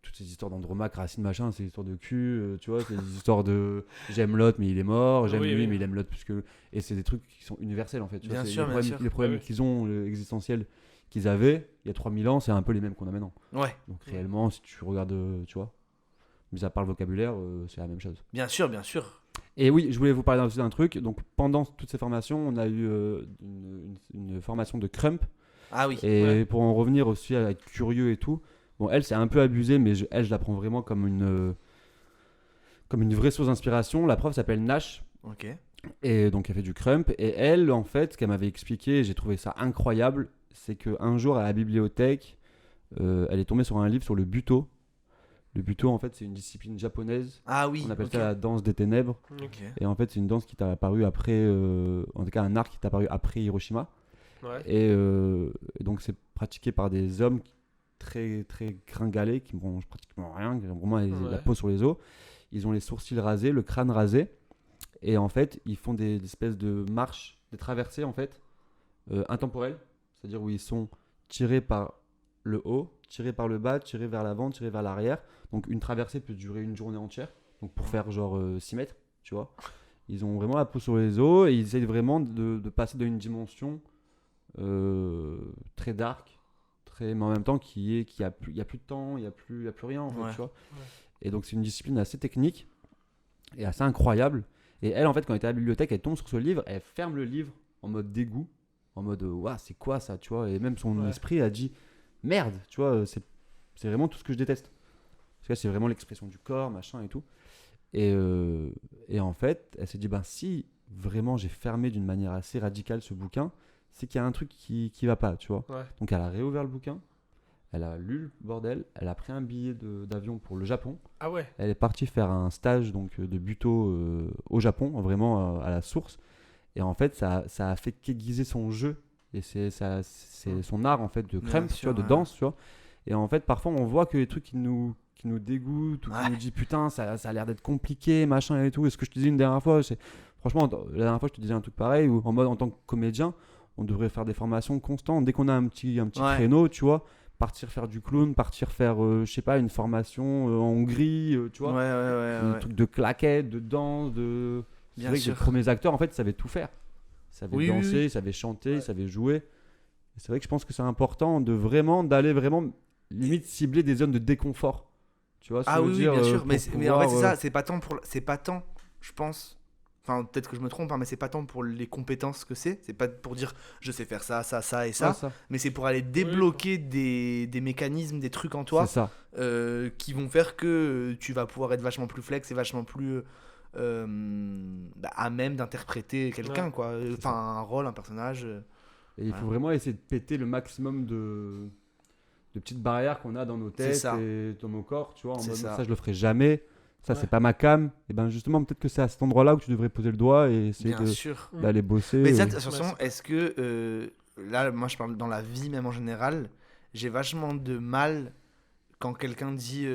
toutes ces histoires d'Andromaque, Racine, machin, c'est des histoires de cul, tu vois, c'est des histoires de j'aime l'autre, mais il est mort, j'aime Oui, lui, oui. mais il aime l'autre plus que. Et c'est des trucs qui sont universels en fait. Tu vois, Bien c'est sûr, les bien problèmes, sûr. les problèmes Ouais, ouais. qu'ils ont, existentiels qu'ils avaient il y a 3000 ans, c'est un peu les mêmes qu'on a maintenant. Ouais. Donc réellement, si tu regardes, tu vois, mis à part le vocabulaire, c'est la même chose. Bien sûr, bien sûr. Et oui, je voulais vous parler aussi d'un truc. Donc pendant toutes ces formations, on a eu une formation de Crump. Ah oui. Et Ouais. pour en revenir aussi à être curieux et tout, bon, elle, c'est un peu abusé, mais elle, je la prends vraiment comme une vraie source d'inspiration. La prof s'appelle Nash, Ok. et donc elle fait du crump. Et elle, en fait, ce qu'elle m'avait expliqué, et j'ai trouvé ça incroyable, c'est qu'un jour à la bibliothèque, elle est tombée sur un livre sur le buto. Le buto, en fait, c'est une discipline japonaise. Ah oui. On appelle ok. ça la danse des ténèbres. Ok. Et en fait, c'est une danse qui t'a apparu après, en tout cas, un art qui t'a apparu après Hiroshima. Ouais. Et donc c'est pratiqué par des hommes très très gringalés, qui mangent pratiquement rien, qui ont vraiment la Ouais. peau sur les os. Ils ont les sourcils rasés, le crâne rasé, et en fait, ils font des espèces de marches, des traversées en fait, intemporelles, c'est-à-dire où ils sont tirés par le haut, tirés par le bas, tirés vers l'avant, tirés vers l'arrière. Donc une traversée peut durer une journée entière, donc pour faire genre 6 mètres, tu vois. Ils ont vraiment la peau sur les os et ils essayent vraiment de passer dans une dimension très dark, mais en même temps il y a plus de temps, il y a plus rien en fait, Ouais. tu vois. Et donc c'est une discipline assez technique et assez incroyable. Et elle en fait quand elle était à la bibliothèque, elle tombe sur ce livre, elle ferme le livre en mode dégoût, en mode ouah c'est quoi ça, tu vois. Et même son Ouais. esprit a dit merde, tu vois, c'est vraiment tout ce que je déteste. Parce que là, c'est vraiment l'expression du corps, machin et tout. Et en fait, elle s'est dit, ben si vraiment j'ai fermé d'une manière assez radicale ce bouquin, c'est qu'il y a un truc qui va pas, tu vois. Ouais. Donc elle a réouvert le bouquin, elle a lu le bordel, elle a pris un billet d'avion pour le Japon, Ah ouais. elle est partie faire un stage donc, de buto au Japon, vraiment à la source. Et en fait, ça a fait qu'aiguiser son jeu. Et c'est son art en fait de Bien crème, sûr, tu vois, de ouais. danse, tu vois. Et en fait, parfois, on voit que les trucs qui nous dégoûtent ou qui Ouais. nous disent putain, ça a l'air d'être compliqué, machin et tout. Et ce que je te disais une dernière fois, c'est franchement, la dernière fois, je te disais un truc pareil où en mode en tant que comédien, on devrait faire des formations constantes. Dès qu'on a un petit Ouais. créneau, tu vois, partir faire du clown, partir faire, je sais pas, une formation en Hongrie, tu Ouais, vois, ouais. un truc de claquettes, de danse, de. C'est Bien vrai que sûr. les premiers acteurs, en fait, savaient tout faire. Ils savaient Oui, oui, danser, oui. ils savaient chanter, Ouais. ils savaient jouer. Et c'est vrai que je pense que c'est important d'aller vraiment limite cibler des zones de déconfort. Tu vois ce que Ah je veux oui, oui, dire, bien sûr. pour Mais en fait, c'est pouvoir, ça. C'est pas tant, je pense. Enfin, peut-être que je me trompe, hein, mais c'est pas tant pour les compétences que c'est. C'est pas pour dire je sais faire ça, ça, ça et ça. ouais, ça. Mais c'est pour aller débloquer des mécanismes, des trucs en toi C'est ça. qui vont faire que tu vas pouvoir être vachement plus flex et vachement plus à même d'interpréter quelqu'un, Ouais. quoi. Enfin, un rôle, un personnage. Et il faut Voilà. vraiment essayer de péter le maximum de petites barrières qu'on a dans nos têtes ça. et dans nos corps. Tu vois, en C'est mode, ça. ça, je le ferai jamais. Ça, Ouais. c'est pas ma cam. Et ben justement, peut-être que c'est à cet endroit-là où tu devrais poser le doigt et essayer Bien sûr. d'aller bosser. Mais ça, et- de toute façon, est-ce que là, moi je parle dans la vie même en général, j'ai vachement de mal quand quelqu'un dit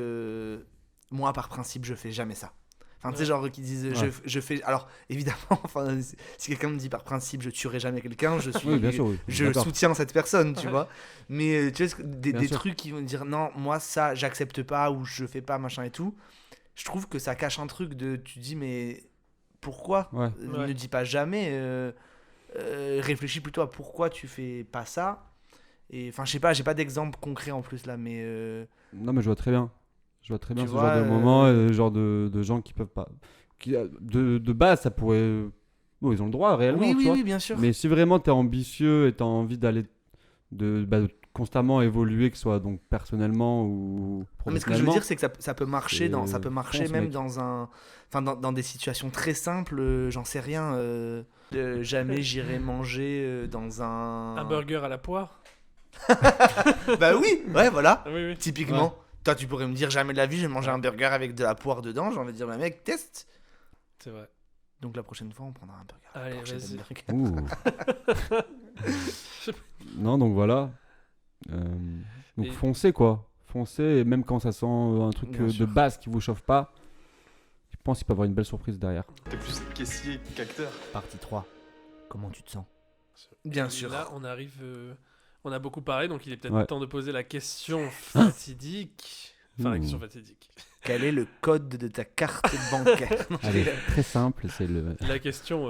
moi par principe je fais jamais ça. Enfin, tu sais, Ouais. genre qui disent je fais. Alors évidemment, enfin, si quelqu'un me dit par principe je tuerai jamais quelqu'un, je suis. Oui, bien sûr. Oui. Je D'accord. soutiens cette personne, tu Ouais. vois. Mais tu vois, Bien des sûr. trucs qui vont dire non, moi ça, j'accepte pas ou je fais pas, machin et tout. Je trouve que ça cache un truc de. Tu dis, mais pourquoi Ouais. Ouais. Ne dis pas jamais. Réfléchis plutôt à pourquoi tu fais pas ça. Et enfin, je sais pas, j'ai pas d'exemple concret en plus là, mais. Non, mais je vois très bien. Je vois très bien Tu ce vois, genre de moment, genre de gens qui peuvent pas. De base, ça pourrait. Bon, ils ont le droit réellement, oui, tu oui, vois. oui, bien sûr. Mais si vraiment tu es ambitieux et tu as envie d'aller. De constamment évoluer, que ce soit donc personnellement ou Non, mais ce que je veux professionnellement. dire, c'est que ça peut marcher, ça peut marcher fonce, même mec. dans un. Enfin, dans des situations très simples, j'en sais rien. Jamais j'irai manger dans un. Un burger à la poire. Bah oui, ouais, voilà. Ah oui, oui. Typiquement. Toi, tu pourrais me dire jamais de la vie, je vais manger un burger avec de la poire dedans. J'ai envie de dire, bah mec, teste. C'est vrai. Donc la prochaine fois, on prendra un burger. Allez, Prochaine vas-y. burger. Ouh. Non, donc voilà. Donc Et- foncez quoi. Foncez, et même quand ça sent un truc Bien de sûr. base qui vous chauffe pas, je pense qu'il peut y avoir une belle surprise derrière. T'es plus caissier qu'acteur. Partie 3. Comment tu te sens? Bien Et sûr. Là, on arrive. On a beaucoup parlé, donc il est peut-être Ouais. temps de poser la question fatidique. Enfin, la Ouh. question fatidique. Quel est le code de ta carte bancaire? Allez, très simple, c'est le. La question,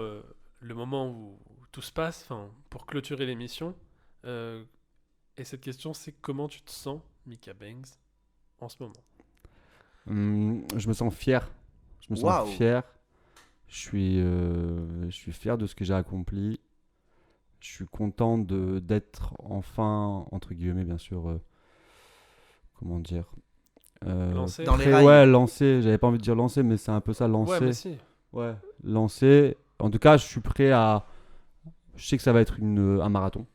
le moment où tout se passe, enfin, pour clôturer l'émission. Et cette question, c'est comment tu te sens, Mika Banks, en ce moment? Je me sens fier. Je me sens Waouh. fier. Je suis fier de ce que j'ai accompli. Je suis content d'être enfin, entre guillemets, bien sûr, comment dire, Lancé Dans les très- rails. ouais, lancé. J'avais pas envie de dire lancé, mais c'est un peu ça, lancé. Ouais, mais si. Ouais, lancé. En tout cas, je suis prêt à. Je sais que ça va être un marathon.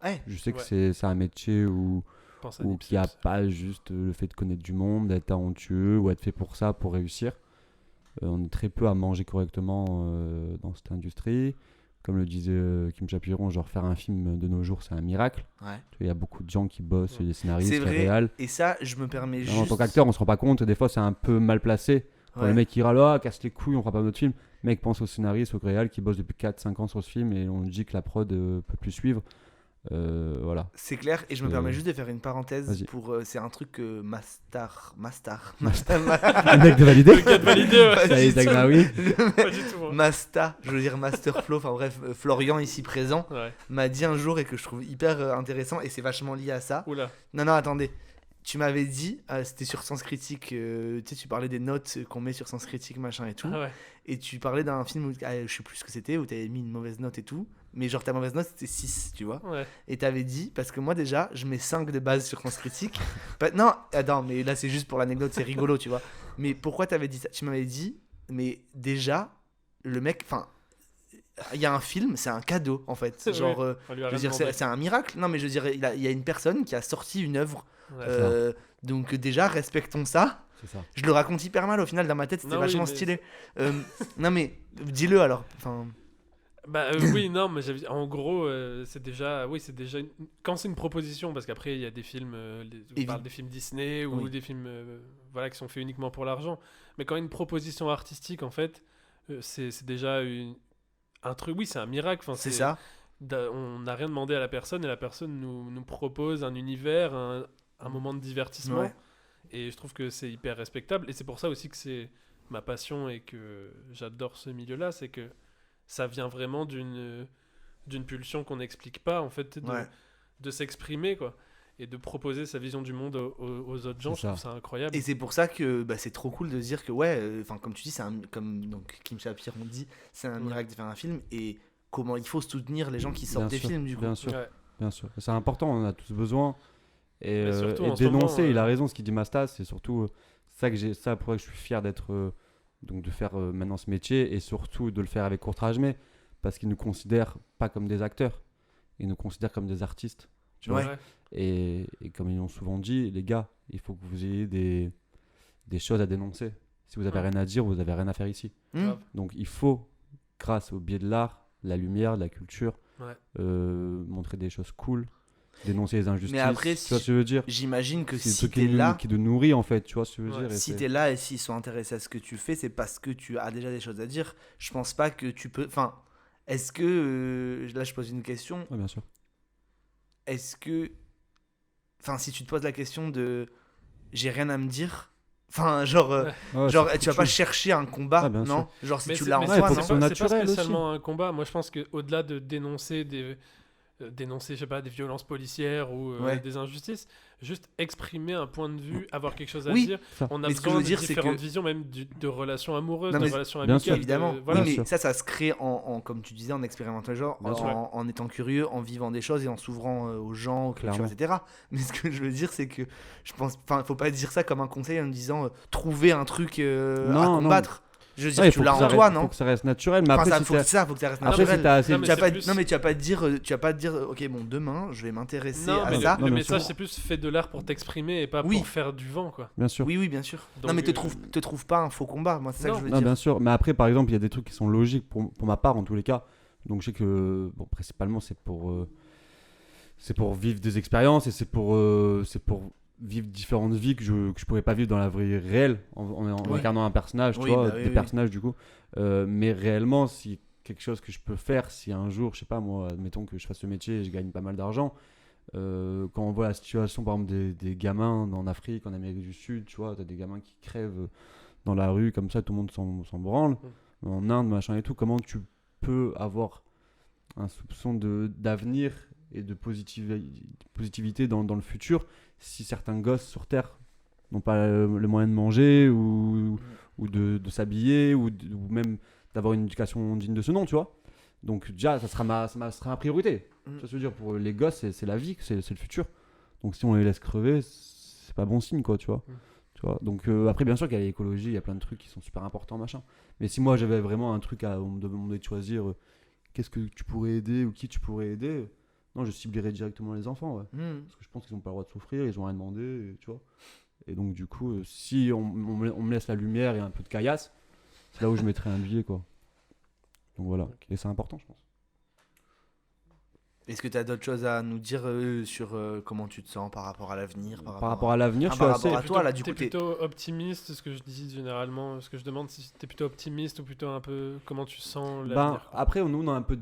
Ouais. Je sais que Ouais. c'est un métier où Pense à ou Nipsey qu'il n'y a Hussle. pas juste le fait de connaître du monde, d'être talentueux ou être fait pour ça, pour réussir. On est très peu à manger correctement dans cette industrie. comme le disait Kim Chapiron, genre faire un film de nos jours, c'est un miracle. Ouais. Tu vois, il y a beaucoup de gens qui bossent, les scénaristes, C'est les vrai. réals. Et ça, je me permets En juste. tant qu'acteur, on se rend pas compte, et des fois c'est un peu mal placé. Quand Ouais. le mec il râle, ah, casse les couilles, on fera pas notre film. Le mec pense au scénariste, au réal qui bosse depuis 4-5 ans sur ce film et on lui dit que la prod peut plus suivre. Voilà. C'est clair, et je me Euh, permets juste de faire une parenthèse vas-y. pour. C'est un truc que Mastar. Un mec de validé. Le gars de validé, ouais. Pas Ça y est, du Zach tout. Maui. Pas du tout. Moi. Masta, je veux dire Masterflow, enfin bref, Florian ici présent Ouais. m'a dit un jour et que je trouve hyper intéressant et c'est vachement lié à ça. Oula. Non, attendez. Tu m'avais dit, c'était sur Sens Critique, tu sais, tu parlais des notes qu'on met sur Sens Critique, machin et tout. Ah ouais. Et tu parlais d'un film où, je sais plus ce que c'était, où t'avais mis une mauvaise note et tout. Mais genre ta mauvaise note c'était 6, tu vois. Ouais. Et t'avais dit, parce que moi déjà, je mets 5 de base sur Sens Critique. Non, attends, mais là c'est juste pour l'anecdote, c'est rigolo, tu vois. Mais pourquoi t'avais dit ça? Tu m'avais dit, mais déjà, le mec, enfin, il y a un film, c'est un cadeau en fait. Oui, Genre, on lui a je veux rien dire, demandé. c'est un miracle. Non, mais je veux dire, il y a une personne qui a sorti une œuvre. Ouais. Donc déjà, respectons ça. C'est ça. Je le raconte hyper mal au final dans ma tête, c'était Non, vachement oui, mais stylé. Non mais dis-le alors. Enfin, Bah oui, non, mais en gros, c'est déjà, quand c'est une proposition, parce qu'après il y a des films, on Évi- parle des films Disney ou Oui. des films, voilà, qui sont faits uniquement pour l'argent. Mais quand une proposition artistique, en fait, c'est déjà un truc. Oui, c'est un miracle. Enfin, c'est ça. On n'a rien demandé à la personne et la personne nous propose un univers, un moment de divertissement. Ouais. Et je trouve que c'est hyper respectable. Et c'est pour ça aussi que c'est ma passion et que j'adore ce milieu-là, c'est que ça vient vraiment d'une pulsion qu'on n'explique pas, en fait, Ouais. de s'exprimer, quoi. Et de proposer sa vision du monde aux autres gens. C'est Je trouve ça incroyable. Et c'est pour ça que bah, c'est trop cool de se dire que ouais, enfin comme tu dis, comme donc Kim Chapiron dit, c'est un miracle de faire un film et comment il faut soutenir les gens qui sortent des sûr, films du coup. Bien sûr, Ouais. bien sûr. C'est important, on en a tous besoin. Et, Mais surtout, et en ce dénoncer, moment, il a raison, ce qu'il dit Masta, c'est surtout ça pour ça que je suis fier d'être, donc de faire maintenant ce métier et surtout de le faire avec Courtrage, mais parce qu'ils nous considèrent pas comme des acteurs, ils nous considèrent comme des artistes. Tu vois. Ouais. Et comme ils l'ont souvent dit, les gars, il faut que vous ayez des choses à dénoncer. Si vous avez Ouais. rien à dire, vous avez rien à faire ici. Grave. Donc il faut, grâce au biais de l'art, de la lumière, de la culture, Ouais. montrer des choses cool, dénoncer les injustices. Mais après, tu vois ce que je veux dire? J'imagine que C'est si des trucs t'es là, qui te nourrit en fait, tu vois ce que je veux Ouais. dire? Et si c'est- t'es là et s'ils sont intéressés à ce que tu fais, c'est parce que tu as déjà des choses à dire. Je pense pas que tu peux. Enfin, est-ce que là je pose une question. Ouais, bien sûr. Est-ce que, enfin, si tu te poses la question de, j'ai rien à me dire. Enfin, genre, Ouais, genre, c'est tu vas pas foutu. chercher un combat, Ah, bien non? Genre, si Mais tu c'est- l'as en mais Ouais, toi, faut non? que ce soit c'est pas naturel aussi. spécialement un combat. Moi, je pense qu'au-delà de dénoncer dénoncer, je sais pas, des violences policières ou Ouais. des injustices, juste exprimer un point de vue, avoir quelque chose à Oui. dire. Ça. On a Mais ce que je besoin veux de dire, c'est différentes que- visions, même de relations amoureuses, Non, de mais relations bien amicales. sûr. Évidemment. Voilà. Oui, Bien mais sûr. ça se crée comme tu disais, en expérimentant le genre, Bien sûr. en étant curieux, en vivant des choses et en s'ouvrant aux gens, aux cultures, Clairement. etc. Mais ce que je veux dire, c'est que je pense, enfin, faut pas dire ça comme un conseil en disant trouver un truc à Non, non. combattre. Je veux dire, Ouais, il tu faut l'as que ça en toi, reste- non? faut que ça reste naturel. Mais Enfin, après, ça, si faut t'as- que ça, faut que ça reste après, naturel. si t'as assez Non, de- mais Tu vas c'est pas, plus- non mais tu vas pas te dire, ok bon demain je vais m'intéresser Non, à mais ça. le Non, bien message, sûr. c'est plus fait de l'art pour t'exprimer et pas Oui. pour faire du vent, quoi. Bien sûr. Oui oui bien sûr. Donc, non mais te trouve pas un faux combat, moi c'est ça que Non. je veux Non, dire. bien sûr. Mais après, par exemple, il y a des trucs qui sont logiques pour ma part, en tous les cas. Donc, je sais que, bon, principalement, c'est pour vivre des expériences et c'est pour vivre différentes vies que je pourrais pas vivre dans la vie réelle en Ouais. incarnant un personnage, tu Oui, vois, bah oui, des oui. personnages du coup. Mais réellement, si quelque chose que je peux faire, si un jour, je sais pas moi, admettons que je fasse ce métier et je gagne pas mal d'argent, quand on voit la situation par exemple des gamins en Afrique, en Amérique du Sud, tu vois, t'as des gamins qui crèvent dans la rue comme ça, tout le monde s'en branle, en Inde, machin et tout, comment tu peux avoir un soupçon d'avenir et de positivité dans le futur si certains gosses sur Terre n'ont pas le moyen de manger ou de s'habiller ou même d'avoir une éducation digne de ce nom, tu vois. Donc déjà, ça sera ma priorité. Tu vois ce que je veux dire, pour les gosses, c'est la vie, c'est le futur. Donc si on les laisse crever, c'est pas bon signe, quoi, tu vois. Tu vois. Donc après, bien sûr qu'il y a l'écologie, il y a plein de trucs qui sont super importants, machin. Mais si moi j'avais vraiment un truc on me demandait de choisir qu'est-ce que tu pourrais aider ou qui tu pourrais aider, non, je ciblerais directement les enfants, ouais. Parce que je pense qu'ils n'ont pas le droit de souffrir, ils ont rien demandé, et, tu vois. Et donc du coup, si on me laisse la lumière et un peu de caillasse, c'est là où je mettrais un billet, quoi. Donc voilà. Ok. Et c'est important, je pense. Est-ce que tu as d'autres choses à nous dire sur comment tu te sens par rapport à l'avenir, Par rapport à l'avenir, je suis par assez. rapport à toi, là, du t'es coup, t'es- plutôt optimiste, ce que je dis généralement, ce que je demande, si t'es plutôt optimiste ou plutôt un peu comment tu sens Ben, l'avenir. quoi. après, nous, on a un peu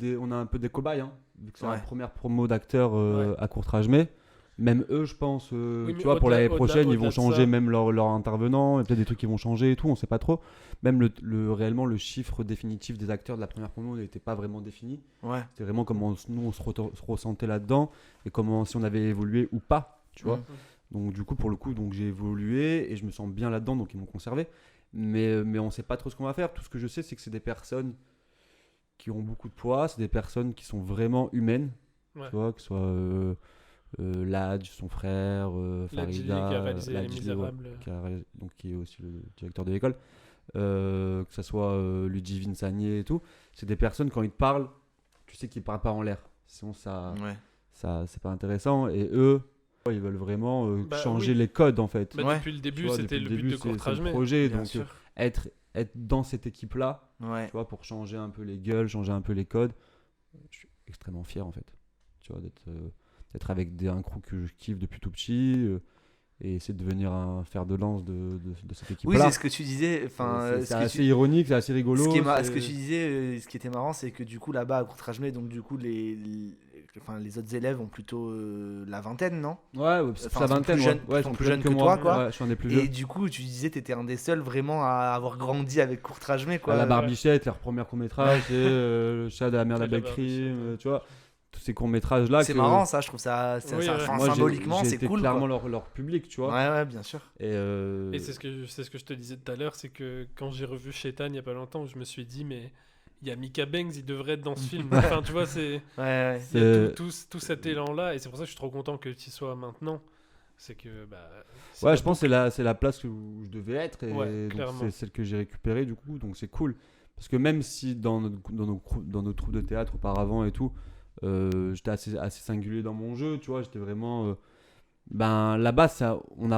des cobayes, hein, vu que c'est Ouais. la première promo d'acteurs Ouais. à mais Même eux, je pense, mais tu vois, pour au-delà- l'année au-delà- prochaine, ils au-delà vont de changer ça- même leur intervenant, et peut-être des trucs qui vont changer et tout, on sait pas trop. Même réellement, le chiffre définitif des acteurs de la première promo n'était pas vraiment défini. Ouais. C'était vraiment comment nous, on se ressentait là-dedans, et comment si on avait évolué ou pas, tu vois. Mm. Donc du coup, pour le coup, donc j'ai évolué, et je me sens bien là-dedans, donc ils m'ont conservé. Mais on sait pas trop ce qu'on va faire. Tout ce que je sais, c'est que c'est des personnes qui ont beaucoup de poids, c'est des personnes qui sont vraiment humaines, Ouais. tu vois, que ce soit Ladj, son frère, Ladji, Farida, qui a réalisé Les Ladji, Misérables. donc qui est aussi le directeur de l'école, que ce soit Ludivine Sagné et tout. C'est des personnes, quand ils te parlent, tu sais qu'ils parlent pas en l'air. Sinon, Ouais. ça c'est pas intéressant. Et eux, ils veulent vraiment Bah, changer oui. les codes, en fait. Bah, Ouais. Depuis le Tu début, vois, c'était depuis le but de c'est Courtrage le Mais. projet. Bien Donc, sûr. être dans cette équipe-là, Ouais. tu vois, pour changer un peu les gueules, changer un peu les codes. Je suis extrêmement fier en fait, tu vois, d'être avec un crew que je kiffe depuis tout petit et essayer de devenir un fer de lance de cette Oui, équipe-là. c'est ce que tu disais. Enfin, C'est ce que assez tu- ironique, c'est assez rigolo. ce qui est ce c'est- que tu disais, ce qui était marrant, c'est que du coup là-bas à Courtrage-May, donc du coup les autres élèves ont plutôt la vingtaine, non? Ouais, c'est Enfin, la sont vingtaine, plus ouais. jeunes- Ouais, ils sont sont plus plus jeunes jeunes que moi. toi, quoi. Ouais, je suis un des plus Et vieux. du coup, tu disais t'étais un des seuls vraiment à avoir grandi avec Courtrage-May, quoi. À la Barbichette, leur premier court-métrage, c'est le chat de la mère Ouais, la d'Abel Crime, Barbichette, tu vois, tous ces courts-métrages-là. C'est que- marrant, ça, je trouve ça, Oui, ouais. enfin, Moi, symboliquement, j'ai c'est été cool, clairement quoi. leur public, tu vois. Ouais, ouais, bien sûr. Et c'est ce que je te disais tout à l'heure, c'est que quand j'ai revu Shaitan il y a pas longtemps, je me suis dit, mais il y a Mika Banks, il devrait être dans ce film. Enfin, tu vois, c'est. Ouais, ouais. Il y a C'est- tout cet élan-là, et c'est pour ça que je suis trop content que tu y sois maintenant. C'est que. Bah, c'est Ouais, la je pense que c'est la place où je devais être et Ouais, donc clairement. c'est celle que j'ai récupérée du coup, donc c'est cool. Parce que même si dans nos troupes de théâtre auparavant et tout, j'étais assez singulier dans mon jeu, tu vois, j'étais vraiment. Ben là-bas, on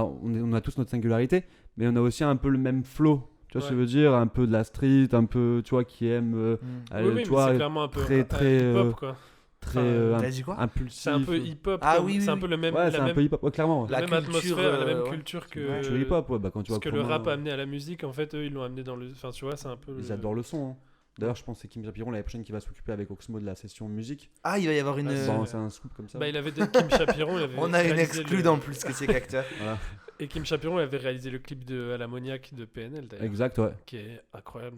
a tous notre singularité, mais on a aussi un peu le même flow. Tu vois ce que je veux dire, un peu de la street, un peu, tu vois, qui aime, Mm. aller, Oui, tu mais vois, c'est clairement un peu très, très, hip-hop, quoi. très T'as dit quoi? impulsif. C'est un peu hip-hop. Ah comme- oui, c'est oui, un peu le même, Ouais, c'est la un même, peu hip-hop, ouais, clairement. La même culture, atmosphère, la même ouais. culture que. Ouais, culture hip-hop, ouais, bah quand tu vois Ce que le comment, rap a amené à la musique, en fait, eux, ils l'ont amené dans le. Enfin, tu vois, c'est un peu. ils adorent le son. Hein. D'ailleurs, je pense que c'est Kim Chapiron l'année prochaine qui va s'occuper avec Oxmo de la session musique. Ah, il va y avoir une. Ah, c'est- Bon, c'est un scoop comme ça. Bah, il avait Kim Chapiron, il avait On a une réalisé exclue le- dans plus que c'est qu'acteur. Voilà. Et Kim Chapiron avait réalisé le clip de À l'ammoniaque de PNL, d'ailleurs. Exact, ouais. Qui est incroyable.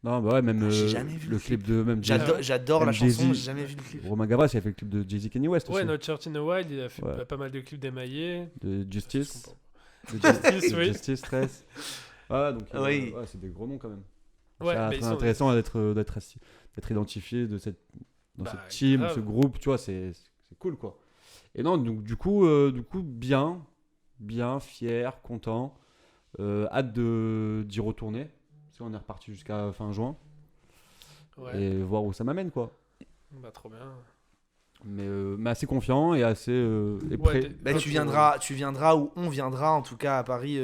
Non, bah ouais, même Ah, j'ai jamais vu le le clip de même J'adore la Même Jay-Z. chanson, j'ai jamais vu le clip. Romain Gavras, il a fait le clip de Jay-Z Kanye West Ouais, aussi. No Church in the Wild, il a fait Ouais. pas mal de clips d'émaillés. De Je Justice. comprends. De Justice, de oui. Justice, Stress. Ah, donc Oui. ouais, c'est des gros noms quand même. Ouais, c'est mais très ils sont- intéressant d'être identifié dans Bah, cette team, grave. ce groupe, tu vois, c'est cool quoi. Et non, donc du coup, bien, fier, content, hâte d'y retourner. Parce qu'on est reparti jusqu'à fin juin Ouais, et voir où ça m'amène quoi. bah trop bien. Mais assez confiant et assez et prêt. t'es- Bah, tu viendras ou on viendra en tout cas à Paris,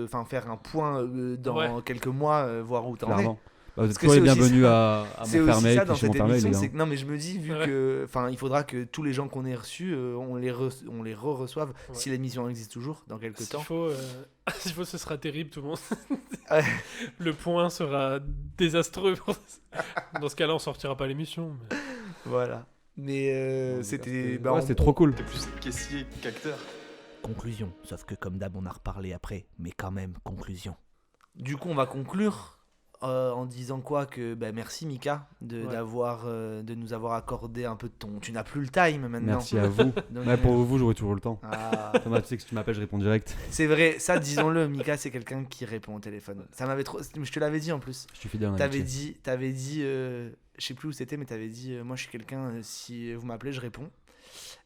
enfin faire un point dans Ouais. quelques mois, voir où t'en es. Clairement. Bah, vous êtes que toujours les c'est aussi bienvenus ça. à C'est Montfermeil, aussi ça dans chez cette Montfermeil, émission, les gars. c'est que non mais je me dis vu Ouais. que, enfin il faudra que tous les gens qu'on ait reçus, on les re-reçoive Ouais. si l'émission existe toujours dans quelques S'il temps. faut, s'il faut, ce sera terrible, tout le monde. Ouais. Le point sera désastreux. Dans ce cas-là, on sortira pas l'émission. mais- Voilà. Mais c'était, bah, Ouais, c'était trop cool. T'es plus caissier qu'acteur. conclusion. Sauf que comme d'hab on a reparlé après, mais quand même conclusion. Du coup on va conclure en disant quoi que bah, merci Mika Ouais. de nous avoir accordé un peu de ton. Tu n'as plus le time maintenant. Merci à vous. Donc, Ouais, pour vous, j'aurai toujours le temps. ah, Thomas, tu sais que si tu m'appelles, je réponds direct. c'est vrai, ça disons-le, Mika c'est quelqu'un qui répond au téléphone. Ça m'avait trop, je te l'avais dit en plus. Je suis fidèle en T'avais amitié. dit, je sais plus où c'était, mais t'avais dit, moi je suis quelqu'un, si vous m'appelez, je réponds.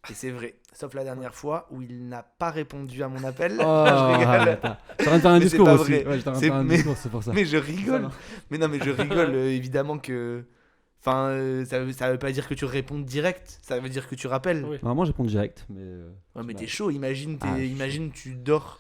Et c'est vrai, sauf la dernière fois où il n'a pas répondu à mon appel. Oh, je rigole. arrête, hein. J'étais en train de faire un Mais c'est discours pas aussi. vrai. Ouais, j'étais en train de C'est- faire un mais- discours, c'est pour ça. Mais je rigole. Ça, Mais non, mais je rigole, évidemment que. Enfin, ça veut pas dire que tu réponds direct, ça veut dire que tu rappelles. Oui. Normalement, je réponds direct, mais Ouais, mais bah, t'es chaud, imagine, Ah, je suis imagine tu dors.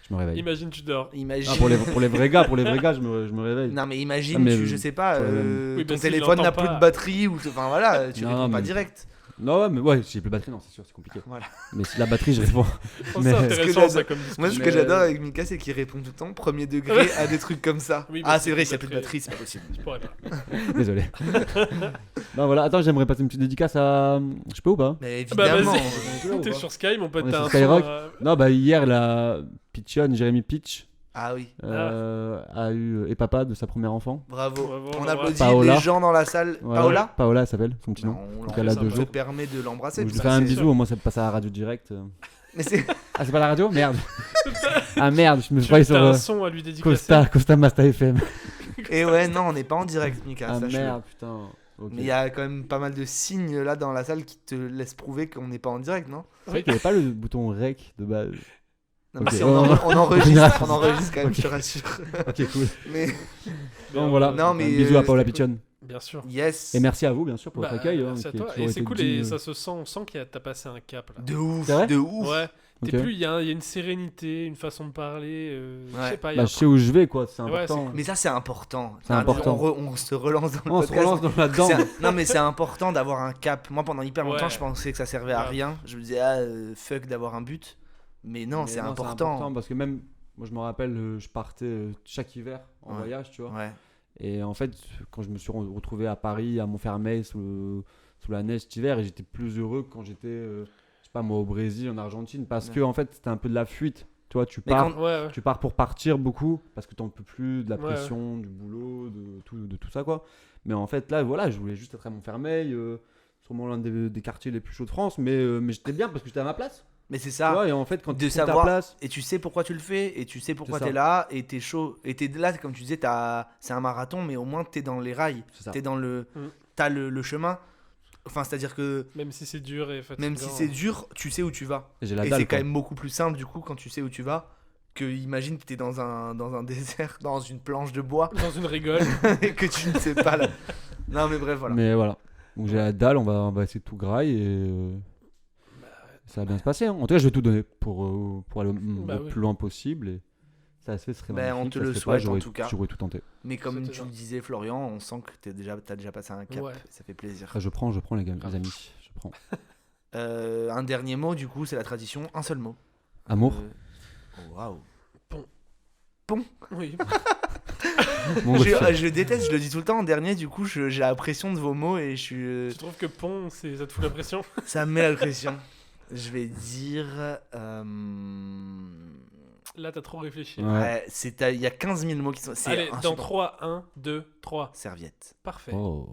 je me réveille. Imagine, tu dors. Imagine. Ah, pour les vrais gars, je me réveille. Non, mais imagine, Ah, mais je sais pas, sur la même- Oui, ton bah, s'il téléphone n'a l'entend plus pas. de batterie ou enfin voilà, tu Non, réponds pas mais- direct. Non, ouais, mais ouais, j'ai plus de batterie, non, c'est sûr, c'est compliqué. Voilà. Mais si la batterie, je réponds. Je trouve Mais- ça Ce que intéressant, j'adore- ça, comme discussion. Moi, ce que Mais- j'adore avec Mika, c'est qu'il répond tout le temps premier degré à des trucs comme ça. Oui, mais Ah, c'est c'est vrai, plus s'il n'y a plus de batterie. batterie, c'est pas possible. Je pourrais pas. Désolé. Non, voilà, attends, j'aimerais passer une petite dédicace à. Je peux ou pas? Mais Bah, évidemment. vas-y. T'es sur Sky, mon pote, On est t'as sur un Skyrock. son, Non, bah hier, la Pitchon, Jérémy Pitch, Ah oui, a eu et papa de sa première enfant. bravo. Bravo, On bravo. applaudit Paola. les gens dans la salle. Voilà. Paola Paola, elle s'appelle, son petit Non, nom. on Donc elle a l'embrasse, 2 ça te jours. permet de l'embrasser. Donc, je lui ça, fais un c'est bisou, sûr. au moins ça passe à la radio direct. Mais c'est... Ah, c'est pas la radio? Merde. Ah merde, je me croyais sur T'as un son à lui dédicacer. Costa Masta FM. Et ouais, non, on n'est pas en direct, Mika. Ah sache-le. merde, putain. Ok. Mais il y a quand même pas mal de signes là dans la salle qui te laissent prouver qu'on n'est pas en direct, non? C'est vrai qu'il n'y avait pas le bouton rec de base. Non, Ok. mais si, Oh, non. on enregistre quand même, Ok. je te rassure. Ok, cool. Mais Donc voilà. Non, mais, un bisou à Paola c'était Pitchon. Bien sûr. yes. Et merci à vous, bien sûr, pour Bah, votre accueil. merci à qui a toi. toujours Et c'est été cool, digne. et ça se sent, on sent que t'as passé un cap là. De ouf, C'est vrai de ouf. Ouais, Ok. il y a une sérénité, une façon de parler. Je Ouais. sais pas, il y a Bah, un je sais où je vais, quoi. C'est Ouais, important. Mais ça, c'est important. C'est important. On se relance dans le On se podcast. relance dans là-dedans. Non, mais c'est important d'avoir un cap. Moi, pendant hyper longtemps, Ouais. je pensais que ça servait à Ouais. rien. Je me disais, fuck d'avoir un but. Mais non, Mais c'est important. parce que même, moi je me rappelle, je partais chaque hiver en Ouais. voyage, tu vois. Ouais. Et en fait, quand je me suis retrouvé à Paris, à Montfermeil, sous la neige cet hiver, et j'étais plus heureux que quand j'étais, je sais pas moi, au Brésil, en Argentine, parce Ouais. que en fait, c'était un peu de la fuite. Tu vois, tu Mais pars, quand- Ouais, ouais. tu pars pour partir beaucoup, parce que t'en peux plus de la Ouais, pression, du boulot, de tout ça, quoi. Mais en fait, là, voilà, je voulais juste être à Montfermeil, sûrement l'un des quartiers les plus chauds de France, mais j'étais bien parce que j'étais à ma place. Mais c'est Tu ça. vois, et en fait, quand De tu trouves ta savoir- place, Et tu sais pourquoi tu le fais, et tu sais pourquoi C'est ça. t'es là, et t'es chaud. Et t'es là, comme tu disais, c'est un marathon, mais au moins t'es dans les rails. c'est ça. T'es dans le. Mm. T'as le chemin. Enfin, c'est-à-dire que Même si c'est dur et fatigant. même si c'est dur, tu sais où tu vas. Et j'ai la Et dalle, c'est quand quoi. même beaucoup plus simple, du coup, quand tu sais où tu vas, que imagine que t'es dans un désert, dans une planche de bois, Dans une rigole. et que tu ne sais pas là. Non, mais bref, voilà. Mais voilà. Donc j'ai la dalle, on va essayer de tout graille et ça va bien se passer. Hein. En tout cas, je vais tout donner pour aller Bah le oui. plus loin possible. Et ça se fait, ce serait Ben, magnifique. on te Ça se le fait pas, souhaite, en j'aurais- tout cas. J'aurais tout tenté. Mais comme C'était tu genre. le disais, Florian, on sent que t'as déjà passé un cap. Ouais. Ça fait plaisir. Ah, je prends les gars, les amis. Je prends. Un dernier mot, du coup, c'est la tradition. Un seul mot. Amour. Oh, waouh. Oui. Bon, bah, Je déteste, je le dis tout le temps en dernier, du coup, j'ai la pression de vos mots et je suis. Tu trouves que pont, ça te fout la pression? Ça me met la pression. Je vais dire. Là, t'as trop réfléchi. Ouais. Ouais, il y a 15 000 mots qui sont. C'est Allez, dans insupportable. 3, 1, 2, 3. Serviette. Parfait. Oh.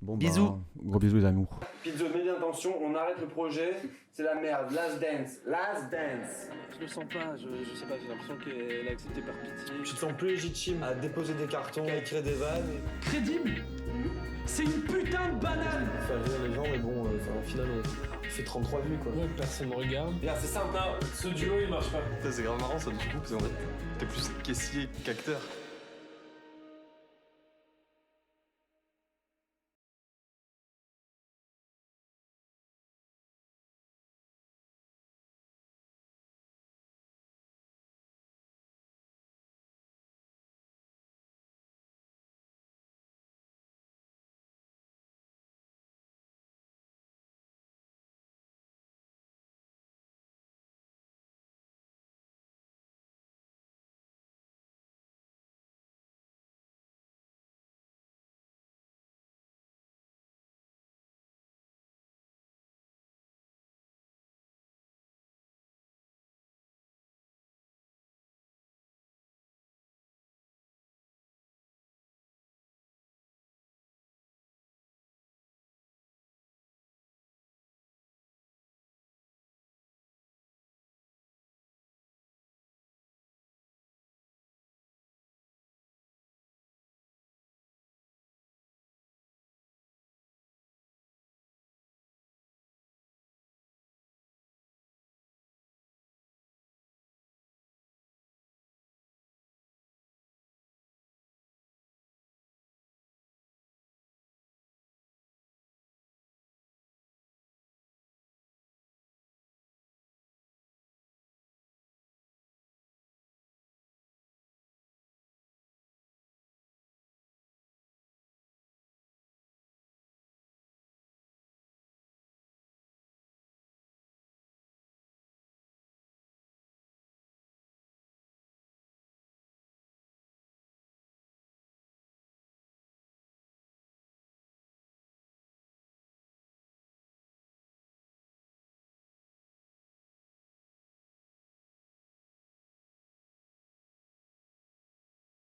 Bon, Bisous. bah, gros bisous les amours. Pizzo, mets bien attention, on arrête le projet. C'est la merde. Last dance. Last dance. Je le sens pas, je sais pas, j'ai l'impression qu'elle a accepté par pitié. Tu te sens plus légitime à déposer des cartons, à écrire des vannes. Crédible. C'est une putain de banane. Faire rire les gens, mais bon, au final, on fait 33 vues quoi. Ouais, personne ne regarde. Regarde, c'est simple. Non, ce duo il marche pas. C'est grave marrant ça du coup, parce qu'en fait, t'es plus caissier qu'acteur.